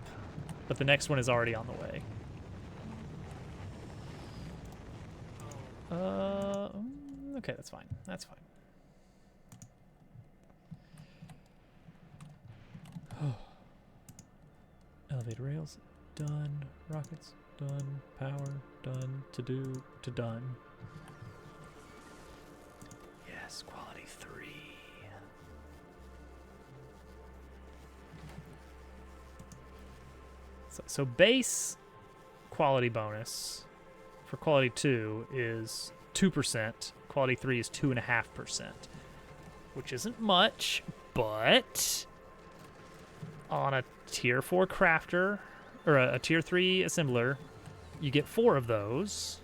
but the next one is already on the way. Okay, that's fine. That's fine. Elevator rails, done. Rockets, done. Power, done. To do, to done. Yes, quality 3. So base quality bonus for quality 2 is 2%. Quality 3 is 2.5%, which isn't much, but on a tier 4 crafter or a tier 3 assembler, you get 4 of those.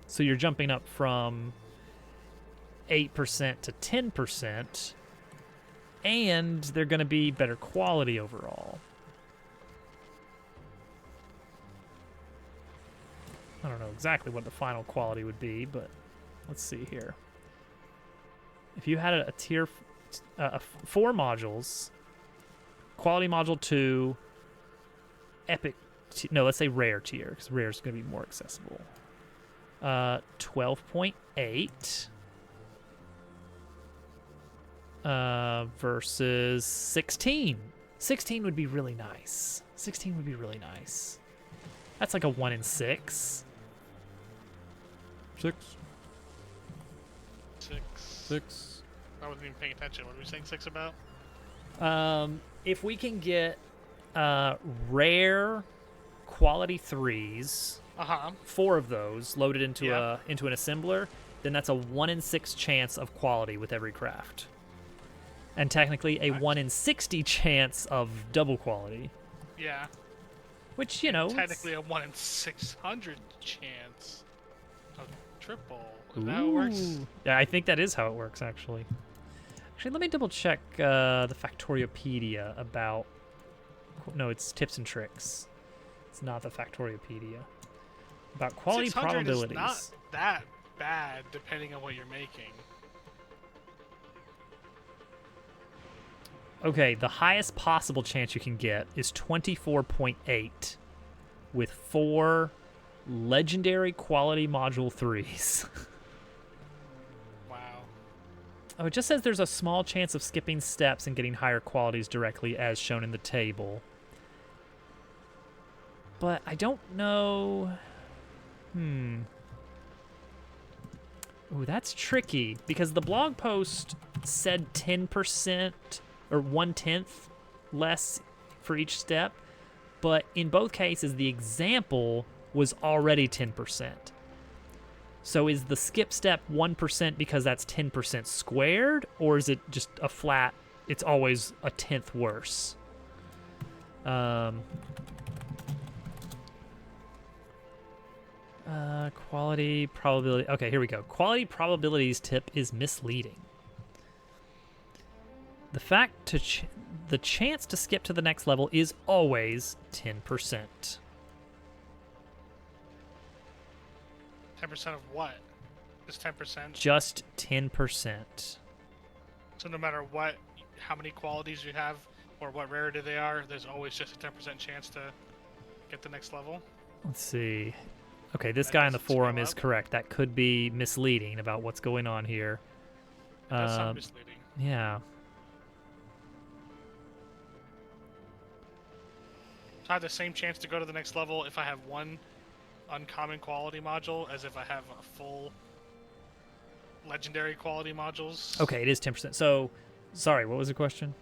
So you're jumping up from 8% to 10%, and they're going to be better quality overall. I don't know exactly what the final quality would be, but let's see here. If you had a tier 4 modules, quality module 2, epic, no, let's say rare tier, because rare is going to be more accessible. 12.8 versus 16. 16 would be really nice. 16 would be really nice. That's like a 1 in 6. 6. 6. 6. I wasn't even paying attention. What were we saying 6 about? If we can get rare quality 3s, 4 of those loaded into into an assembler, then that's a 1 in 6 chance of quality with every craft. And technically a 1 in 60 chance of double quality. Yeah. Which, you know, Technically a 1 in 600 chance of triple. Is that how it works? Ooh. Yeah, I think that is how it works, actually. Actually, let me double check the Factoriopedia about... No, it's tips and tricks. It's not the Factoriopedia. About quality 600 probabilities. is not that bad, depending on what you're making. Okay, the highest possible chance you can get is 24.8 with 4 legendary quality module 3s. Wow. Oh, it just says there's a small chance of skipping steps and getting higher qualities directly as shown in the table. But I don't know... Ooh, that's tricky, because the blog post said 10% or 1/10 less for each step, but in both cases, the example was already 10%. So is the skip step 1% because that's 10% squared, or is it just a flat, it's always a 10th worse? Quality probability. Okay, here we go. Quality probabilities tip is misleading. The chance to skip to the next level is always 10%. 10% of what? Just 10%? Just 10%. So no matter what, how many qualities you have, or what rarity they are, there's always just a 10% chance to get the next level. Let's see. Okay, this That guy in the doesn't scale forum is up. correct. That could be misleading about what's going on here. It does sound misleading. Yeah. So I have the same chance to go to the next level if I have one uncommon quality module as if I have a full legendary quality modules. Okay, it is 10%. So, sorry, what was the question?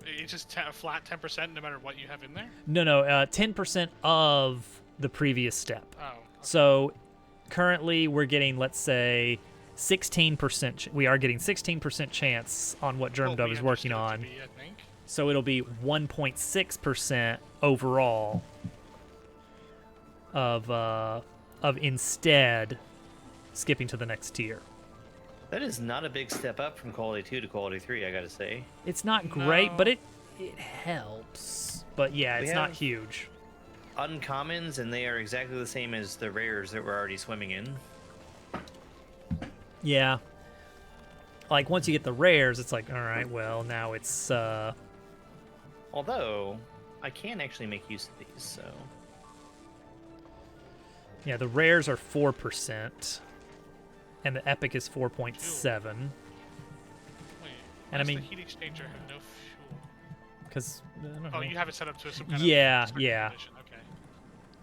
It's just a flat 10% no matter what you have in there? No, 10% of the previous step. Oh. Okay. So, currently we're getting, let's say, 16%. We are getting 16% chance on what Well, GermDub we is working understood it to on. be, I think. So it'll be 1.6% overall of instead skipping to the next tier. That is not a big step up from quality 2 to quality 3, I gotta say. It's not great, but No. it helps. But yeah, We it's not have- huge. Uncommons, and they are exactly the same as the rares that we're already swimming in. Yeah. Like once you get the rares, it's like, all right, well, now it's Although, I can actually make use of these, so... yeah, the rares are 4%, and the epic is 4.7. Wait, And I why does mean- the heat exchanger have no fuel? Because Oh, you have it set up to some kind Yeah, of special yeah. condition. Okay,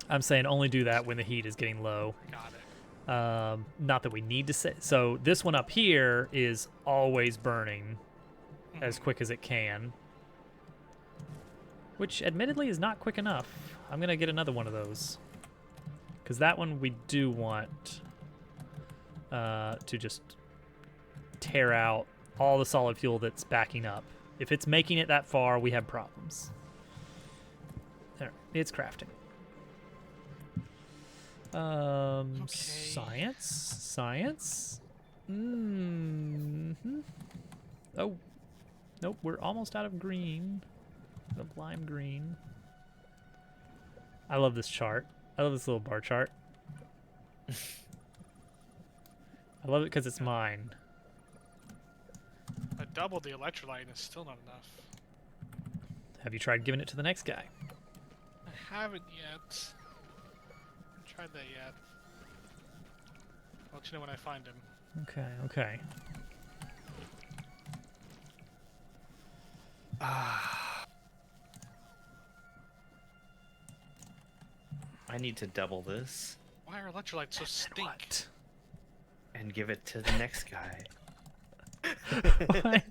I'm saying only do that when the heat is getting low. got it. Not that we need to say. So this one up here is always burning as Mhm. quick as it can, which admittedly is not quick enough. I'm gonna get another one of those because that one we do want to just tear out all the solid fuel that's backing up. If it's making it that far, we have problems. There, it's crafting. Okay. Science. Oh, nope. We're almost out of green. Of lime green. I love this chart. I love this little bar chart. I love it because it's mine. I doubled the electrolyte and it's still not enough. Have you tried giving it to the next guy? I haven't yet. Haven't tried that yet. I'll let you know when I find him. Okay. I need to double this Why are electrolytes so stink? What? and give it to the next guy. What?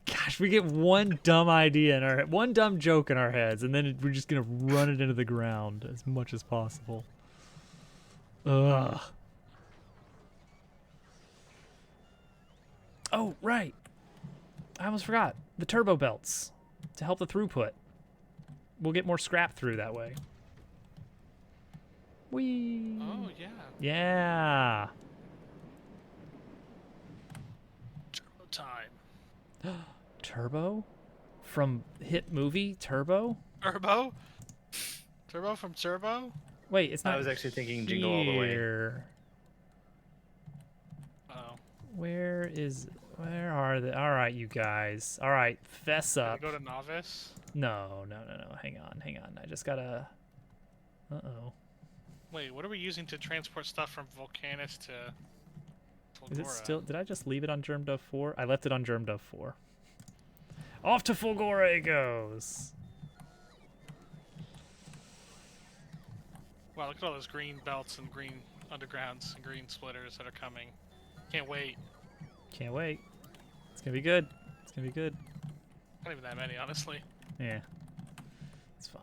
Gosh, we get one dumb idea in our one dumb joke in our heads, and then we're just gonna run it into the ground as much as possible. Ugh. Oh, right. I almost forgot. The turbo belts to help the throughput. We'll get more scrap through that way. Whee! Oh, yeah. Yeah. Turbo time. Turbo? From hit movie Turbo? Turbo? Turbo from Turbo? Wait, it's not I was actually thinking Jingle All the Way. here. Oh. Where are they? All right, you guys. All right, fess Can I up. go to Novice? No. Hang on. I just gotta. Uh-oh. Wait, what are we using to transport stuff from Volcanus to Is it Fulgora? still? Did I just leave it on GermDove 4? I left it on GermDove 4. Off to Fulgora it goes. Wow, look at all those green belts and green undergrounds and green splitters that are coming. Can't wait. Can't wait. It's gonna be good. Not even that many, honestly. Yeah. It's fine.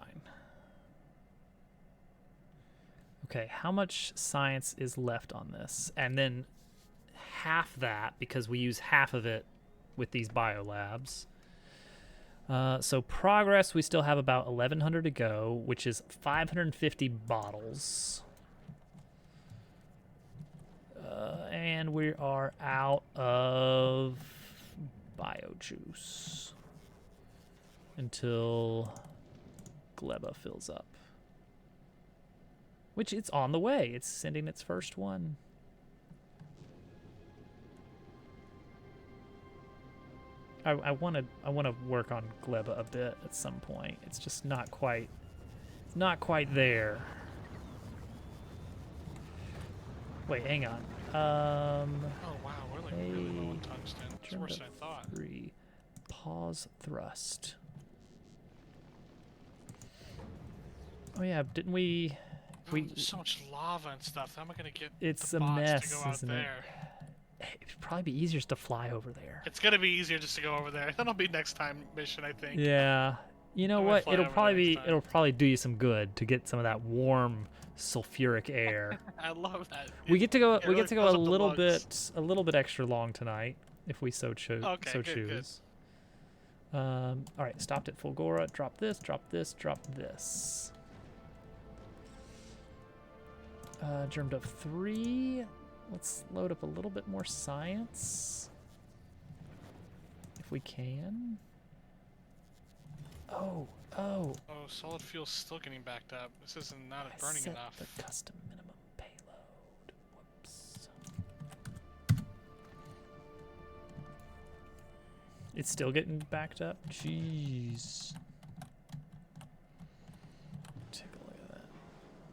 Okay, how much science is left on this? And then half that, because we use half of it with these biolabs. So progress, we still have about 1,100 to go, which is 550 bottles. And we are out of bio juice until Gleba fills up. Which it's on the way. It's sending its first one. I want to work on Gleba a bit at some point. It's just not quite there. Wait, hang on. Oh wow, we're like really low on Hey, tungsten. It's turned worse up than I thought. 3. Pause thrust. Oh yeah, didn't we? There's so much lava and stuff. How am I gonna get It's the a bots mess, to go out isn't there? it? It'd probably be easier just to fly over there. It's gonna be easier just to go over there. That'll be next time mission, I think. Yeah. You know I'm gonna what? fly It'll over probably there next be. time. It'll probably do you some good to get some of that warm sulfuric air. I love that. We get to go. It We really get to go fills a up the little lungs. bit extra long tonight, if we so choose. Okay, so good, good. choose. All right. Stopped at Fulgora. Drop this. Drop this. Drop this. Germed up 3. Let's load up a little bit more science, if we can. Oh. Oh, solid fuel's still getting backed up. This isn't not I burning set enough. the custom minimum payload. Whoops. It's still getting backed up? Jeez. Take a look at that.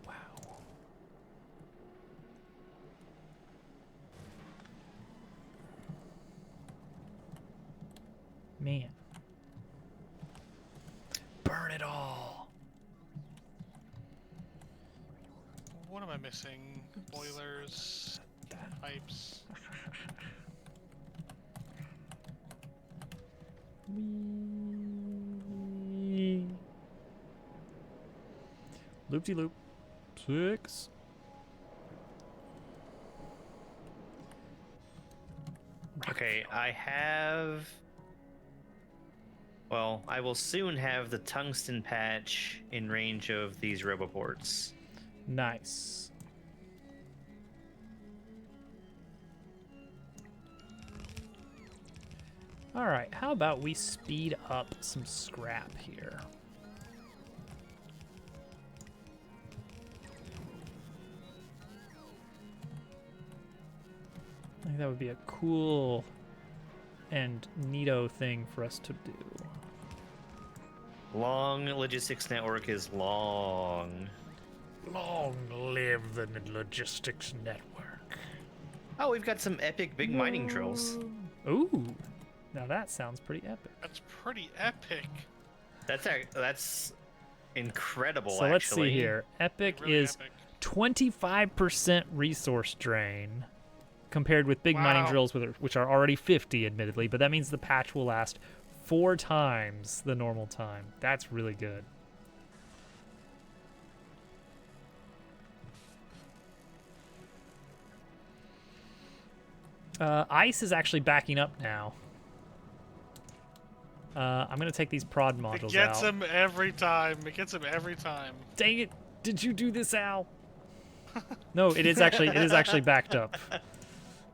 Wow. Man. Burn it all. What am I missing? Boilers, pipes. Loop-de-loop. 6. Okay, I have. Well, I will soon have the tungsten patch in range of these roboports. Nice. All right, how about we speed up some scrap here? I think that would be a cool and neato thing for us to do. Long logistics network is long. Long live the logistics network. Oh, we've got some epic big mining drills. Ooh, now that sounds pretty epic. That's pretty epic. That's incredible. So let's see actually. here. Epic Really is epic. 25% resource drain compared with big mining Wow. drills, which are already 50, admittedly, but that means the patch will last 4 times the normal time. That's really good. Ice is actually backing up now. I'm going to take these prod modules It gets out. him every time. It gets him every time. Dang it! Did you do this, Al? No, it is actually backed up.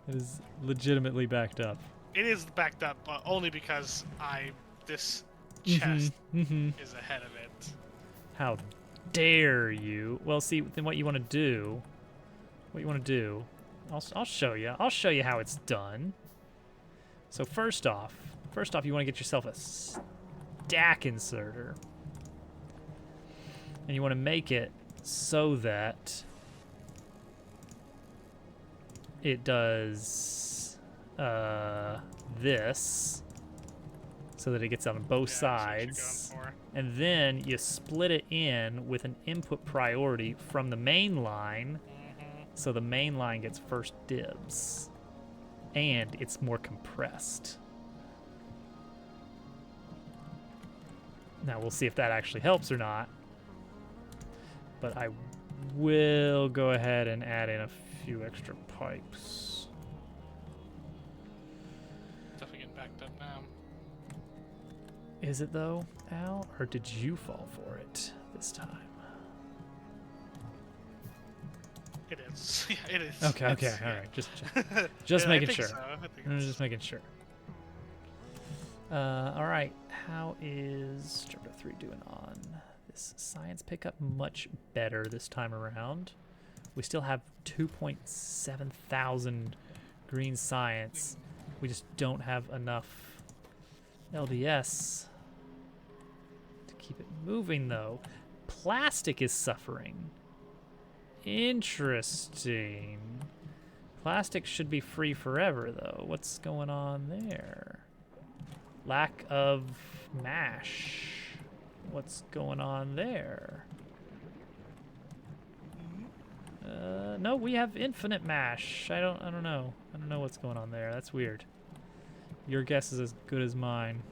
It is legitimately backed up. It is backed up, but only because this chest is ahead of it. How dare you? Well, see, then what you want to do? I'll show you. I'll show you how it's done. So first off, you want to get yourself a stack inserter, and you want to make it so that it does this, so that it gets on both Yeah, that's what you're sides. going for. And then you split it in with an input priority from the main line, so the main line gets first dibs. And it's more compressed. Now we'll see if that actually helps or not. But I will go ahead and add in a few extra pipes. Definitely getting backed up now. Is it though, Al? Or did you fall for it this time? It is. Yeah, it is. Okay, It's- all yeah. right. Just Yeah, I making think sure. so. I think I'm it's- just making sure. All right. How is Chapter 3 doing on this science pick up much better this time around. We still have 2.7 thousand green science. We just don't have enough LDS to keep it moving, though. Plastic is suffering. Interesting. Plastic should be free forever, though. What's going on there? Lack of mash. What's going on there? No, we have infinite mash. I don't know. I don't know what's going on there. That's weird. Your guess is as good as mine.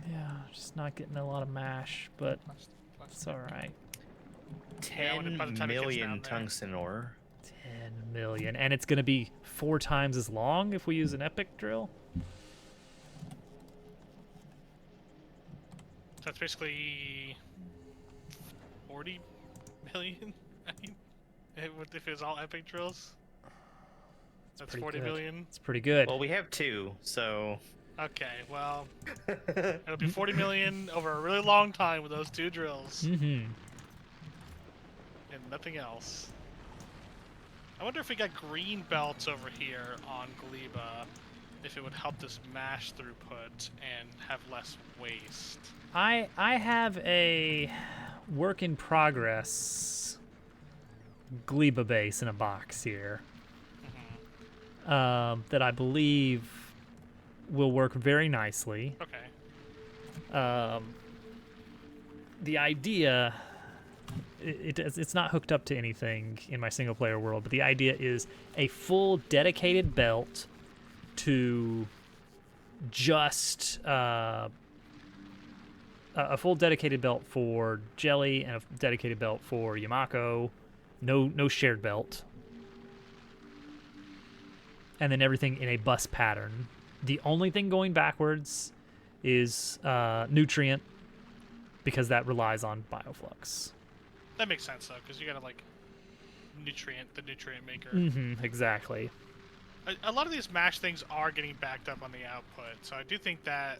Yeah, just not getting a lot of mash, but it's all right. Yeah, by the 10 time it gets down million there. tungsten ore. 10 million, and it's gonna be 4 times as long if we use an epic drill. So that's basically 40 million. I mean, if it was all epic drills, that's pretty 40 good. million. It's pretty good. Well, we have 2, so Okay, well, it'll be 40 million over a really long time with those 2 drills Mm-hmm. and nothing else. I wonder if we got green belts over here on Gleba, if it would help this mash throughput and have less waste. I have a work in progress Gleba base in a box here that I believe will work very nicely. Okay. The idea, it's not hooked up to anything in my single player world, but the idea is a full dedicated belt to just a full dedicated belt for Jelly and a dedicated belt for Yamako. No shared belt. And then everything in a bus pattern. The only thing going backwards is nutrient, because that relies on bioflux. That makes sense though, because you gotta like the nutrient maker. Mm-hmm, exactly. A lot of these mash things are getting backed up on the output, so I do think that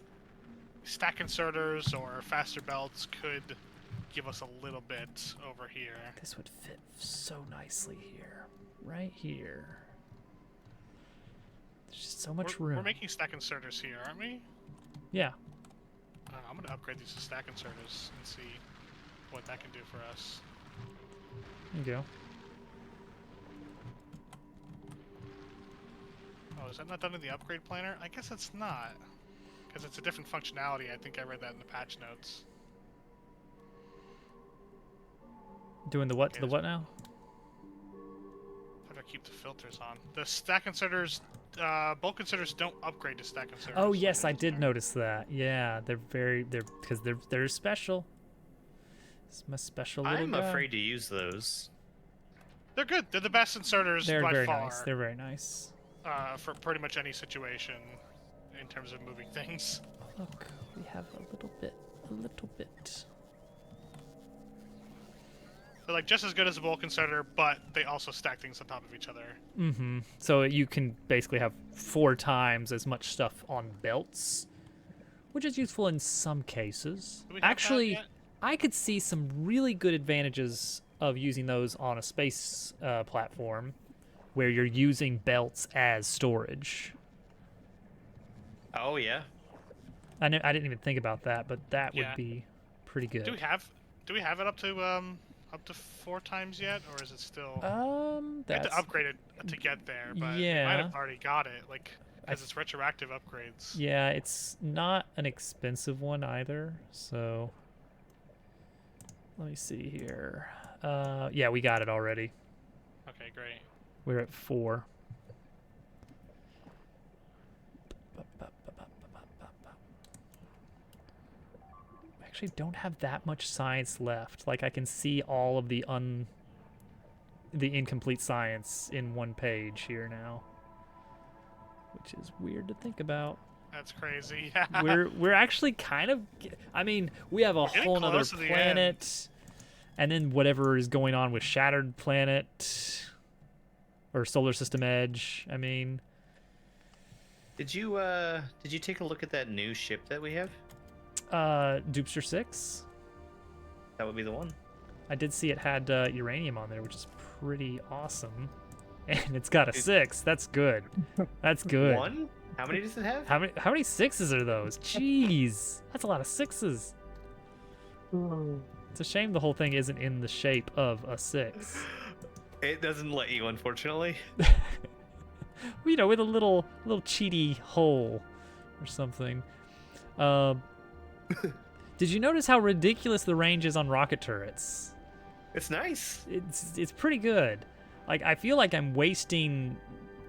stack inserters or faster belts could give us a little bit over here. This would fit so nicely here. Right here. There's just so much room. We're making stack inserters here, aren't we? Yeah. I'm gonna upgrade these to stack inserters and see what that can do for us. There you go. Oh, is that not done in the upgrade planner? I guess it's not, because it's a different functionality. I think I read that in the patch notes. Doing the what Okay, to the what now? How do I keep the filters on? The stack inserters, bulk inserters don't upgrade to stack inserters. Oh yes, They I just did are. notice that. Yeah, because they're special. It's my special little I'm guy. afraid to use those. They're good. They're the best inserters They're by very far. nice. They're very nice. For pretty much any situation in terms of moving things. Look, we have a little bit. They're like just as good as a bulk inserter, but they also stack things on top of each other. Mm-hmm. So you can basically have 4 times as much stuff on belts, which is useful in some cases. Do we have that Actually, yet? I could see some really good advantages of using those on a space platform where you're using belts as storage. Oh yeah. I didn't even think about that, but that would Yeah. be pretty good. Do we have it up to 4 times yet, or is it still? We have That's to upgrade it to get there, but we might Yeah. have already got it, like because it's retroactive upgrades. yeah, it's not an expensive one either. So let me see here. Yeah, we got it already. Okay, great. We're at 4. We actually don't have that much science left. Like I can see all of the incomplete science in one page here now, which is weird to think about. That's crazy. Yeah. We're actually kind of. I mean, we have a getting whole nother close to the planet, and then whatever is going on with Shattered Planet. or solar system edge. I mean, Did you take a look at that new ship that we have? Dupster 6. That would be the one. I did see it had uranium on there, which is pretty awesome. And it's got a 6. That's good. That's good. One? How many does it have? How many 6s are those? Jeez, that's a lot of 6s. It's a shame the whole thing isn't in the shape of a 6. It doesn't let you, unfortunately. You know, with a little cheaty hole or something. Did you notice how ridiculous the range is on rocket turrets? It's nice. It's pretty good. Like, I feel like I'm wasting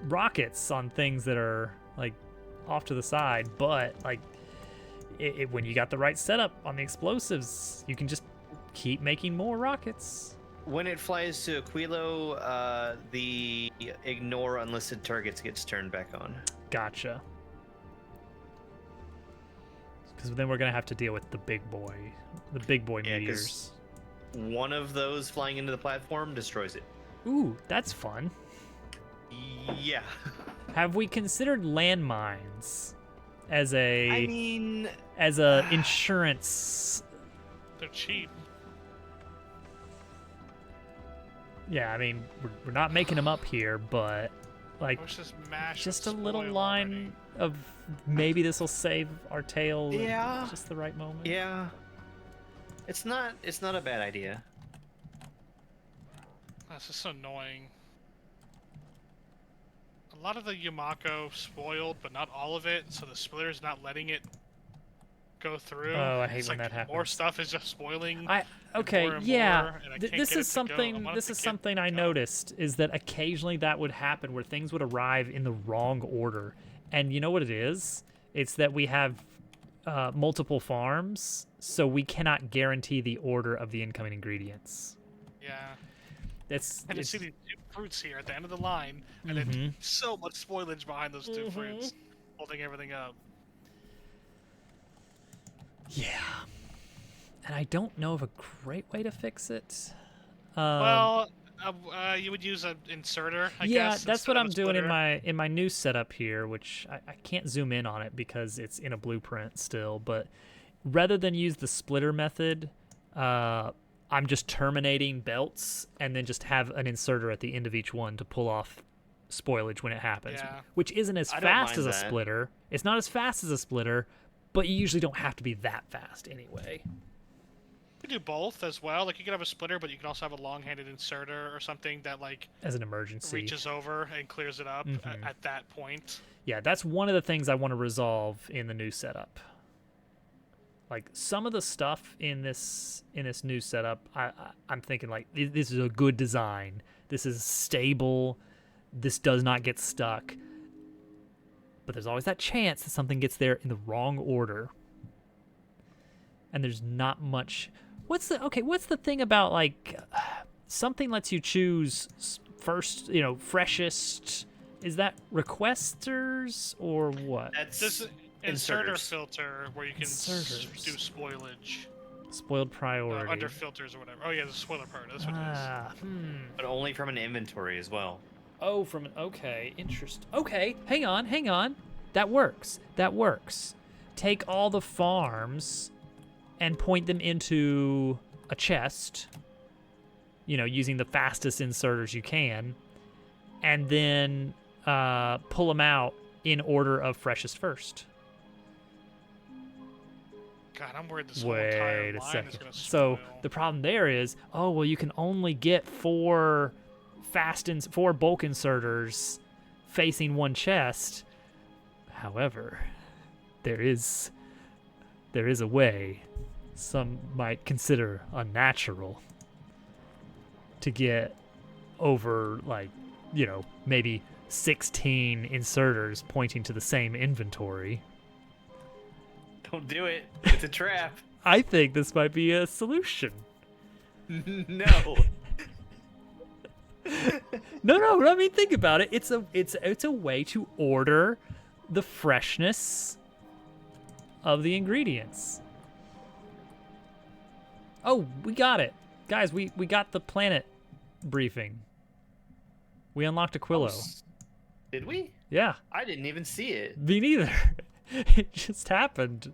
rockets on things that are like off to the side, but like when you got the right setup on the explosives, you can just keep making more rockets. When it flies to Aquilo, the ignore unlisted targets gets turned back on. Gotcha. Because then we're gonna have to deal with the big boy Yeah, meteors. One of those flying into the platform destroys it. Ooh, that's fun. Yeah. Have we considered landmines as a I mean, insurance? They're cheap. Yeah, I mean we're not making them up here, but like Let's just mash. just a and little spoil line already. of maybe this will save our tail. at Yeah. just the right moment. yeah. It's not a bad idea. That's just so annoying. A lot of the Yumako spoiled, but not all of it, so the splitter's not letting it go through. Oh, I hate It's when like that More happens. stuff is just spoiling. Okay, more and yeah. more, and I can't This get is it to go. I something. want it This to is get something I go. noticed is that occasionally that would happen where things would arrive in the wrong order, and you know what it is? It's that we have multiple farms, so we cannot guarantee the order of the incoming ingredients. Yeah. It's And to see these two fruits here at the end of the line, and then so much spoilage behind those two fruits, holding everything up. yeah, and I don't know of a great way to fix it. Well, you would use an inserter, I yeah, guess. that's instead what of I'm a doing splitter. in my new setup here, which I can't zoom in on it because it's in a blueprint still. But rather than use the splitter method, I'm just terminating belts and then just have an inserter at the end of each one to pull off spoilage when it happens, Yeah. which isn't as I don't fast mind as a that. splitter. It's not as fast as a splitter, but you usually don't have to be that fast anyway. You could do both as well. Like you could have a splitter, but you can also have a long-handed inserter or something that like As an emergency. reaches over and clears it up at that point. Yeah, that's one of the things I want to resolve in the new setup. Like some of the stuff in this new setup, I'm thinking like this is a good design. This is stable. This does not get stuck. But there's always that chance that something gets there in the wrong order. And there's not much. What's the thing about like something lets you choose first, freshest? Is that requesters or what? That's This inserter inserters. filter where you can Inserters. do spoilage Spoiled priority. under filters or whatever. Oh yeah, the spoiler part. That's what it is. Ah, But only from an inventory as well. Oh, okay, interesting. Okay, hang on. That works. Take all the farms and point them into a chest, using the fastest inserters you can, and then pull them out in order of freshest first. God, I'm worried this whole entire Wait a line is second. gonna So spoil. the problem there is, you can only get four bulk inserters facing one chest. However, there is a way some might consider unnatural to get over maybe 16 inserters pointing to the same inventory. Don't do it. It's a trap. I think this might be a solution. No. No. I mean, think about it. It's a way to order the freshness of the ingredients. Oh, we got it, guys. We got the planet briefing. We unlocked Aquilo. Did we? Yeah, I didn't even see it. me neither. It just happened.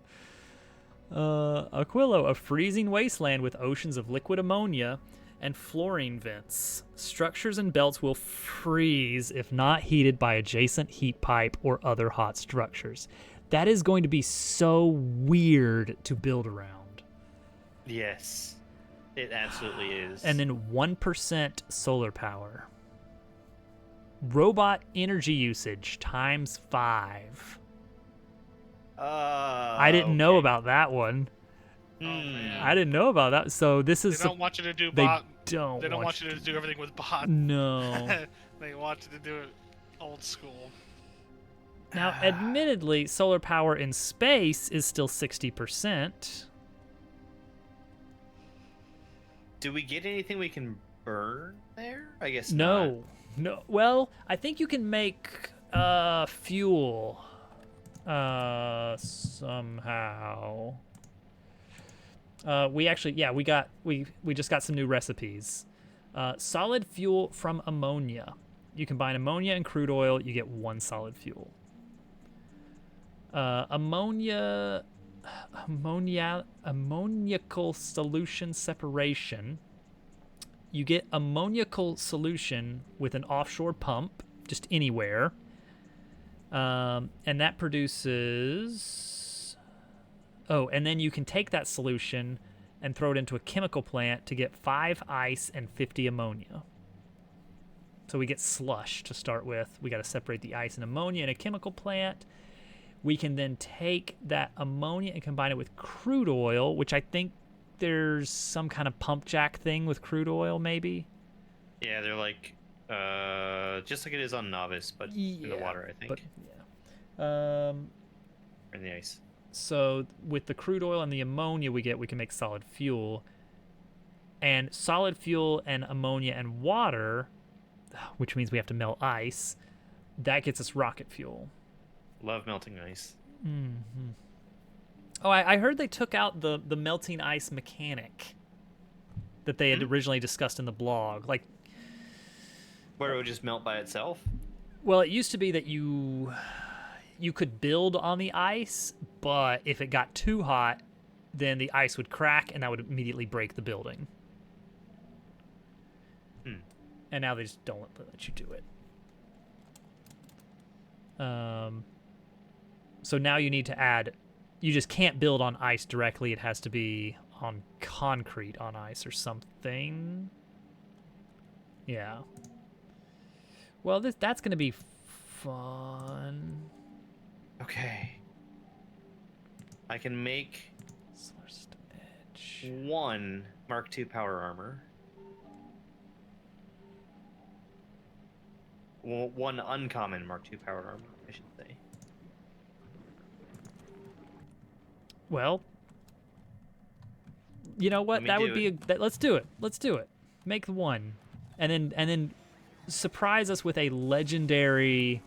Aquilo, a freezing wasteland with oceans of liquid ammonia and fluorine vents. Structures and belts will freeze if not heated by adjacent heat pipe or other hot structures. That is going to be so weird to build around. Yes, it absolutely is. And then 1% solar power. Robot energy usage times 5. I didn't know about that one. Oh man. I didn't know about that. So this is They don't want you to do they bot. don't They don't want you you to do everything with bot. No. They want you to do it old school. Now, admittedly, solar power in space is still 60%. Do we get anything we can burn there? I guess No. No. Well, I think you can make fuel somehow. We actually, yeah, we just got some new recipes. Solid fuel from ammonia. You combine ammonia and crude oil, you get 1 solid fuel. Ammoniacal solution separation. You get ammoniacal solution with an offshore pump, just anywhere. And that produces... Oh, and then you can take that solution and throw it into a chemical plant to get 5 ice and 50 ammonia. So we get slush to start with. We got to separate the ice and ammonia in a chemical plant. We can then take that ammonia and combine it with crude oil, which I think there's some kind of pump jack thing with crude oil, maybe. Yeah, they're like, just like it is on Novice, but in the water, I think. But, yeah. Or in the ice. So with the crude oil and the ammonia we can make solid fuel. And solid fuel and ammonia and water, which means we have to melt ice, that gets us rocket fuel. Love melting ice. Mm-hmm. Oh, I heard they took out the melting ice mechanic that they had originally discussed in the blog. Like, where it would just melt by itself? Well, it used to be that you could build on the ice, but if it got too hot, then the ice would crack and that would immediately break the building. And now they just don't let you do it. So now you need to add... You just can't build on ice directly. It has to be on concrete on ice or something. Yeah. Well, that's going to be fun. Okay. I can make Source to edge. 1 Mark II power armor. 1 uncommon Mark II power armor, I should say. Well, you know what? That would be let's do it. Let's do it. Make the 1, and then surprise us with a legendary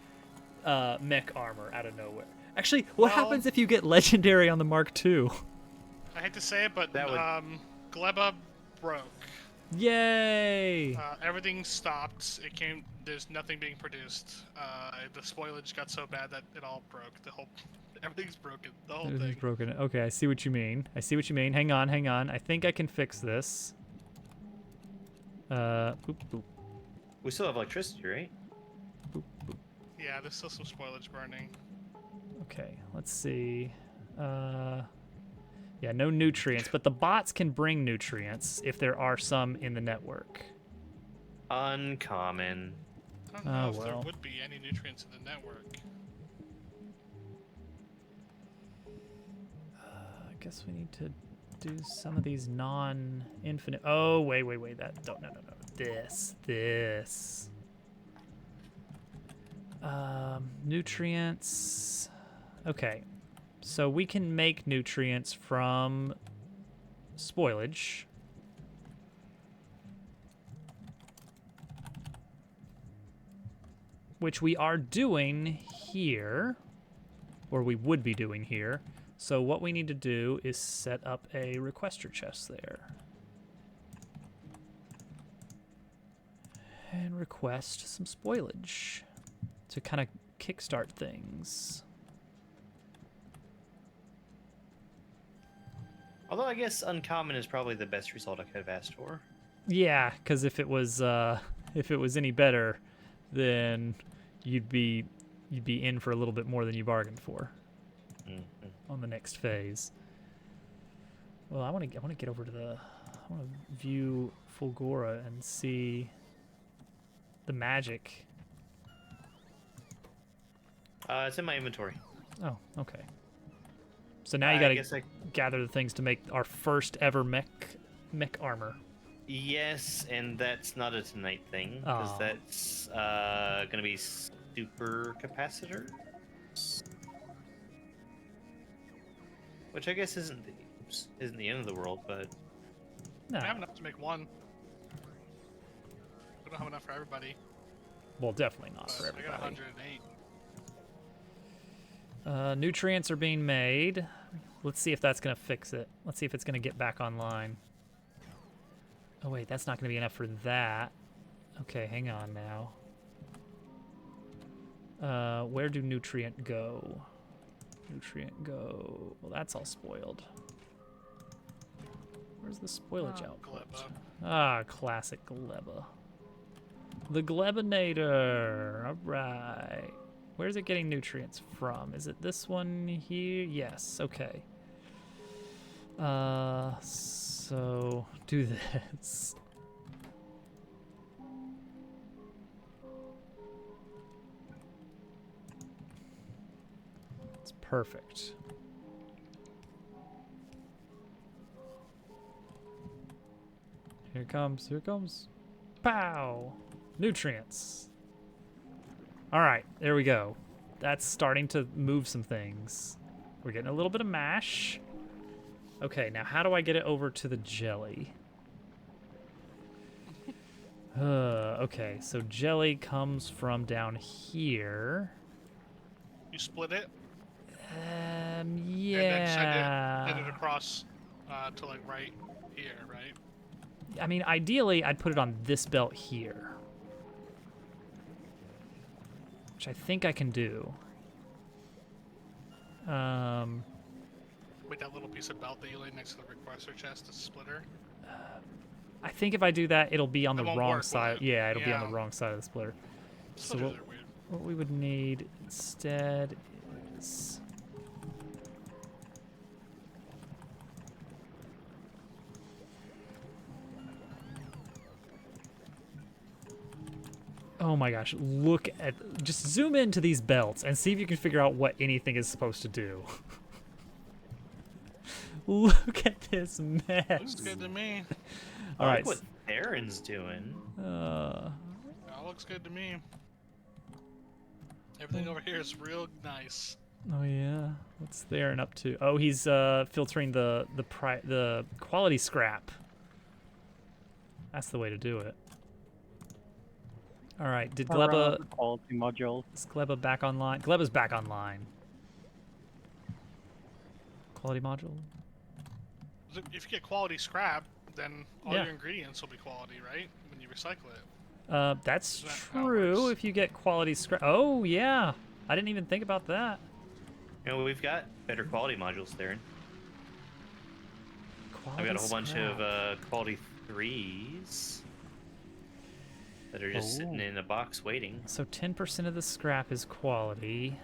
mech armor out of nowhere. Actually, what happens if you get legendary on the Mark II? I hate to say it, but That would... Gleba broke. Yay! Everything stopped. There's nothing being produced. The spoilage got so bad that it all broke. Everything's broken. The whole Everything's thing. broken. Okay, I see what you mean. Hang on. I think I can fix this. Boop, boop. We still have electricity, right? Boop, boop. Yeah, there's still some spoilage burning. Okay, let's see. Yeah, no nutrients, but the bots can bring nutrients if there are some in the network. Uncommon. I don't know if there well. would be any nutrients in the network. I guess we need to do some of these non-infinite. Oh, wait. No. This. Nutrients. Okay. So we can make nutrients from spoilage. Which we are doing here. Or we would be doing here. So what we need to do is set up a requester chest there. And request some spoilage to kind of kickstart things. Although I guess uncommon is probably the best result I could have asked for. Yeah, because if it was any better, then you'd be in for a little bit more than you bargained for on the next phase. Well, I want to get over to I want to view Fulgora and see the magic. It's in my inventory. Oh, okay. So now you I got guess to gather the things to make our first ever mech armor. Yes, and that's not a tonight thing because Aw. that's gonna be super capacitor, which I guess isn't the end of the world, but No. I have enough to make one. We don't have enough for everybody. Well, definitely not But for I got everybody. 108. Nutrients are being made. Let's see if that's going to fix it. Let's see if it's going to get back online. Oh, wait, that's not going to be enough for that. Okay, hang on now. Where do nutrient go? Nutrient go. Well, that's all spoiled. Where's the spoilage output? Gleba. Ah, classic Gleba. The Glebinator. All right. Where's it getting nutrients from? Is it this one here? Yes. Okay. So do this. It's perfect. Here it comes. Here it comes. Pow! Nutrients. All right, there we go. That's starting to move some things. We're getting a little bit of mash. Okay, now how do I get it over to the jelly? Okay, so jelly comes from down here. You split it, Yeah. and then send it across to like right here, right? I mean, ideally, I'd put it on this belt here. Which I think I can do. With that little piece of belt that you lay next to the requester chest, the splitter. I think if I do that, it'll be on the That won't wrong work, will side. it? Yeah, it'll be on Yeah. the wrong side of the splitter. So Splitters are weird. what we would need instead is... Oh my gosh, look at... Just zoom into these belts and see if you can figure out what anything is supposed to do. Look at this mess. Looks good to me. All I right. like what Theron's doing. That looks good to me. Everything over here is real nice. Oh yeah, what's Theron up to? Oh, he's filtering the quality scrap. That's the way to do it. All right, did Gleba Quality module. is Gleba back online? Gleba's back online. Quality module. If you get quality scrap, then all Yeah. your ingredients will be quality, right? When you recycle it. That's Is that how it true. works? If you get quality scrap. Oh yeah, I didn't even think about that. You know, we've got better quality modules, Theron. Quality I've got a whole bunch scrap. of quality 3s that are just sitting in a box waiting. So 10% of the scrap is quality,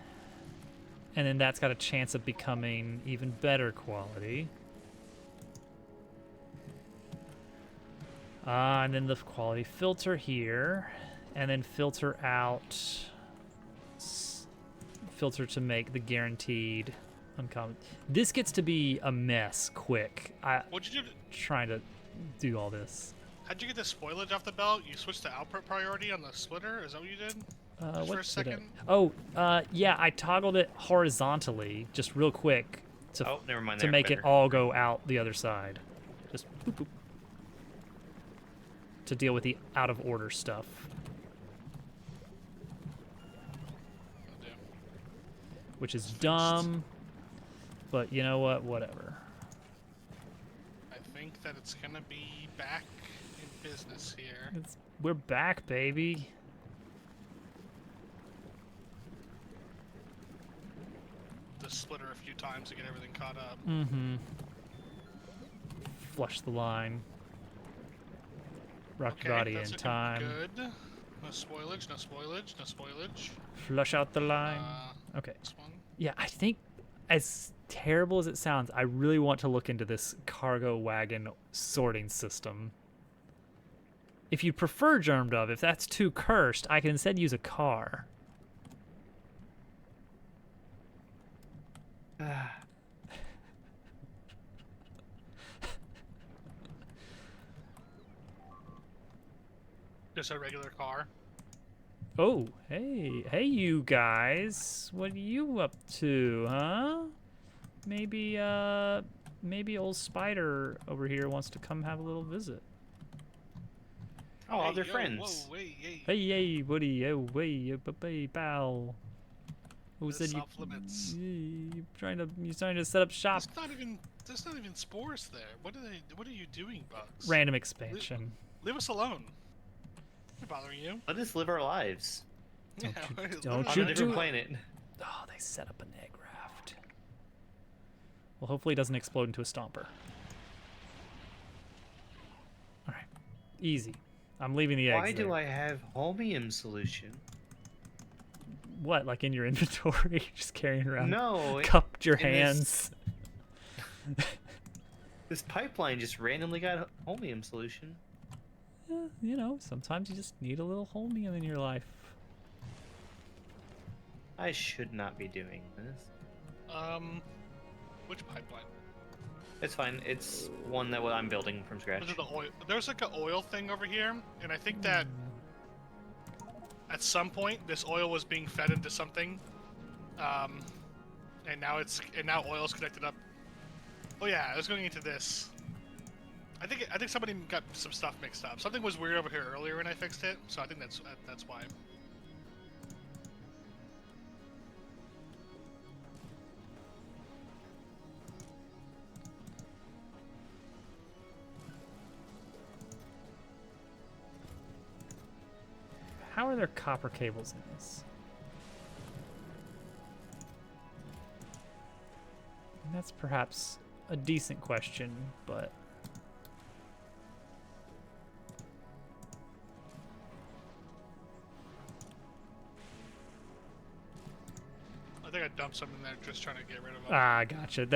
and then that's got a chance of becoming even better quality. And then the quality filter here, and then filter out, filter to make the guaranteed uncommon. This gets to be a mess quick. What'd you do? Trying to do all this. How'd you get the spoilage off the belt? You switched to output priority on the splitter? Is that what you did? Just for a What's it at? second? Oh, yeah, I toggled it horizontally, just real quick, to Oh, never mind. to there, make it better. all go out the other side. Just boop, boop. To deal with the out of order stuff. Oh, damn. Which is dumb, but you know what? Whatever. I think that it's gonna be back in business here. We're back, baby. The splitter a few times to get everything caught up. Mm-hmm. Flush the line. Rock your body in that's looking time. good. No spoilage, no spoilage, no spoilage. Flush out the line. Okay. This one. Yeah, I think, as terrible as it sounds, I really want to look into this cargo wagon sorting system. If you prefer Germ Dove, if that's too cursed, I can instead use a car. Just a regular car. Oh, hey you guys. What are you up to, huh? Maybe old Spider over here wants to come have a little visit. Oh, Hey, they're yo, friends. Whoa, hey, hey. Hey, buddy, oh, hey, bow. Who That's said you? off limits. You trying to set up shop? There's not even spores there. What are you doing, Bugs? Random expansion. Leave us alone. We're bothering you. Let us live our lives Don't Yeah, you- leave don't us on you a alone. different do- planet. Oh, they set up an egg raft. Well, hopefully it doesn't explode into a stomper. All right, easy. I'm leaving the eggs Why do there. I have Holmium solution? What, like in your inventory? Just carrying around? No, Cupped your in this- hands. This pipeline just randomly got Holmium solution. Yeah, you know, sometimes you just need a little holmium in your life. I should not be doing this. Which pipeline? It's fine. It's one that I'm building from scratch. Was it the oil? There's like an oil thing over here, and I think that at some point this oil was being fed into something, and now oil's connected up. Oh yeah, I was going into this. I think somebody got some stuff mixed up. Something was weird over here earlier when I fixed it, so I think that's why. How are there copper cables in this? And that's perhaps a decent question, but I think I dumped some in there just trying to get rid of them. ah, gotcha.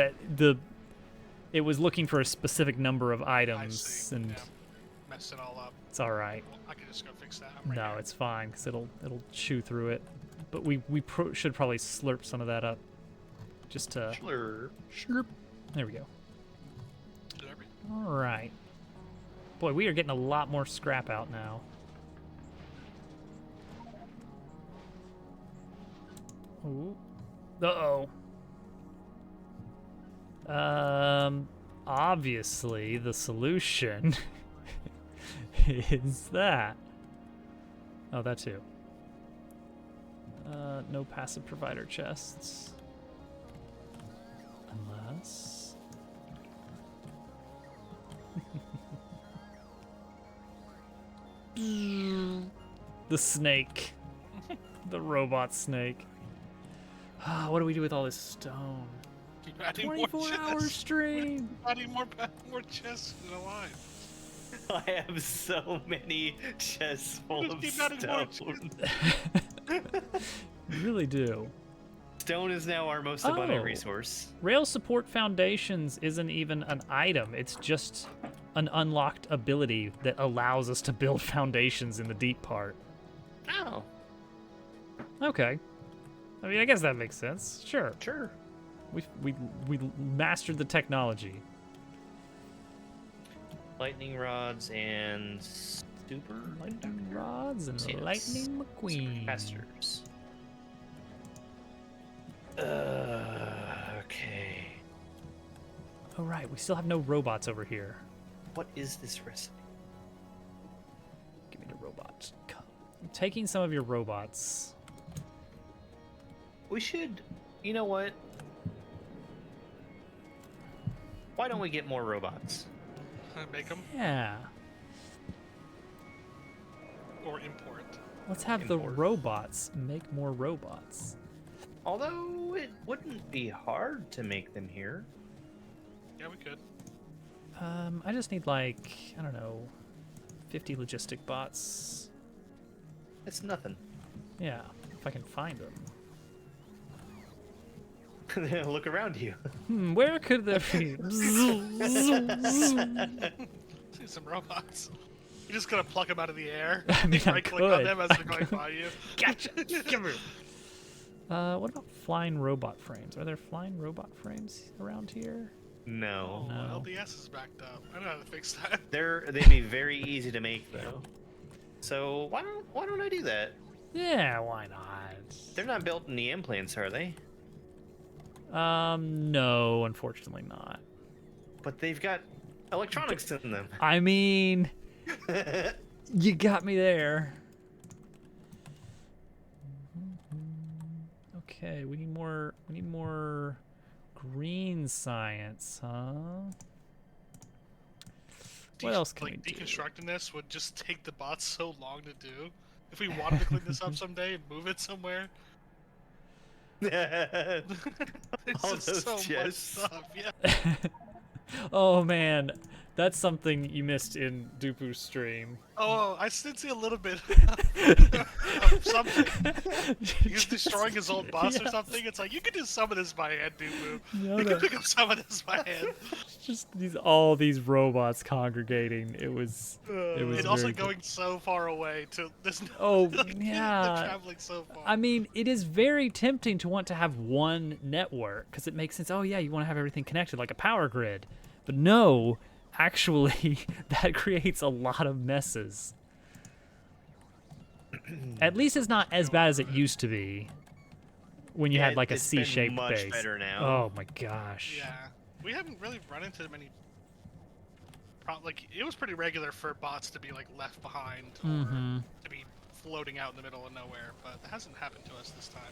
It was looking for a specific number of I items, see. and Yeah. Messed it all up. it's all right. Well, I can just go fix that. I'm right No, here. it's fine because it'll chew through it. But we should probably slurp some of that up, just to Slurp. slurp. There we go. Did every- All right. Boy, we are getting a lot more scrap out now. Ooh. Uh-oh. Obviously, the solution is that. Oh, that too. No passive provider chests. Unless... the snake. The robot snake. Ah, what do we do with all this stone? Keep adding more 24-hour chests. stream. Adding more chests in a line. I have so many chests full Just of keep adding more stone. You really do. Stone is now our most abundant Oh. resource. Rail support foundations isn't even an item. It's just an unlocked ability that allows us to build foundations in the deep part. Oh, Okay. I mean, I guess that makes sense. Sure. sure. We mastered the technology. Lightning rods and super Lightning rods and Yes. lightning McQueen. capacitors. Okay. Oh right, we still have no robots over here. What is this recipe? Give me the robots. Come. I'm taking some of your robots. We should. You know what? Why don't we get more robots? Make them. Yeah. or import. Let's have Import. the robots make more robots. Although it wouldn't be hard to make them here. Yeah, we could. I just need like, I don't know, 50 logistic bots. It's nothing. Yeah, if I can find them. Look around you. Where could there be? See some robots. You're just gonna pluck them out of the air. I mean, I right click on could. them as they're going by you. Gotcha. Come here. What about flying robot frames? Are there flying robot frames around here? No. No. LDS is backed up. I know how to fix that. They'd be very easy to make though. So why don't I do that? Yeah, why not? They're not built in the implants, are they? No, unfortunately not. But they've got electronics in them. I mean, you got me there. Okay, we need more. We need more green science, huh? What else can like we do? deconstructing this would just take the bots so long to do. If we wanted to clean this up someday and move it somewhere, it's All just those so much chests. stuff. Yeah. Oh man, that's something you missed in Dupu's stream. Oh, I did see a little bit of something. He's destroying his old boss or Yes. something. It's like you could do some of this by hand, Dupu. No, You no. could pick up some of this by hand. Just all these robots congregating. It was And also very good. going so far away to this. Oh, They're yeah. traveling so far. I mean, it is very tempting to want to have one network because it makes sense. Oh yeah, you want to have everything connected like a power grid. But no, actually, that creates a lot of messes. At least it's not as bad as it used to be when you Yeah, had like a it's been C-shaped much base. better now. Oh my gosh. Yeah, we haven't really run into many. Like it was pretty regular for bots to be like left behind or Mm-hmm. to be floating out in the middle of nowhere, but it hasn't happened to us this time.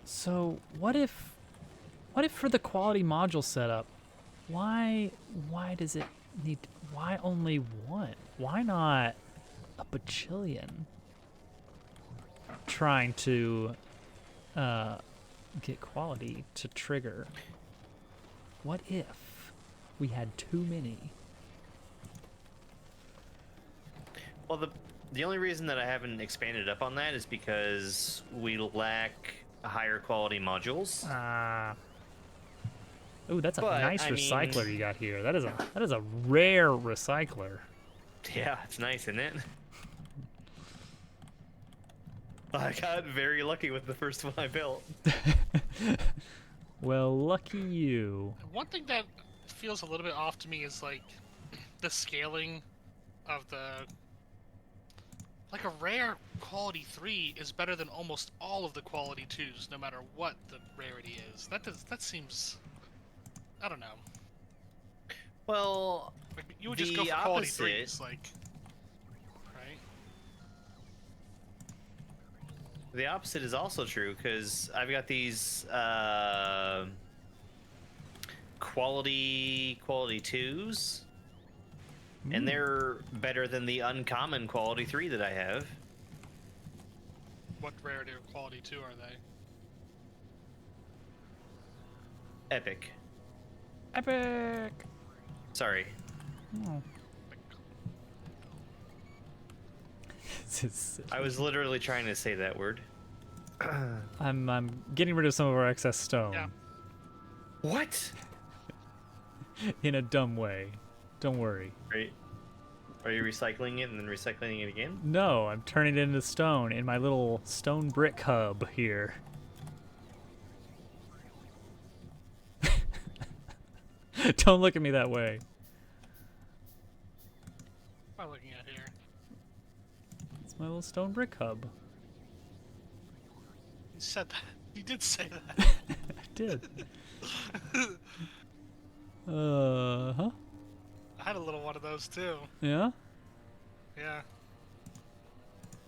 So what if for the quality module setup, why does it need, why only one? Why not a bajillion? Trying to get quality to trigger. What if we had too many? Well, the only reason that I haven't expanded up on that is because we lack higher quality modules. Oh, that's a But, nice I mean- recycler you got here. That is a rare recycler. Yeah, it's nice, isn't it? I got very lucky with the first one I built. Well, lucky you. One thing that feels a little bit off to me is like the scaling of the. Like a rare quality 3 is better than almost all of the quality 2s, no matter what the rarity is. That seems. I don't know. Well, Like you would just The go for quality opposite. 3s, like. Right? the opposite is also true because I've got these quality 2s, and they're better than the uncommon quality 3 that I have. What rarity or quality 2 are they? Epic. Epic. Sorry. Oh. Like, I was literally trying to say that word. I'm getting rid of some of our excess stone Yeah. What? in a dumb way. Don't worry. Are you recycling it and then recycling it again? No, I'm turning it into stone in my little stone brick hub here. Don't look at me that way. What am I looking at here? It's my little stone brick hub. You said that. You did say that. I did. Huh? I had a little one of those too. Yeah? Yeah.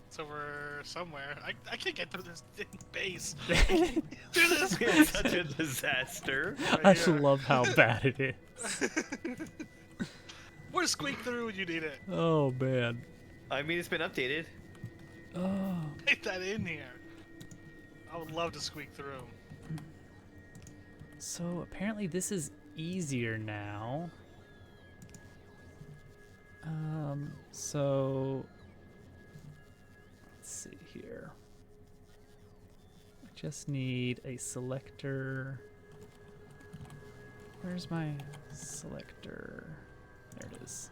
It's over somewhere. I can't get through this base. Through this It's base. such a disaster. I here. love how bad it is. Where's Squeak Through when you need it? Oh man. I mean, it's been updated. Oh. Get that in here. I would love to squeak through. So apparently this is easier now. So let's see here. I just need a selector. Where's my selector? There it is.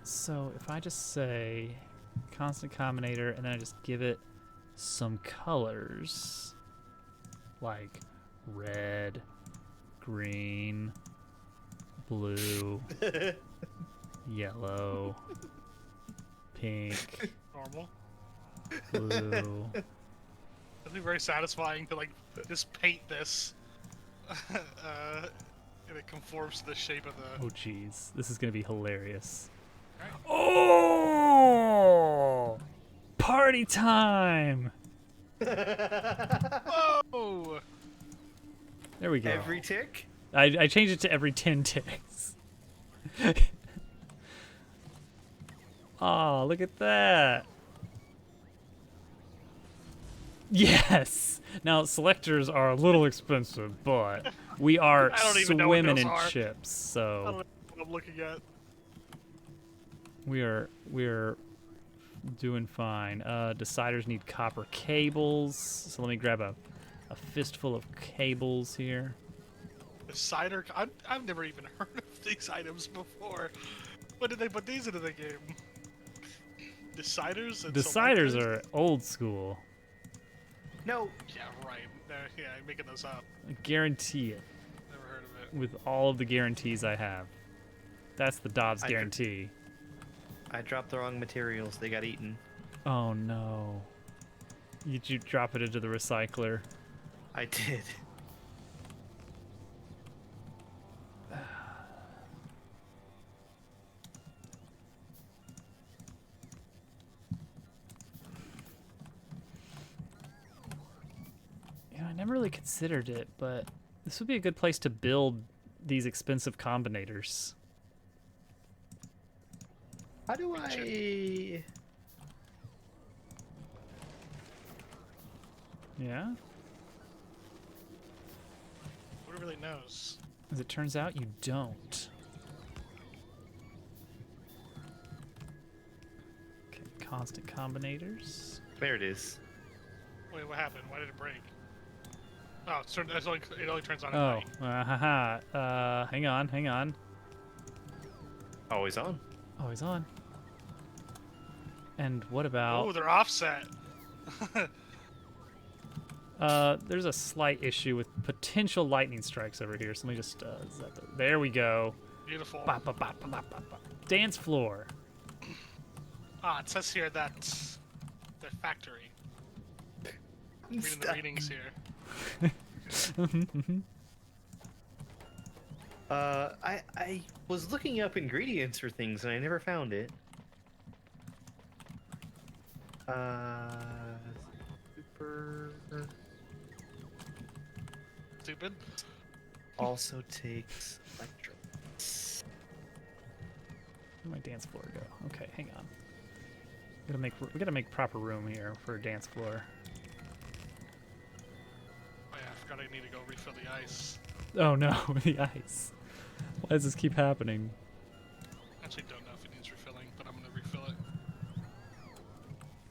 So if I just say constant combinator and then I just give it some colors like red, green, blue, yellow, pink, Normal. blue. It'd be very satisfying to like just paint this, and it conforms to the shape of the. Oh geez, this is gonna be hilarious. Right. Oh! Party time! Whoa! There we go. Every tick? I changed it to every 10 ticks. Oh, look at that. Yes! Now, selectors are a little expensive, but we are I don't even know what swimming those in are. chips, I so don't know what I'm looking at. we are doing fine. Deciders need copper cables, so let me grab a fistful of cables here. The cider. I've never even heard of these items before. When did they put these into the game? Deciders and Deciders selectors? are old school. No. Yeah, right. Yeah, I'm making those up. I guarantee it Never heard of it. with all of the guarantees I have. That's the Dobbs I guarantee. I dropped the wrong materials. They got eaten. Oh no. Did you drop it into the recycler? I did. You know, I never really considered it, but this would be a good place to build these expensive combinators. How do I... Yeah? Who really knows? As it turns out, you don't. Okay, constant combinators. There it is. Wait, what happened? Why did it break? Oh, it only turns on at Oh, night. haha. Hang on. Always on. Oh, he's on. And what about... Oh, they're offset. There's a slight issue with potential lightning strikes over here, so let me just zap it. There we go. Beautiful. Bop, bop, bop, bop, bop, bop. Dance floor. Ah, it says here that the factory. Reading the readings here. I was looking up ingredients for things and I never found it. Super Stupid. also takes electrolytes. Where'd my dance floor go? Okay, hang on. We gotta make proper room here for a dance floor. Oh yeah, I forgot I need to go refill the ice. Oh no, the ice. Why does this keep happening? Actually, don't know if it needs refilling, but I'm gonna refill it.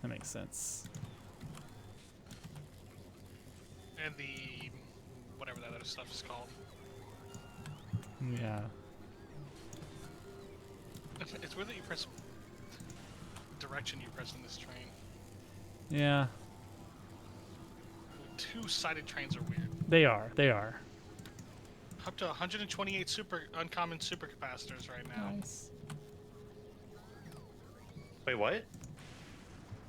That makes sense. And the whatever that other stuff is called. Yeah. It's weird that you press direction you press on this train. Yeah, Two-sided trains are weird. they are. Up to 128 uncommon supercapacitors right now. Nice. Wait, what?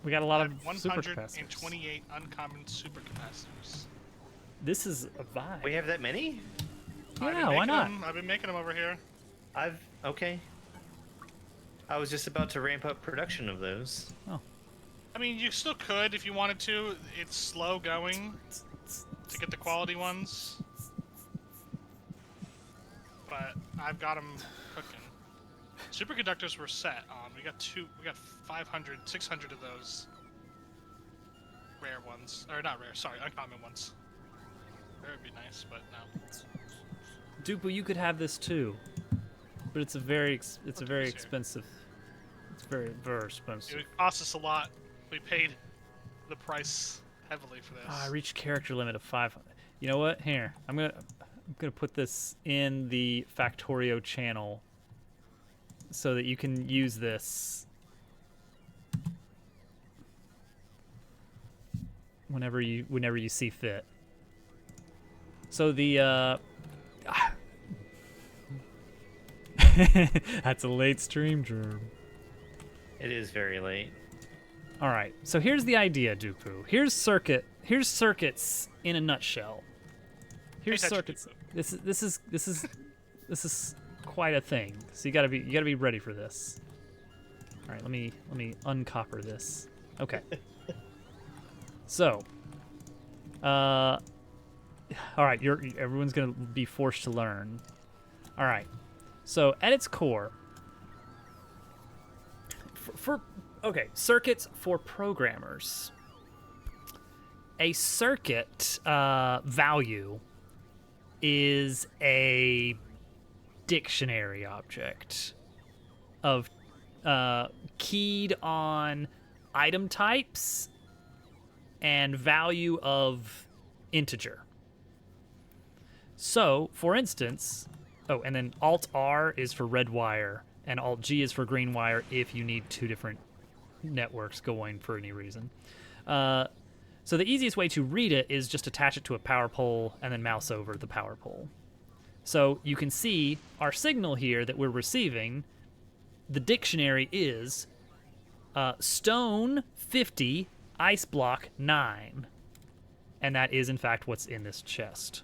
We got a lot of At supercapacitors. 128 uncommon supercapacitors. This is a vibe. We have that many? Yeah, why not? I've been making them over here. Okay. I was just about to ramp up production of those. I mean, you still could if you wanted to. It's slow going to get the quality ones. but I've got them cooking. Superconductors were set. We got 500, 600 of those rare ones, or not rare. Sorry, uncommon ones. Rare would be nice, but no. Dupu, you could have this too, but it's a very What very is here? expensive. It's very expensive. It would cost us a lot. We paid the price heavily for this. I reached character limit of 500. You know what? Here, I'm gonna put this in the Factorio channel so that you can use this whenever you see fit. So the that's a late stream, Germ. It is very late. All right. So here's the idea, Dupu. Here's circuits in a nutshell. Here's Pay attention, circuits. This is quite a thing. So you gotta be ready for this. All right. Let me uncopper this. Okay. So, all right. Everyone's gonna be forced to learn. All right. So at its core, okay, circuits for programmers. A circuit value is a dictionary object of keyed on item types and value of integer. So, for instance, and then Alt-R is for red wire, and Alt-G is for green wire if you need two different networks going for any reason. So the easiest way to read it is just attach it to a power pole and then mouse over the power pole. So you can see our signal here that we're receiving. The dictionary is stone 50, ice block 9. And that is, in fact, what's in this chest.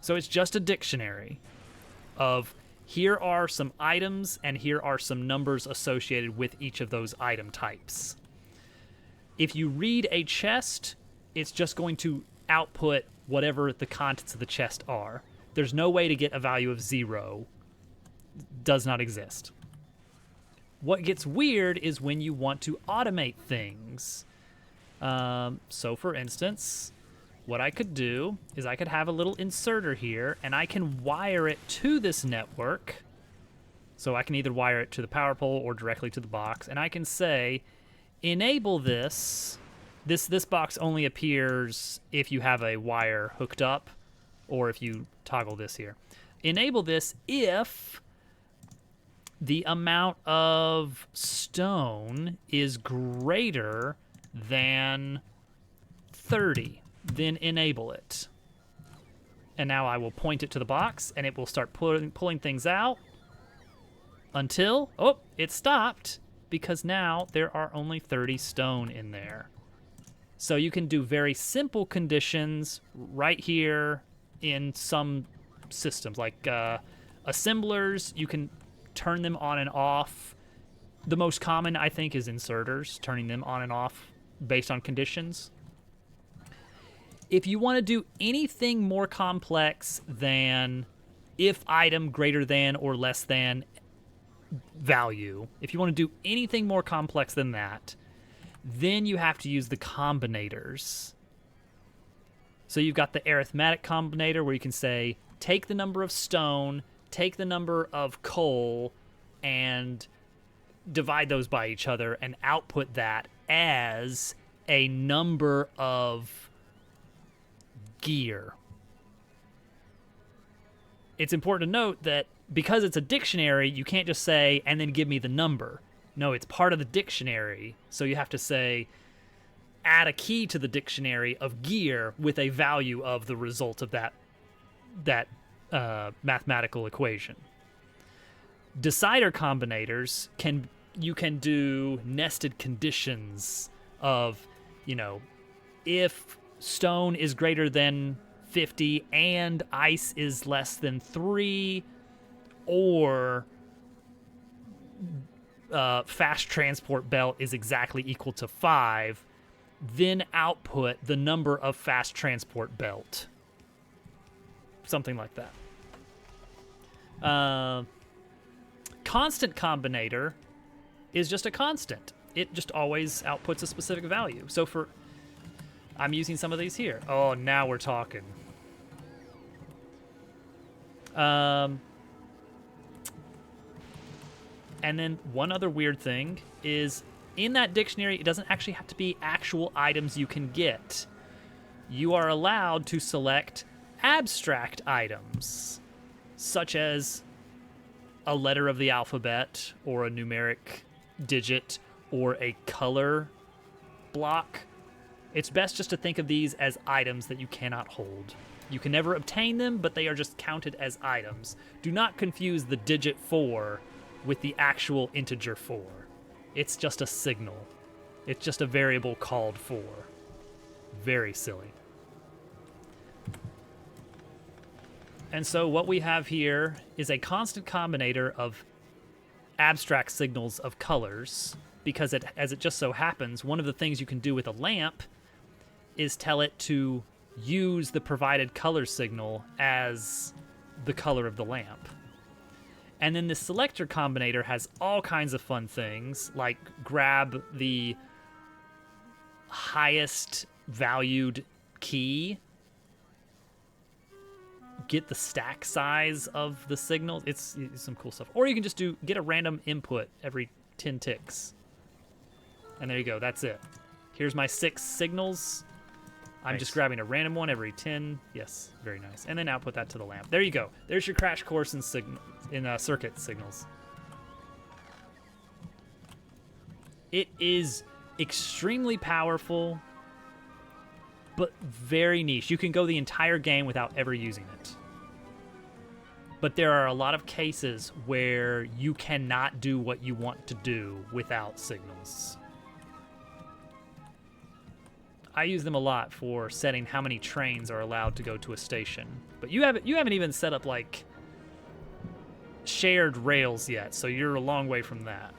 So it's just a dictionary of here are some items and here are some numbers associated with each of those item types. If you read a chest, it's just going to output whatever the contents of the chest are. There's no way to get a value of 0. Does not exist. What gets weird is when you want to automate things. So for instance, what I could do is I could have a little inserter here, and I can wire it to this network. So I can either wire it to the power pole or directly to the box, and I can say, enable this. This box only appears if you have a wire hooked up, or if you toggle this here. Enable this if the amount of stone is greater than 30. Then enable it. And now I will point it to the box, and it will start pulling things out until, it stopped, because now there are only 30 stone in there. So you can do very simple conditions right here in some systems. Like assemblers, you can turn them on and off. The most common, I think, is inserters, turning them on and off based on conditions. If you want to do anything more complex than if item greater than or less than value, if you want to do anything more complex than that, then you have to use the combinators. So you've got the arithmetic combinator where you can say, take the number of stone, take the number of coal, and divide those by each other and output that as a number of gear. It's important to note that because it's a dictionary, you can't just say, and then give me the number. No, it's part of the dictionary, so you have to say, add a key to the dictionary of gear with a value of the result of that mathematical equation. Decider combinators you can do nested conditions of, if stone is greater than 50 and ice is less than 3, or fast transport belt is exactly equal to 5, then output the number of fast transport belt. Something like that. Constant combinator is just a constant. It just always outputs a specific value. So I'm using some of these here. Oh, now we're talking. And then one other weird thing is in that dictionary, it doesn't actually have to be actual items you can get. You are allowed to select abstract items, such as a letter of the alphabet or a numeric digit or a color block. It's best just to think of these as items that you cannot hold. You can never obtain them, but they are just counted as items. Do not confuse the digit 4 with the actual integer 4. It's just a signal. It's just a variable called 4. Very silly. And so what we have here is a constant combinator of abstract signals of colors, because as it just so happens, one of the things you can do with a lamp is tell it to use the provided color signal as the color of the lamp. And then the selector combinator has all kinds of fun things, like grab the highest valued key, get the stack size of the signals. It's some cool stuff. Or you can just get a random input every 10 ticks. And there you go, that's it. Here's my 6 signals. I'm just grabbing a random one every 10. Yes, very nice. And then output that to the lamp. There you go. There's your crash course in circuit signals. It is extremely powerful, but very niche. You can go the entire game without ever using it. But there are a lot of cases where you cannot do what you want to do without signals. I use them a lot for setting how many trains are allowed to go to a station. But you haven't even set up like shared rails yet, so you're a long way from that.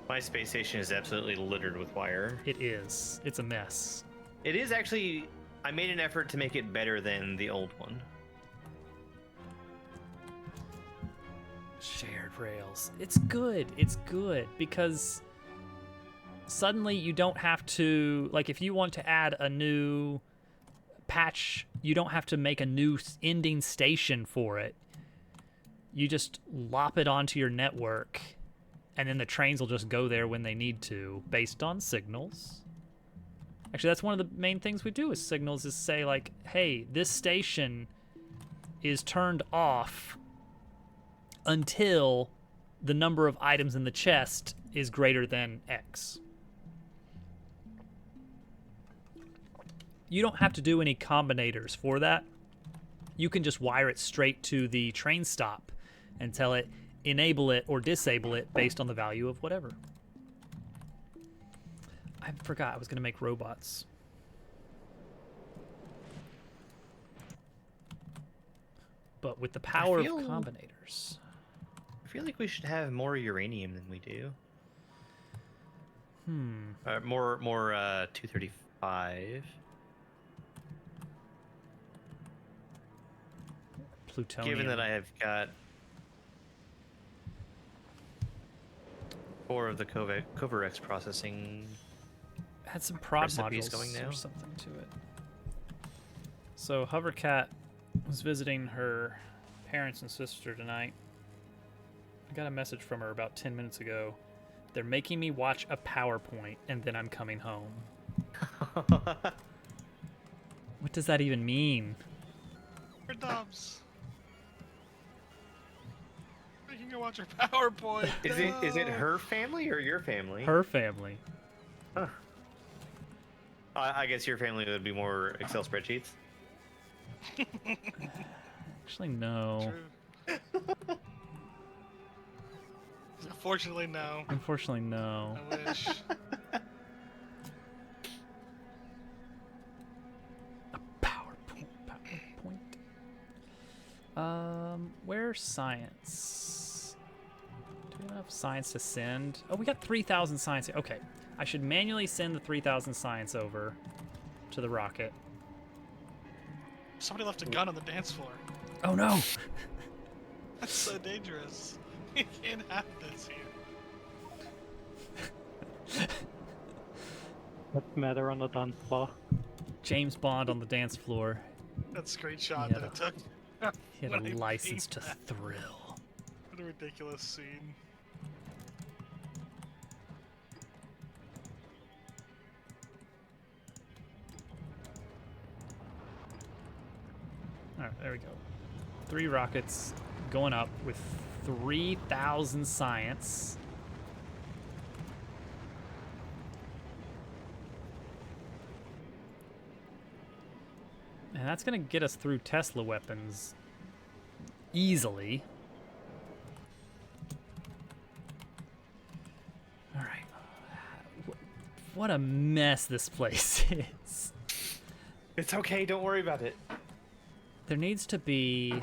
My space station is absolutely littered with wire. It is. It's a mess. It is actually. I made an effort to make it better than the old one. Shared rails. It's good. It's good because suddenly you don't have to, like, if you want to add a new patch, you don't have to make a new ending station for it. You just lop it onto your network, and then the trains will just go there when they need to, based on signals. Actually, that's one of the main things we do with signals, is say, like, hey, this station is turned off until the number of items in the chest is greater than X. You don't have to do any combinators for that. You can just wire it straight to the train stop and tell it enable it or disable it based on the value of whatever. I forgot I was going to make robots. But with the power of combinators. I feel like we should have more uranium than we do. More 235. Plutonium. Given that I have got 4 of the Covarex processing had some prod recipes modules going now. or something to it. So Hovercat was visiting her parents and sister tonight. I got a message from her about 10 minutes ago. They're making me watch a PowerPoint and then I'm coming home. What does that even mean? For Dubs. Making her watch her PowerPoint. Is it her family or your family? Her family. Huh. I guess your family would be more Excel spreadsheets. Actually, no. True. Unfortunately, no. Unfortunately, no. I wish. PowerPoint. Where's science? Do we have enough science to send? Oh, we got 3,000 science. Okay, I should manually send the 3,000 science over to the rocket. Somebody left a gun on the dance floor. Oh no! That's so dangerous. You can't have this here. What's matter on the dance floor? James Bond on the dance floor. That screenshot Yeah, that it took. He had when a I license pinged to that. thrill. What a ridiculous scene. All right, there we go. 3 rockets going up with 3,000 science. And that's going to get us through Tesla weapons easily. All right. What a mess this place is. It's okay. Don't worry about it. There needs to be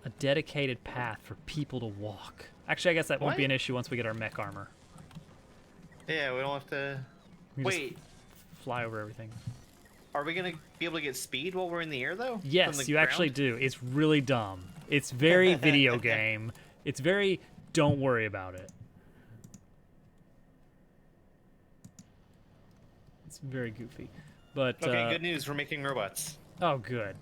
a dedicated path for people to walk. Actually, I guess that won't be What? an issue once we get our mech armor. Yeah, we don't have to. We can just Wait, fly over everything. are we gonna be able to get speed while we're in the air though? From Yes, the you actually ground? do. It's really dumb. It's very video game. It's very don't worry about it. It's very goofy. But Okay, good news. We're making robots. oh good.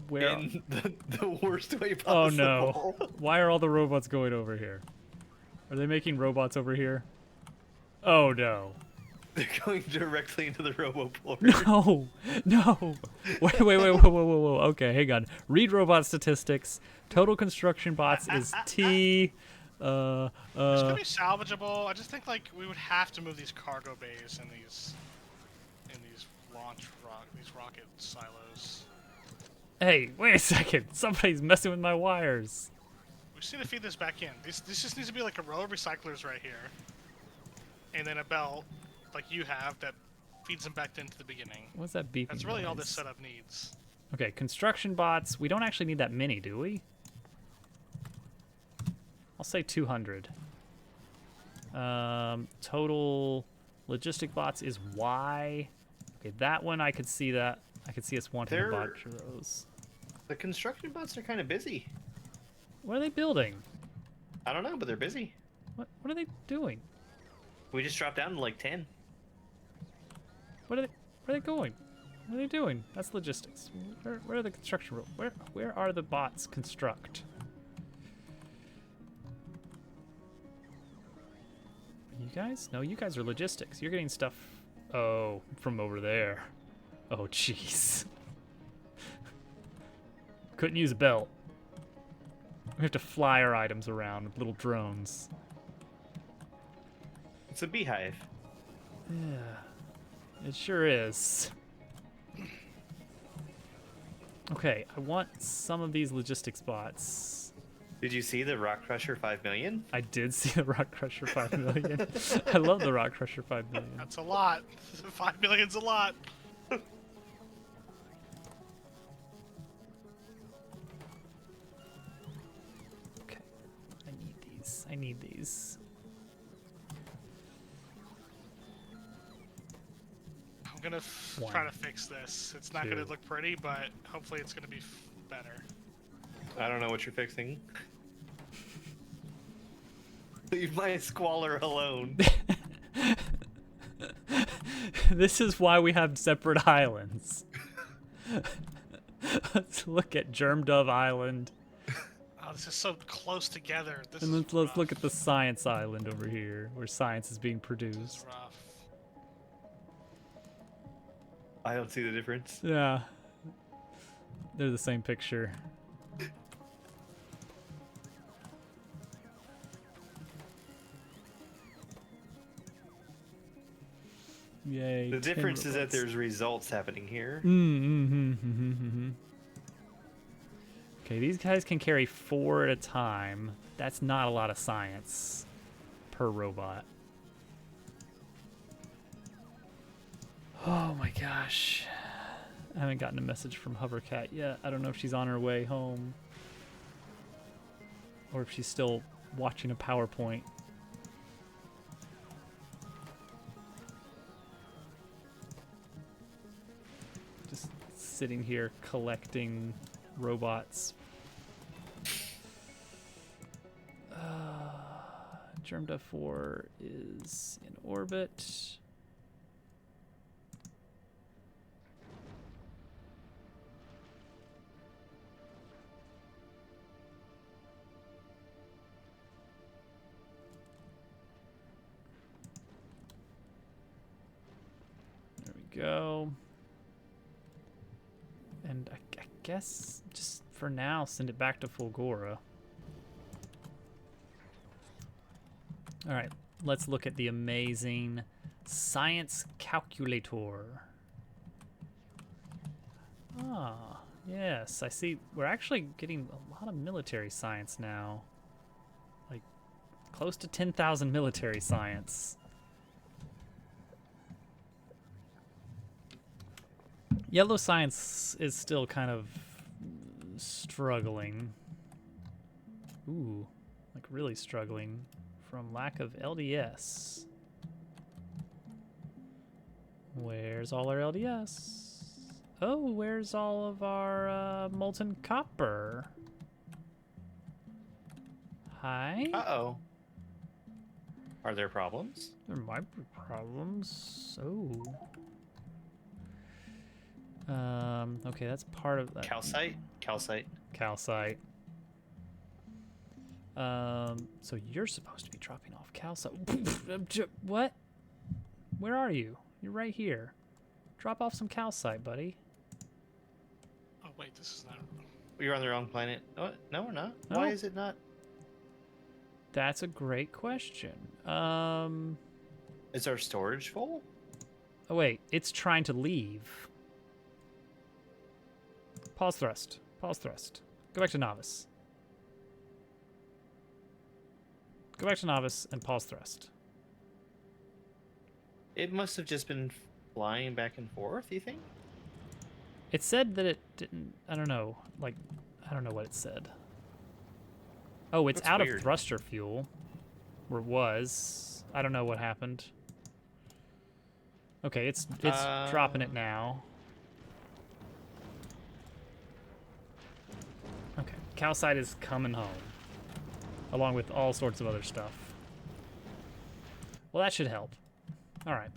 Where In the worst way Oh possible. no. Why are all the robots going over here? Are they making robots over here? Oh no. They're going directly into the RoboPort. No, no. Whoa. Okay, hang on. Read robot statistics. Total construction bots is T. It's gonna be salvageable. I just think like we would have to move these cargo bays and these these rocket silos. Hey, wait a second. Somebody's messing with my wires. We just need to feed this back in. This just needs to be like a row of recyclers right here, and then a belt like you have that feeds them back into the beginning. What's that beeping That's really all noise? this setup needs. Okay, construction bots. We don't actually need that many, do we? I'll say 200. Total logistic bots is Y. Okay, that one I could see that. I could see us wanting a They're- bunch of those. The construction bots are kind of busy. What are they building? I don't know, but they're busy. What are they doing? We just dropped down to like 10. Where are they going? What are they doing? That's logistics. Where are the construction? Where are the bots construct? You guys? No, you guys are logistics. You're getting stuff. Oh, from over there. Oh, jeez. Couldn't use a belt. We have to fly our items around with little drones. It's a beehive. Yeah, it sure is. Okay, I want some of these logistics bots. Did you see the Rock Crusher 5 million? I did see the Rock Crusher 5 million. I love the Rock Crusher 5 million. That's a lot. 5 million's a lot. Okay, I need these. I'm gonna try to fix this. It's not gonna look pretty, but hopefully it's gonna be better. I don't know what you're fixing. Leave my squalor alone. This is why we have separate islands. Let's look at Germ Dove Island. Oh, this is so close together. This And is let's look rough. at the Science Island over here, where science is being This is produced. rough. I don't see the difference. Yeah. They're the same picture. Yay. The 10 difference is that robots. there's results happening here. Okay, these guys can carry 4 at a time. That's not a lot of science per robot. Oh my gosh. I haven't gotten a message from Hovercat yet. I don't know if she's on her way home or if she's still watching a PowerPoint. Just sitting here collecting robots. Germ 4 is in orbit. There we go. And I guess just for now, send it back to Fulgora. All right, let's look at the amazing science calculator. Ah, yes, I see. We're actually getting a lot of military science now. Like, close to 10,000 military science. Yellow science is still kind of struggling. Ooh, like really struggling from lack of LDS. Where's all our LDS? Oh, where's all of our molten copper? Hi? Uh-oh. Are there problems? There might be problems. Oh. Okay, that's part of that. Calcite? Calcite. Calcite. So you're supposed to be dropping off calcite. What? Where are you? You're right here. Drop off some calcite, buddy. Oh wait, this is not. You're on the wrong planet. Oh, no, we're not. No. Why is it not? That's a great question. Is our storage full? Oh wait, it's trying to leave. Pause thrust. Pause thrust. Go back to novice. Go back to novice and pause thrust. It must have just been flying back and forth, you think? It said that it didn't. I don't know. Like, I don't know what it said. Oh, it's That's out weird. of thruster fuel. Or was. I don't know what happened. Okay, it's dropping it now. Okay, calcite is coming home. Along with all sorts of other stuff. Well, that should help. All right.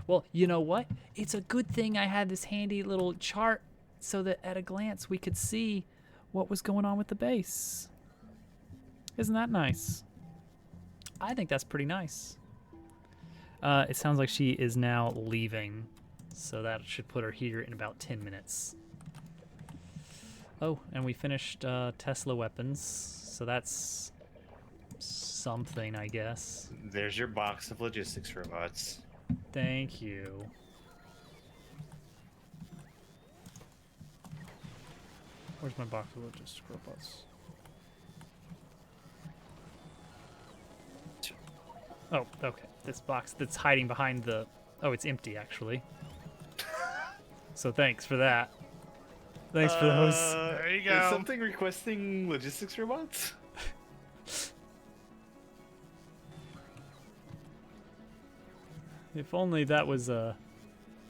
Well, you know what? It's a good thing I had this handy little chart so that at a glance we could see what was going on with the base. Isn't that nice? I think that's pretty nice. It sounds like she is now leaving, so that should put her here in about 10 minutes. Oh, and we finished Tesla weapons, so that's something, I guess. There's your box of logistics robots. Thank you. Where's my box of logistics robots? Oh, okay. This box that's hiding behind the... Oh, it's empty, actually. So thanks for that. Thanks for those. There you Is go. something requesting logistics robots? If only that was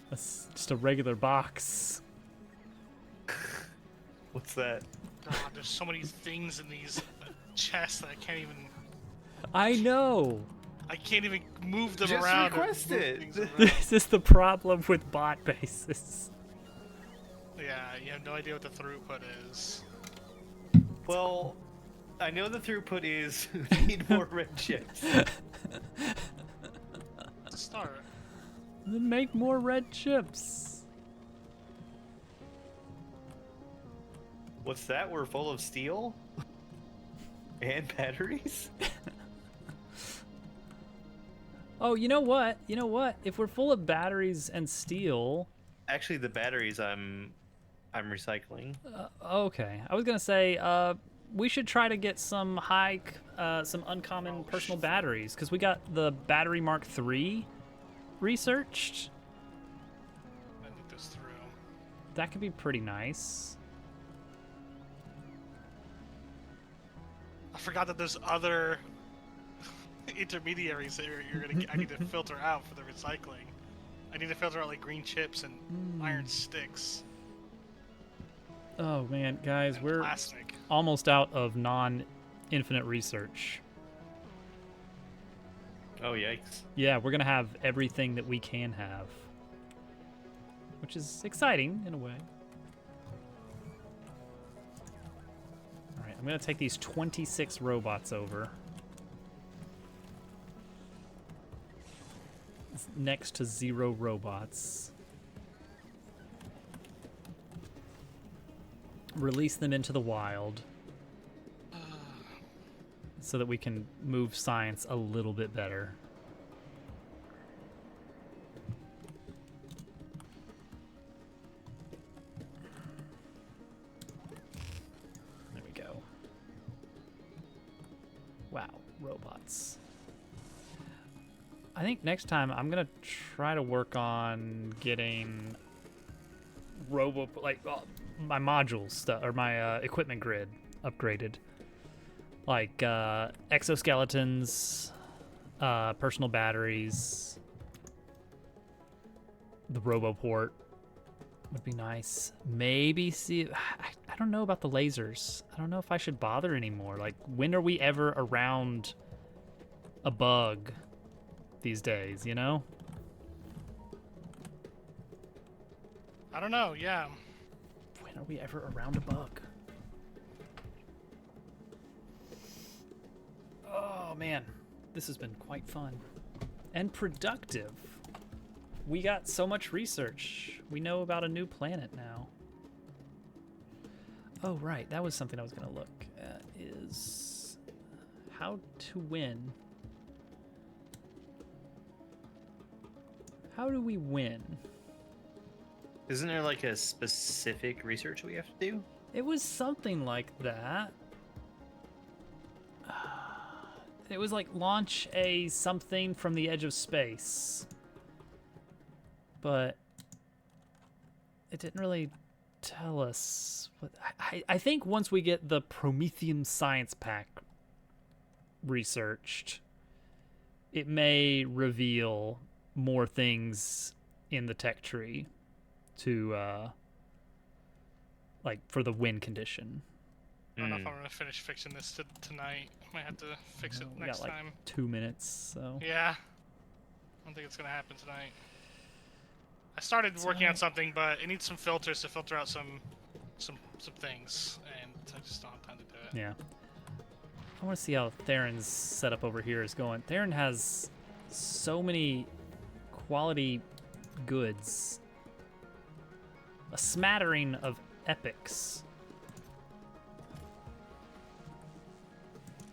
just a regular box. What's that? God, there's so many things in these chests that I can't even. I know. I can't even move them Just around. or request move it. things around. This is the problem with bot bases. Yeah, you have no idea what the throughput is. Well, I know the throughput is we need more red chips. To start. Then make more red chips. What's that? We're full of steel? And batteries? Oh, you know what? You know what? If we're full of batteries and steel... Actually, the batteries I'm recycling. Okay. I was going to say, we should try to get some some uncommon personal batteries, because we got the Battery Mark III researched. I think this through. That could be pretty nice. I forgot that there's other intermediaries that I need to filter out for the recycling. I need to filter out like green chips and iron sticks. Oh man, guys, and we're plastic. almost out of non-infinite research. Oh, yikes. Yeah, we're gonna have everything that we can have, which is exciting in a way. All right, I'm gonna take these 26 robots over. It's next to 0 robots. Release them into the wild so that we can move science a little bit better. There we go. Wow, robots. I think next time I'm gonna try to work on getting my modules or my equipment grid upgraded, like exoskeletons, personal batteries, the RoboPort would be nice. Maybe see. I don't know about the lasers. I don't know if I should bother anymore. Like, when are we ever around a bug these days? You know? I don't know. Yeah. When are we ever around a bug? Oh man, this has been quite fun and productive. We got so much research. We know about a new planet now. Oh right, that was something I was gonna look at, is how to win. How do we win? Isn't there like a specific research we have to do? It was something like that. It was like launch a something from the edge of space. But it didn't really tell us what. I think once we get the Prometheum Science Pack researched, it may reveal more things in the tech tree to like for the win condition. I don't know if I'm gonna finish fixing this tonight. Might have to fix it We next got like time. 2 minutes, so Yeah. I don't think it's gonna happen tonight. I started It's working on alright. something, but it needs some filters to filter out some things, and I just don't have time to do it. yeah. I want to see how Theron's setup over here is going. Theron has so many quality goods. A smattering of epics.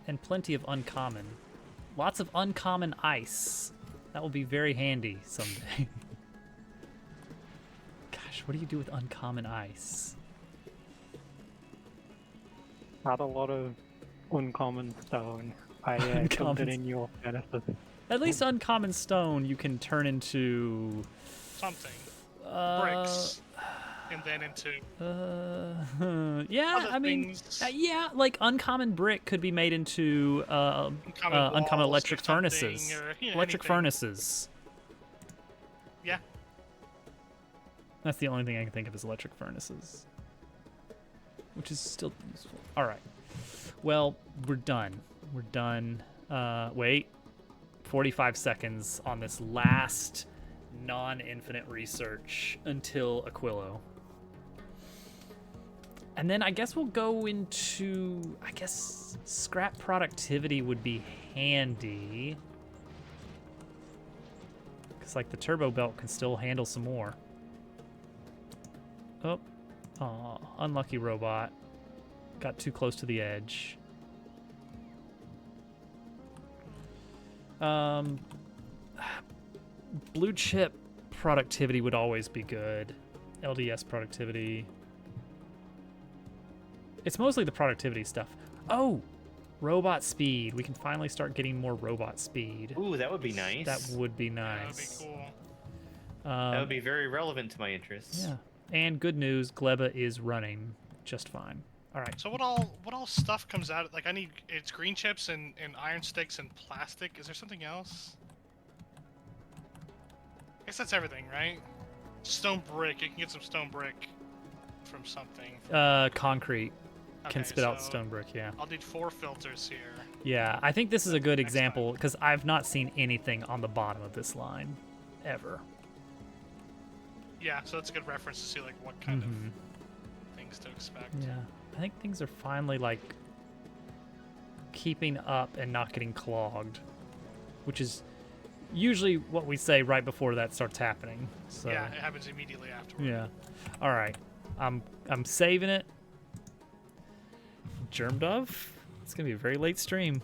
And plenty of uncommon. Lots of uncommon ice. That will be very handy someday. Gosh, what do you do with uncommon ice? Not a lot of uncommon stone. I dumped Uncommon it in your Genesis. At least uncommon stone you can turn into Something. uh, Bricks. And then into yeah, other I mean, things. yeah, like uncommon brick could be made into uncommon walls electric or something, furnaces. or, you know, Electric anything. furnaces. Yeah. That's the only thing I can think of is electric furnaces, which is still useful. All right. Well, we're done. We're done. Wait. 45 seconds on this last non-infinite research until Aquilo. And then I guess we'll go into, I guess scrap productivity would be handy. Because like the turbo belt can still handle some more. Oh, aw, unlucky robot. Got too close to the edge. Blue chip productivity would always be good. LDS productivity. It's mostly the productivity stuff. Oh, robot speed. We can finally start getting more robot speed. Ooh, that would be nice. That would be Yeah, that would be nice. cool. That would be very relevant to my interests. Yeah. And good news, Gleba is running just fine. All right. So what all stuff comes out? Like it's green chips and iron sticks and plastic. Is there something else? I guess that's everything, right? Stone brick. You can get some stone brick from something. Concrete can Okay, spit out so stone brick. Yeah. I'll need 4 filters here. Yeah, I think this is a good Next time. example because I've not seen anything on the bottom of this line, ever. Yeah, so that's a good reference to see like what kind Mhm. of things to expect. Yeah, I think things are finally like keeping up and not getting clogged, which is usually what we say right before that starts happening. So Yeah, it happens immediately afterward. yeah. All right, I'm saving it. Germ Dove. It's gonna be a very late stream.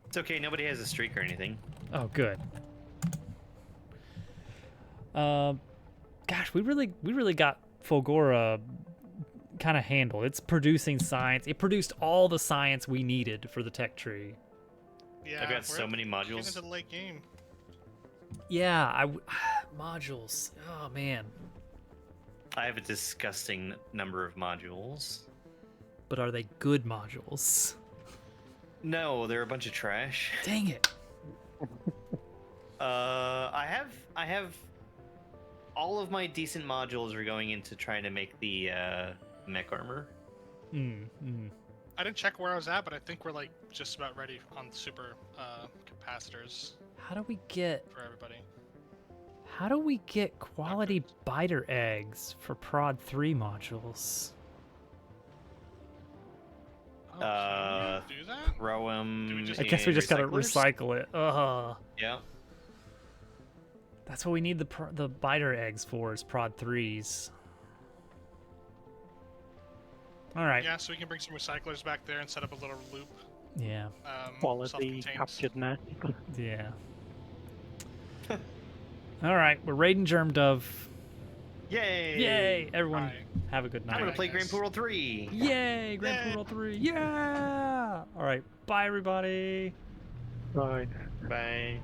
It's okay. Nobody has a streak or anything. Oh, good. Gosh, we really got Fulgora kind of handled. It's producing science. It produced all the science we needed for the tech tree. Yeah, I've got we're so many getting modules. into the late game. Yeah, modules. Oh man. I have a disgusting number of modules. But are they good modules? No, they're a bunch of trash. Dang it. I have all of my decent modules are going into trying to make the mech armor. I didn't check where I was at, but I think we're like just about ready on super capacitors How do we get for everybody. quality biter eggs for Prod 3 modules? Oh, can we do that? Throw them. Do we just- I guess we just gotta recycle it. Yeah. That's what we need the biter eggs for, is Prod 3s. All right. Yeah, so we can bring some recyclers back there and set up a little loop. Yeah. Quality self-contained. captured nest. Yeah. All right, we're raiding Germ Dove. Yay! Yay! Everyone, Alright. have a good I'm night. gonna play guys. Grand Poodle 3. Yay! Grand Yay! Poodle 3. Yeah! All right, bye everybody. Right. Bye.